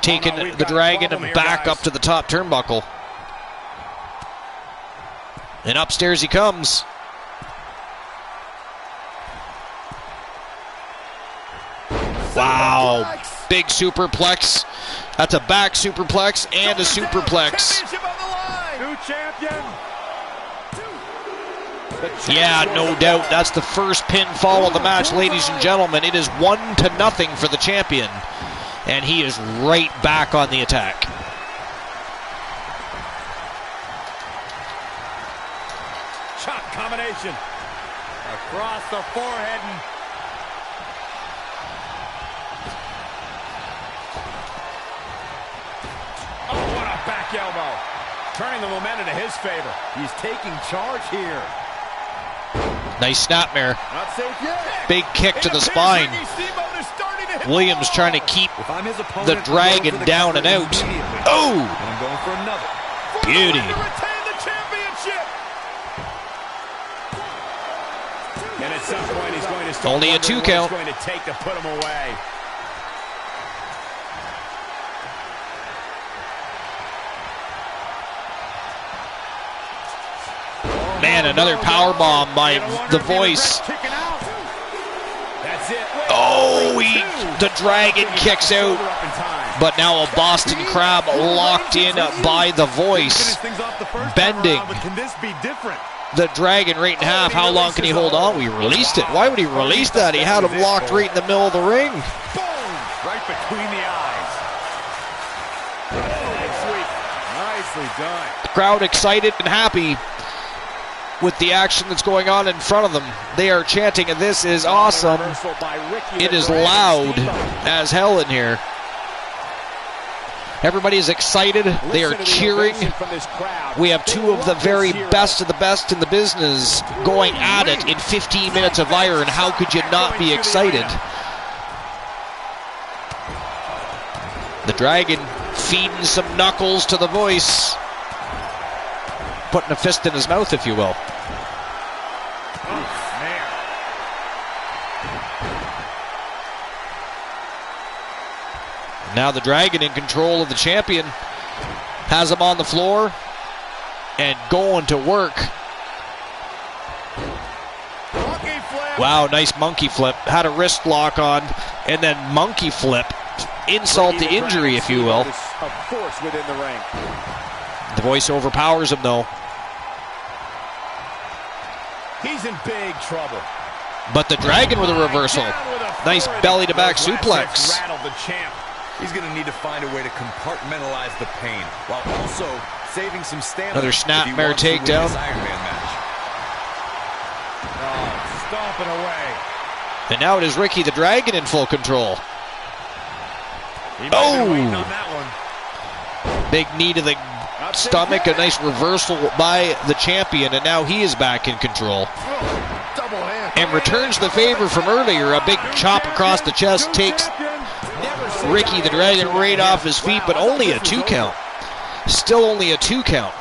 taking the Dragon back up to the top turnbuckle. And upstairs he comes. Wow, big superplex. That's a back superplex and a superplex. New champion. Yeah, no doubt. That's the first pinfall of the match, ladies and gentlemen. It is 1-0 for the champion. And he is right back on the attack. Chop combination. Across the forehead. Oh, what a back elbow. Turning the momentum to his favor. He's taking charge here. Nice snapmare. Not safe yet. Big kick to the spine. Williams trying to keep the Dragon down and out. Oh! And I'm going for another. Beauty. Retain the championship. And at some point he's going to start Only a 2 count. going to take to put him away. Man, another power bomb by the voice. That's it. Oh, the Dragon kicks out. But now a Boston Crab locked in by the voice. Bending Can this be different? the Dragon right in half. How long can he hold on? We released it. Why would he release that? He had him locked right in the middle of the ring. Boom! Right between the eyes. Nicely done. The crowd excited and happy with the action that's going on in front of them. They are chanting, "This is awesome." It is loud as hell in here. Everybody is excited. They are cheering. We have two of the very best of the best in the business going at it in 15 minutes of iron. How could you not be excited? The Dragon feeding some knuckles to the voice. Putting a fist in his mouth, if you will. Now the Dragon in control of the champion. Has him on the floor and going to work. Wow, nice monkey flip. Had a wrist lock on and then monkey flip. Insult to injury, if you will. The voice overpowers him, though. He's in big trouble. But the Dragon with a reversal. Nice belly-to-back suplex. Rattled the champ. He's going to need to find a way to compartmentalize the pain while also saving some stamina. Another snapmare takedown. Oh, stomping away. And now it is Ricky the Dragon in full control. Oh! On that one. Big knee to the stomach. A nice reversal by the champion. And now he is back in control. And returns the favor from earlier. A big chop across the chest takes Ricky the Dragon right off his feet, but only a 2 count. Still only a 2 count.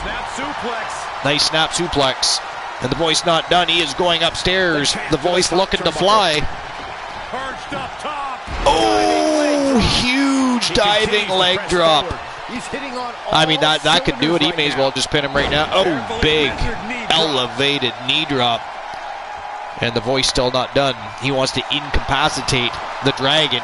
Snap suplex. Nice snap suplex. And the voice not done. He is going upstairs. The voice looking to fly. Perched up top. Oh, huge diving leg drop. He's hitting on I mean, that could do it. He right may as well just pin him right now. Oh, big elevated knee drop. And the voice still not done. He wants to incapacitate the Dragon.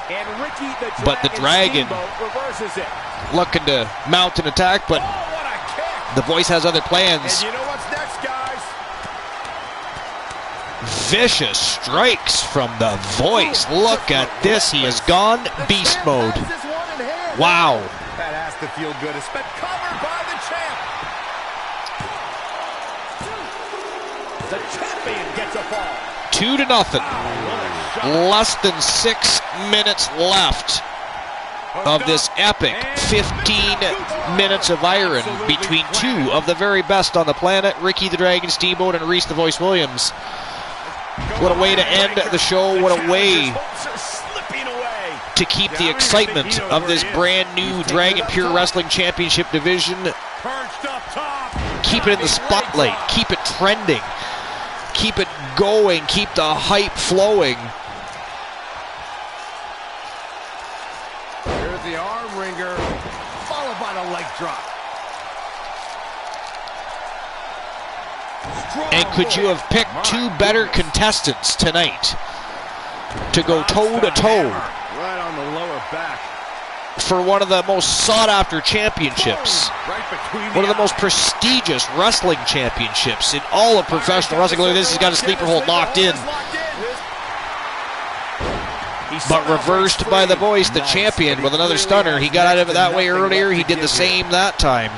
And Ricky But the Dragon reverses it. looking to mount an attack, but Oh, what a kick. the voice has other plans. And you know what's next, guys? Vicious strikes from the voice. Look at this. He has gone beast mode. Has this one in hand. Wow. That has to feel good. It's been covered by the champ. The champion gets a fall. 2-0. Less than 6 minutes left of this epic 15 minutes of iron between two of the very best on the planet, Ricky the Dragon Steamboat and Reese the Voice Williams. What a way to end the show. What a way to keep the excitement of this brand new Dragon Pure Wrestling Championship division. Keep it in the spotlight. Keep it trending. Keep it going. Keep the hype flowing. Here's the arm wringer, followed by the leg drop. And could you have picked two better contestants tonight to go toe-to-toe Right on the lower back. for one of the most sought-after championships, Right between one of the most prestigious wrestling championships in all of professional wrestling? Look at this, he's got a sleeper hold locked in, but reversed by the voice, the champion, with another stunner. He got out of it that way earlier, he did the same that time.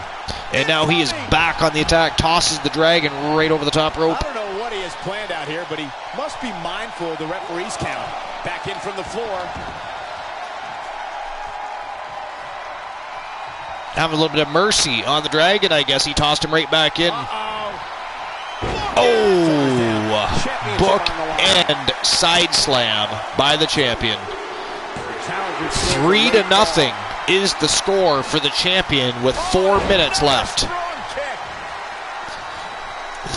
And now he is back on the attack, tosses the Dragon right over the top rope. I don't know what he has planned out here, but he must be mindful of the referee's count. Back in from the floor. Having a little bit of mercy on the Dragon, I guess. He tossed him right back in. Oh, book and side slam by the champion. 3-0 is the score for the champion with 4 minutes left.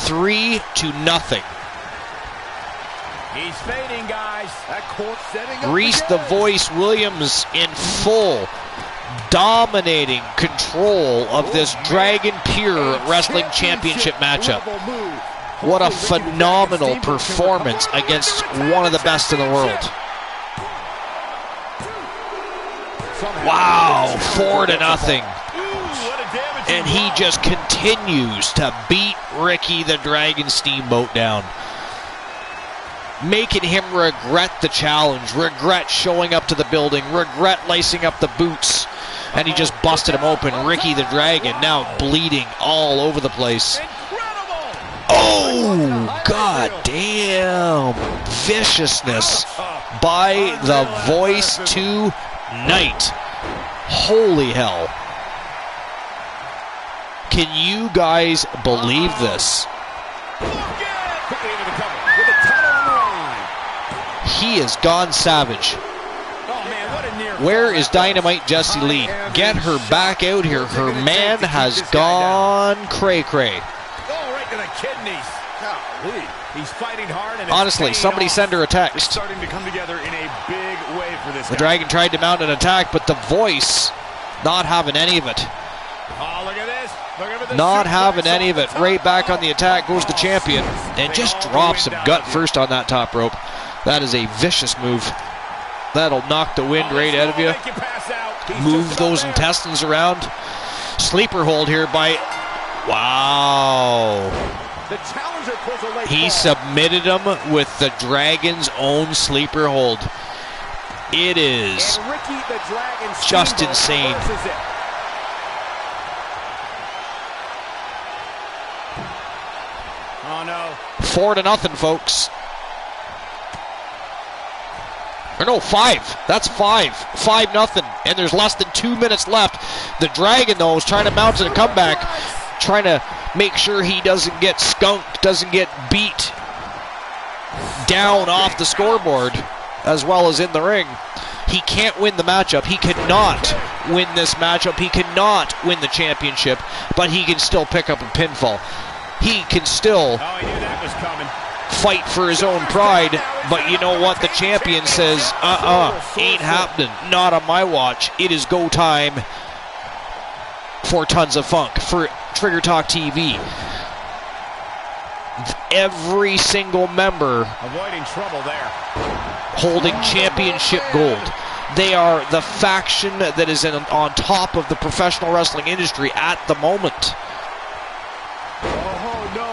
3-0. He's fading, guys. That court setting up. Reese the Voice Williams in full dominating control of this Dragon Pure Wrestling Championship matchup. What a phenomenal performance against one of the best in the world. Wow, 4-0. And he just continues to beat Ricky the Dragon Steamboat down, making him regret the challenge, regret showing up to the building, regret lacing up the boots, and he just busted him open. Ricky the Dragon now bleeding all over the place. Oh, god damn. Viciousness by the voice tonight. Holy hell. Can you guys believe this? He has gone savage. Where is Dynamite Jessie Lee? Get her back out here. Her man has gone cray-cray. He's fighting hard. Honestly, somebody send her a text. Starting to come together in a big way for this. The Dragon tried to mount an attack, but the voice not having any of it. Oh, look at this. Look at Not having any of it. Right back on the attack goes the champion, and just drops him gut first on that top rope. That is a vicious move. That'll knock the wind right out of you. Move those intestines around. Sleeper hold here by... Wow. He submitted him with the Dragon's own sleeper hold. It is just insane. Oh no. 4-0, folks. Or no, 5. That's 5. 5-0. And there's less than 2 minutes left. The Dragon, though, is trying to mount a comeback, trying to make sure he doesn't get skunked, doesn't get beat down off the scoreboard, as well as in the ring. He can't win the matchup. He cannot win this matchup. He cannot win the championship, but he can still pick up a pinfall. He can still fight for his own pride, but you know what? The champion says, ain't happening. Not on my watch. It is go time for Tons of Funk, for Trigger Talk TV. Every single member Avoiding trouble there. holding championship gold. They are the faction that is on top of the professional wrestling industry at the moment. Oh, no.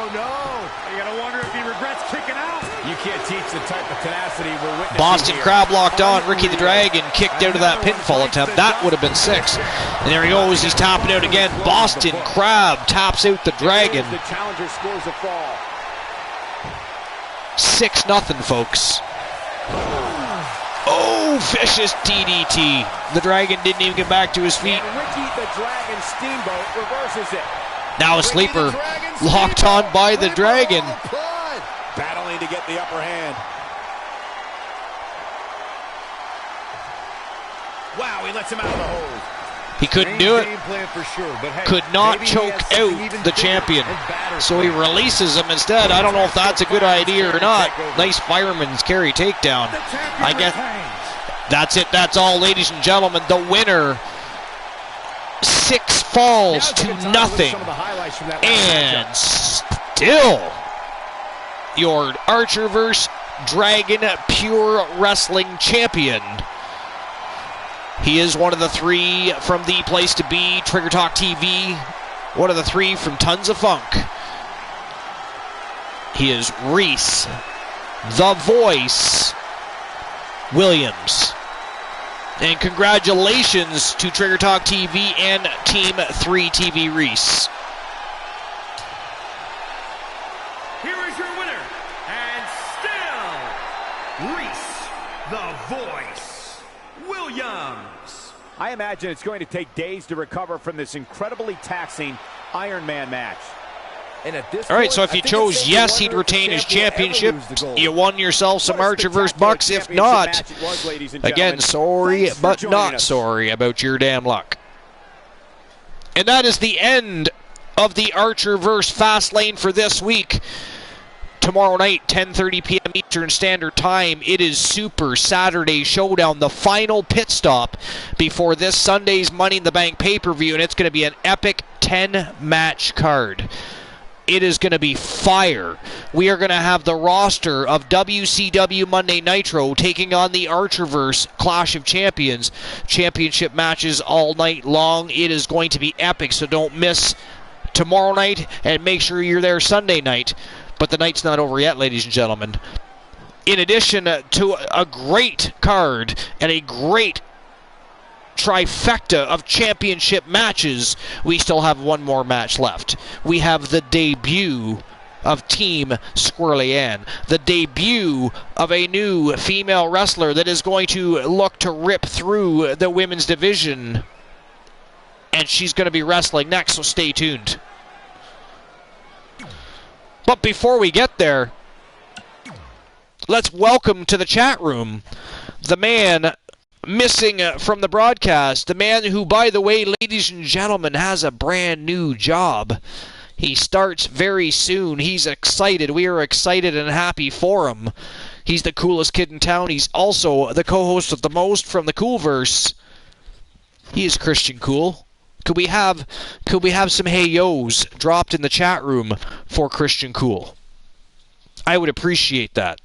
You gotta wonder if he regrets kicking out. You can't teach the type of tenacity we're witnessing Boston here. Crab locked on. Ricky the Dragon kicked out of that pinfall attempt. That would have been 6. And there he goes. He's tapping out again. Boston Crab taps out the Dragon. The challenger scores a fall. 6-0, folks. Oh, vicious DDT. The Dragon didn't even get back to his feet. And Ricky the Dragon Steamboat reverses it. Now a sleeper locked on by the Dragon. Battling to get the upper hand. Wow, he lets him out of the hold. He couldn't do it. Game plan for sure, but hey, Could not maybe he choke has something out even the bigger champion. and badder So he for him. releases him instead. I don't know if that's a good idea or not. Nice fireman's carry takedown. I guess that's it. That's all, ladies and gentlemen. The winner, 6 falls to nothing. And still, your Archerverse Dragon Pure Wrestling Champion. He is one of the 3 from the place to be, Trigger Talk TV. One of the 3 from Tons of Funk. He is Reese, the Voice, Williams. And congratulations to Trigger Talk TV and Team 3 TV Reese. Here is your winner, and still, Reese, the Voice, Williams. I imagine it's going to take days to recover from this incredibly taxing Iron Man match. And at this All right, point, so if I you think chose it's safe to yes, he'd wonder if the retain his champion championship. ever lose the gold. You won yourself some What a Archerverse spectacular bucks. If championship not, match it was, ladies and again, gentlemen. sorry, Thanks for but joining not us. sorry about your damn luck. And that is the end of the Archerverse Fastlane for this week. Tomorrow night, 10:30 p.m. Eastern Standard Time, it is Super Saturday Showdown, the final pit stop before this Sunday's Money in the Bank pay-per-view, and it's going to be an epic 10-match card. It is going to be fire. We are going to have the roster of WCW Monday Nitro taking on the Archerverse Clash of Champions. Championship matches all night long. It is going to be epic, so don't miss tomorrow night, and make sure you're there Sunday night. But the night's not over yet, ladies and gentlemen. In addition to a great card and a great trifecta of championship matches, we still have one more match left. We have the debut of Team Squirrely Ann, the debut of a new female wrestler that is going to look to rip through the women's division, and she's going to be wrestling next, so stay tuned. But before we get there, let's welcome to the chat room the man missing from the broadcast, the man who, by the way, ladies and gentlemen, has a brand new job. He starts very soon. He's excited. We are excited and happy for him. He's the coolest kid in town. He's also the co-host of The Most from the Coolverse. He is Christian Cool. Could we have some hey yo's dropped in the chat room for Christian Cool? I would appreciate that.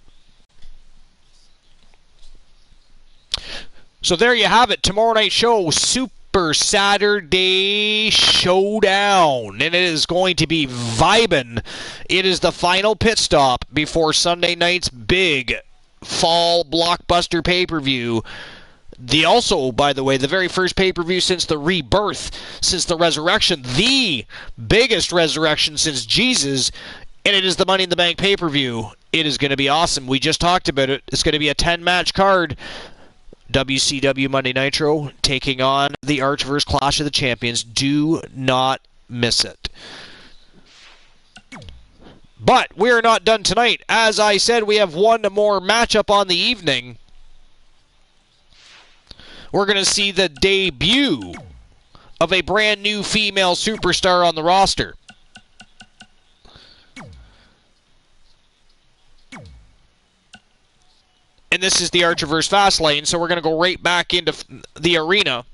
So there you have it. Tomorrow night show, Super Saturday Showdown. And it is going to be vibin'. It is the final pit stop before Sunday night's big fall blockbuster pay-per-view. Also, by the way, the very first pay-per-view since the rebirth, since the resurrection, the biggest resurrection since Jesus, and it is the Money in the Bank pay-per-view. It is going to be awesome. We just talked about it. It's going to be a 10-match card. WCW Monday Nitro taking on the Archerverse Clash of the Champions. Do not miss it. But we're not done tonight. As I said, we have one more matchup on the evening. We're going to see the debut of a brand new female superstar on the roster. And this is the Archerverse Fastlane, so we're going to go right back into the arena.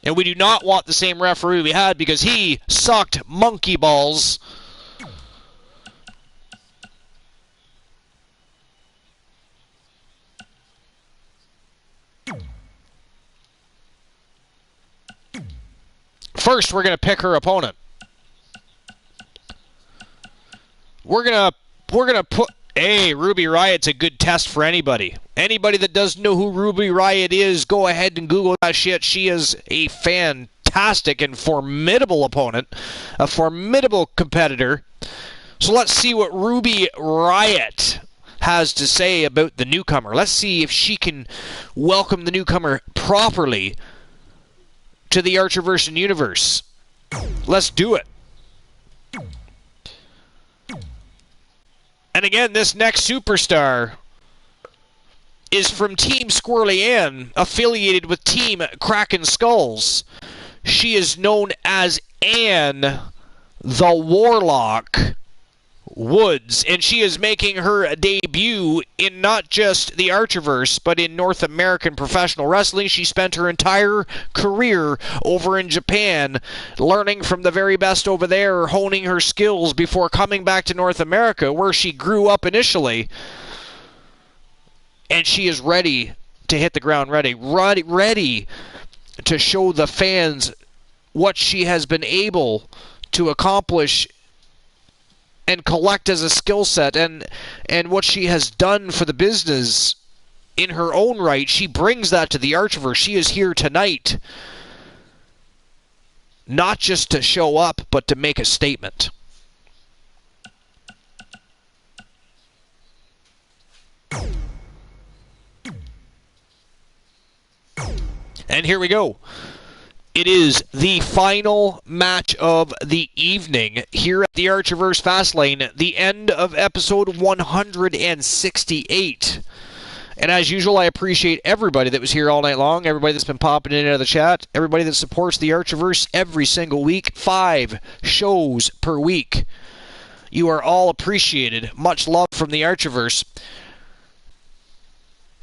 And we do not want the same referee we had because he sucked monkey balls. First, we're going to pick her opponent. We're gonna put. Hey, Ruby Riot's a good test for anybody. Anybody that doesn't know who Ruby Riot is, go ahead and Google that shit. She is a fantastic and formidable opponent, a formidable competitor. So let's see what Ruby Riot has to say about the newcomer. Let's see if she can welcome the newcomer properly to the Archerverse universe. Let's do it. And again, this next superstar is from Team Squirrely Ann, affiliated with Team Kraken Skulls. She is known as Ann the Warlock Woods, and she is making her debut in not just the Archerverse, but in North American professional wrestling. She spent her entire career over in Japan, learning from the very best over there, honing her skills before coming back to North America, where she grew up initially. And she is ready to hit the ground ready to show the fans what she has been able to accomplish and collect as a skill set, and what she has done for the business in her own right. She brings that to the Archerverse. She is here tonight not just to show up, but to make a statement. And here we go. It is the final match of the evening here at the Archerverse Fastlane, the end of episode 168. And as usual, I appreciate everybody that was here all night long, everybody that's been popping in and out of the chat, everybody that supports the Archerverse every single week, 5 shows per week. You are all appreciated. Much love from the Archerverse.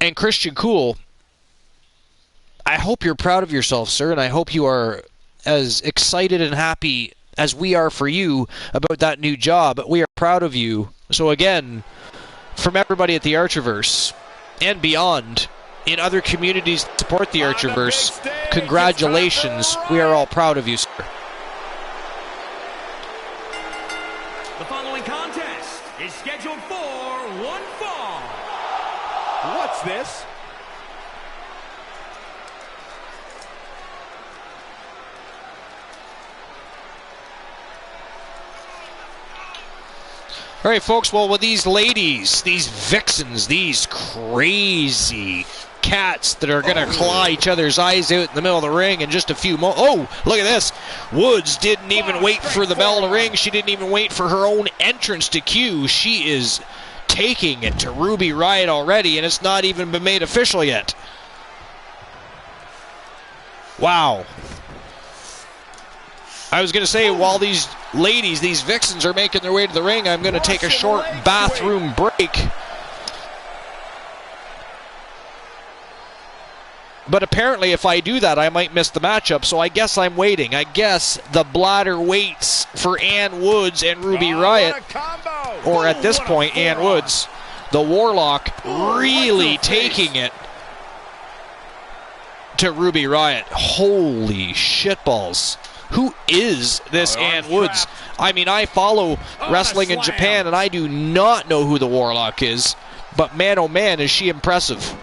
And Christian Cool, I hope you're proud of yourself, sir, and I hope you are as excited and happy as we are for you about that new job. We are proud of you. So again, from everybody at the Archerverse and beyond, in other communities that support the Archerverse, congratulations. We are all proud of you, sir. The following contest is scheduled for one fall. What's this? All right, folks, well, with these ladies, these vixens, these crazy cats that are going to claw each other's eyes out in the middle of the ring in just a few moments. Oh, look at this. Woods didn't even wait for the bell to ring. She didn't even wait for her own entrance to cue. She is taking it to Ruby Riot already, and it's not even been made official yet. Wow. I was going to say, while these ladies, these vixens, are making their way to the ring, I'm going to take a short bathroom break. But apparently, if I do that, I might miss the matchup, so I guess I'm waiting. I guess the bladder waits for Ann Woods and Ruby Riot. Or at this point, Ann Woods, the Warlock, really taking it to Ruby Riot. Holy shitballs. Who is this Ann Woods? I mean, I follow wrestling in Japan, and I do not know who the Warlock is. But man, oh man, is she impressive.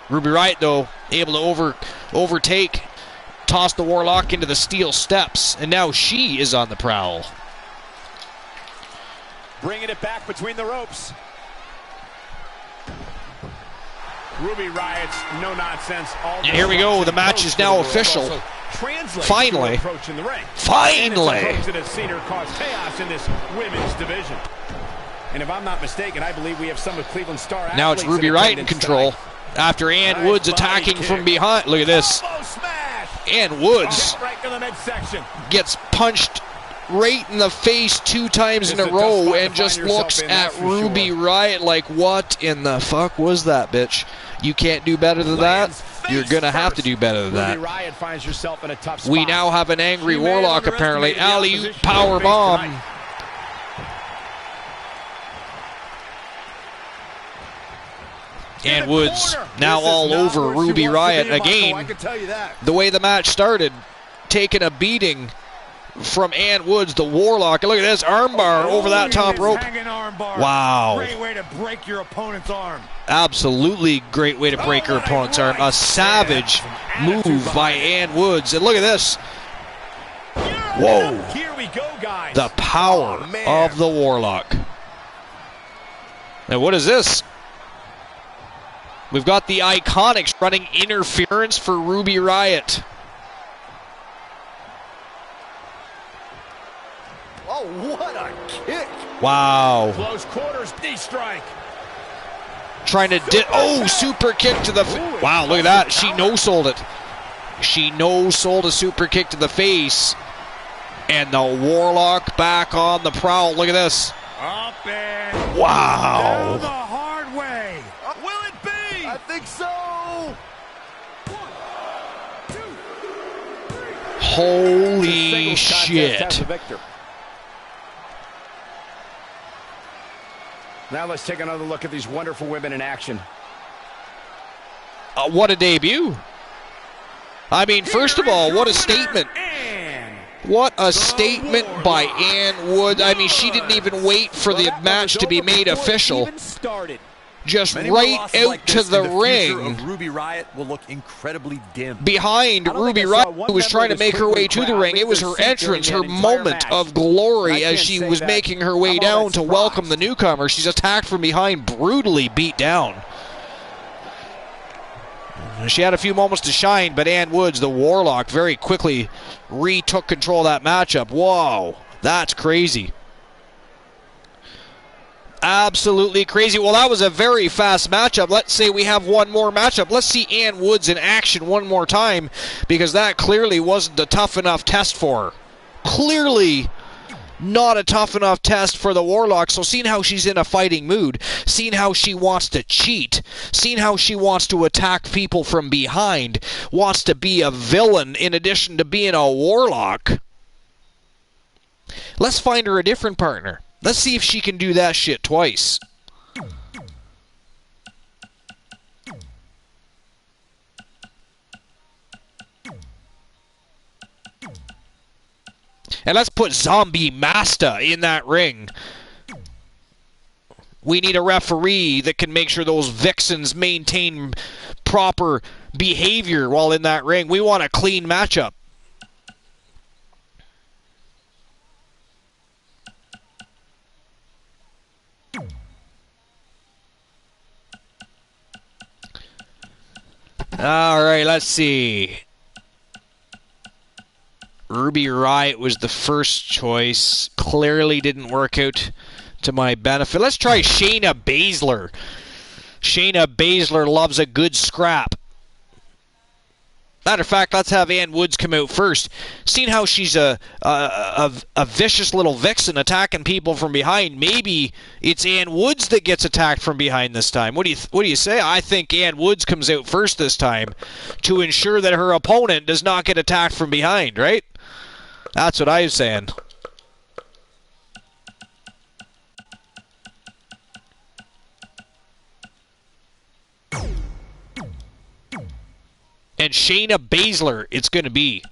Ruby Riot, though, able to overtake, toss the Warlock into the steel steps, and now she is on the prowl. Bringing it back between the ropes. Ruby Riot's no-nonsense. And here we go. The match is now official. Finally. Finally. Seen her cause chaos in this women's division. And if I'm not mistaken, I believe we have some of Cleveland's star athletes. Now it's Ruby Riot in control after Ann Woods attacking from behind. Look at this. Ann Woods gets punched right in the face 2 times in a row and just looks at Ruby Riott like, what in the fuck was that, bitch? You can't do better than that? You're going to have to do better than that. Ruby Riott finds herself in a tough spot. We now have an angry Warlock, apparently. Alley-oop power bomb. And Woods now all over Ruby Riott again. The way the match started, taking a beating from Ann Woods, the Warlock. Look at this armbar over that top rope. Wow. Great way to break your opponent's arm. Absolutely great way to break her opponent's arm. A savage move by Ann Woods. And look at this. Whoa. Here we go, guys. The power of the Warlock. And what is this? We've got the Iconics running interference for Ruby Riott. Oh, what a kick. Wow. Close quarters, knee strike. Trying to super kick to the wow, look at that. She no-sold it. She no-sold a super kick to the face. And the Warlock back on the prowl. Look at this. Up and wow. down the hard way. Will it be? I think so. 1, 2, 3. Holy shit. Now let's take another look at these wonderful women in action. What a debut. I mean, first of all, what a statement. What a statement by Ann Woods. I mean, she didn't even wait for the match to be made official. Just right out to the ring. Ruby Riott will look incredibly dim. Behind Ruby Riott, who was trying to make her way to the ring. It was her entrance, her moment of glory as she was making her way down to welcome the newcomer. She's attacked from behind, brutally beat down. She had a few moments to shine, but Ann Woods, the Warlock, very quickly retook control of that matchup. Whoa, that's crazy. Absolutely crazy. Well, that was a very fast matchup. Let's say we have one more matchup. Let's see Ann Woods in action one more time, because that clearly wasn't a tough enough test for her. Clearly not a tough enough test for the Warlock. So seeing how she's in a fighting mood, seeing how she wants to cheat, seeing how she wants to attack people from behind, wants to be a villain in addition to being a Warlock. Let's find her a different partner. Let's see if she can do that shit twice. And let's put Zombie Masta in that ring. We need a referee that can make sure those Vixens maintain proper behavior while in that ring. We want a clean matchup. All right, let's see. Ruby Riott was the first choice. Clearly didn't work out to my benefit. Let's try Shayna Baszler. Shayna Baszler loves a good scrap. Matter of fact, let's have Ann Woods come out first. Seeing how she's a vicious little vixen attacking people from behind, maybe it's Ann Woods that gets attacked from behind this time. What do you say? I think Ann Woods comes out first this time to ensure that her opponent does not get attacked from behind, right? That's what I was saying. And Shayna Baszler, it's going to be.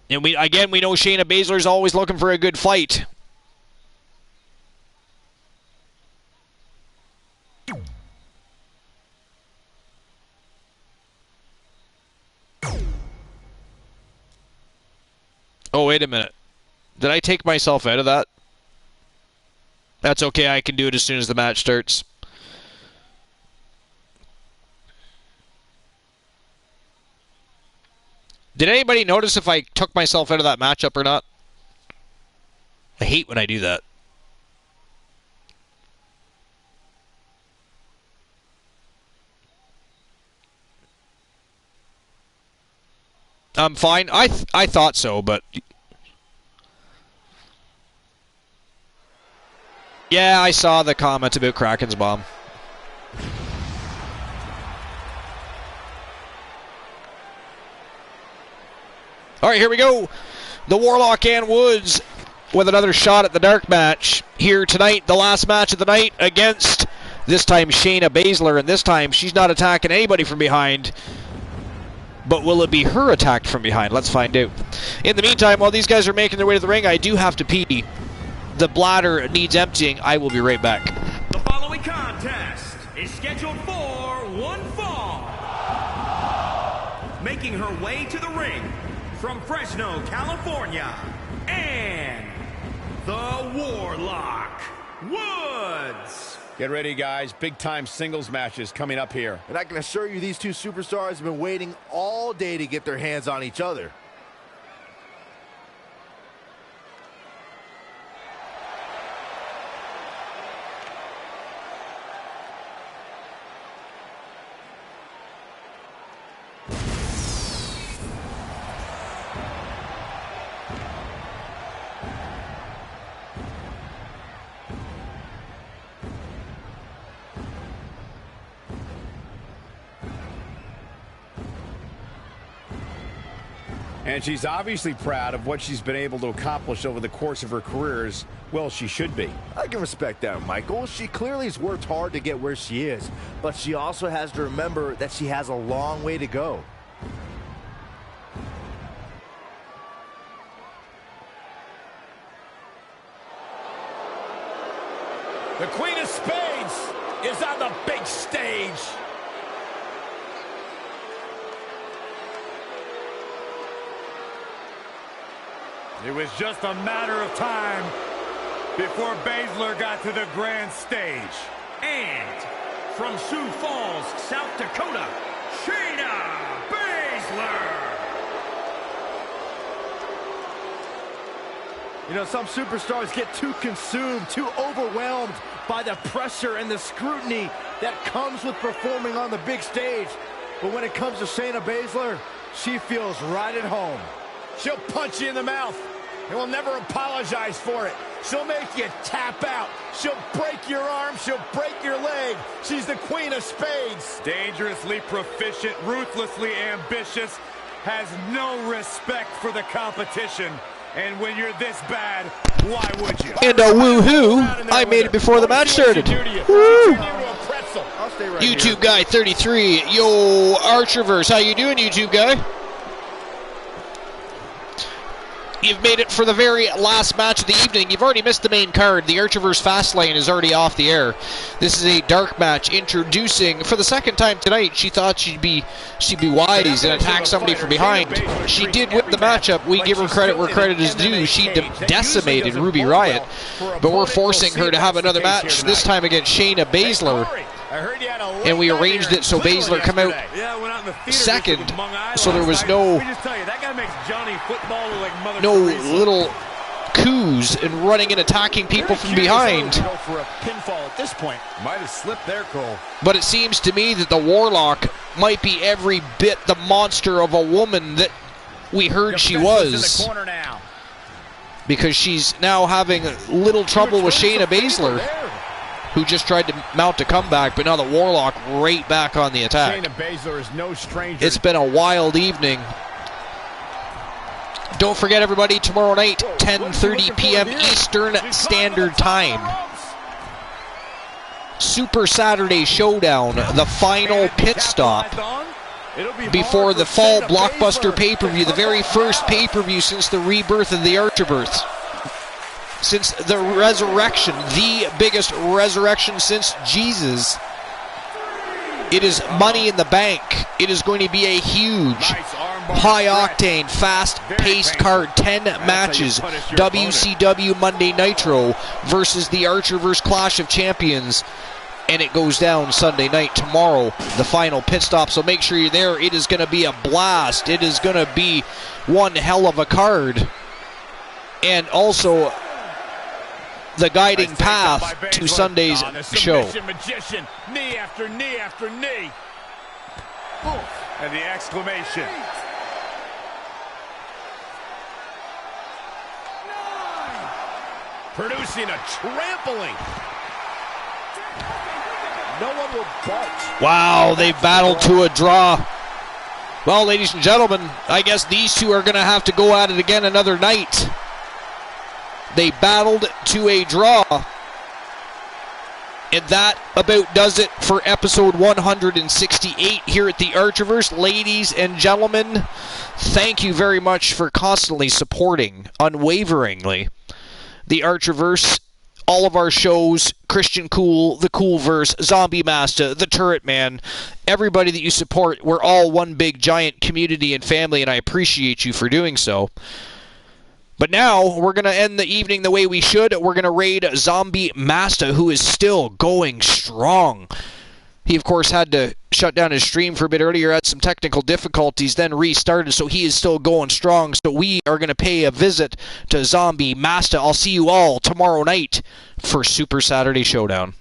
And we know Shayna Baszler is always looking for a good fight. Oh, wait a minute. Did I take myself out of that? That's okay, I can do it as soon as the match starts. Did anybody notice if I took myself out of that matchup or not? I hate when I do that. I'm fine. I thought so, but... Yeah, I saw the comment about Kraken's bomb. All right, here we go. The Warlock and Woods with another shot at the dark match here tonight. The last match of the night against, this time, Shayna Baszler. And this time, she's not attacking anybody from behind. But will it be her attacked from behind? Let's find out. In the meantime, while these guys are making their way to the ring, I do have to pee. The bladder needs emptying. I will be right back. The following contest is scheduled for one fall. Making her way to the ring from Fresno, California, and the Warlock, Woods. Get ready, guys. Big-time singles matches coming up here. And I can assure you these two superstars have been waiting all day to get their hands on each other. And she's obviously proud of what she's been able to accomplish over the course of her career, as well she should be. I can respect that, Michael. She clearly has worked hard to get where she is, but she also has to remember that she has a long way to go. The Queen of Spades is on the big stage. It was just a matter of time before Baszler got to the grand stage. And from Sioux Falls, South Dakota, Shayna Baszler. You know, some superstars get too consumed, too overwhelmed by the pressure and the scrutiny that comes with performing on the big stage. But when it comes to Shayna Baszler, she feels right at home. She'll punch you in the mouth and will never apologize for it. She'll make you tap out. She'll break your arm. She'll break your leg. She's the Queen of Spades. Dangerously proficient, ruthlessly ambitious, has no respect for the competition. And when you're this bad, why would you? And a woohoo! I made it before the match started. Woo! YouTube guy 33, yo Archerverse, how you doing, YouTube guy? You've made it for the very last match of the evening. You've already missed the main card. The Archerverse Fastlane is already off the air. This is a dark match introducing, for the second time tonight, she thought she'd be wise and attack somebody from behind. She did win the matchup. We give her credit where credit is due. She decimated Ruby Riott, but we're forcing her to have another match, this time against Shayna Baszler. And we arranged it so Baszler come out second, so there was no little coups and running and attacking people from behind. But it seems to me that the Warlock might be every bit the monster of a woman that we heard she was, because she's now having little trouble with Shayna Baszler, who just tried to mount a comeback, but now the Warlock right back on the attack. Shayna Baszler is no stranger. It's been a wild evening. Don't forget, everybody, tomorrow night, 10:30 p.m. Eastern Standard Time. Super Saturday Showdown, the final pit stop before the fall blockbuster pay-per-view, the very first pay-per-view since the rebirth of the Archerverse. Since the resurrection, the biggest resurrection since Jesus. It is Money in the Bank. It is going to be a huge, high-octane, fast-paced card. 10 matches. WCW Monday Nitro versus the Archerverse Clash of Champions. And it goes down Sunday night. Tomorrow, the final pit stop. So make sure you're there. It is going to be a blast. It is going to be one hell of a card. And also the guiding path to Sunday's show. Magician, knee after knee after knee. And the exclamation. producing a trampling. No one will budge. Wow, they battled to a draw. Well, ladies and gentlemen, I guess these two are going to have to go at it again another night. They battled to a draw. And that about does it for episode 168 here at the Archerverse. Ladies and gentlemen, thank you very much for constantly supporting, unwaveringly, the Archerverse. All of our shows, Christian Cool, The Coolverse, Zombie Master, The Turret Man, everybody that you support, we're all one big giant community and family, and I appreciate you for doing so. But now, we're going to end the evening the way we should. We're going to raid Zombie Master, who is still going strong. He, of course, had to shut down his stream for a bit earlier, had some technical difficulties, then restarted, so he is still going strong. So we are going to pay a visit to Zombie Master. I'll see you all tomorrow night for Super Saturday Showdown.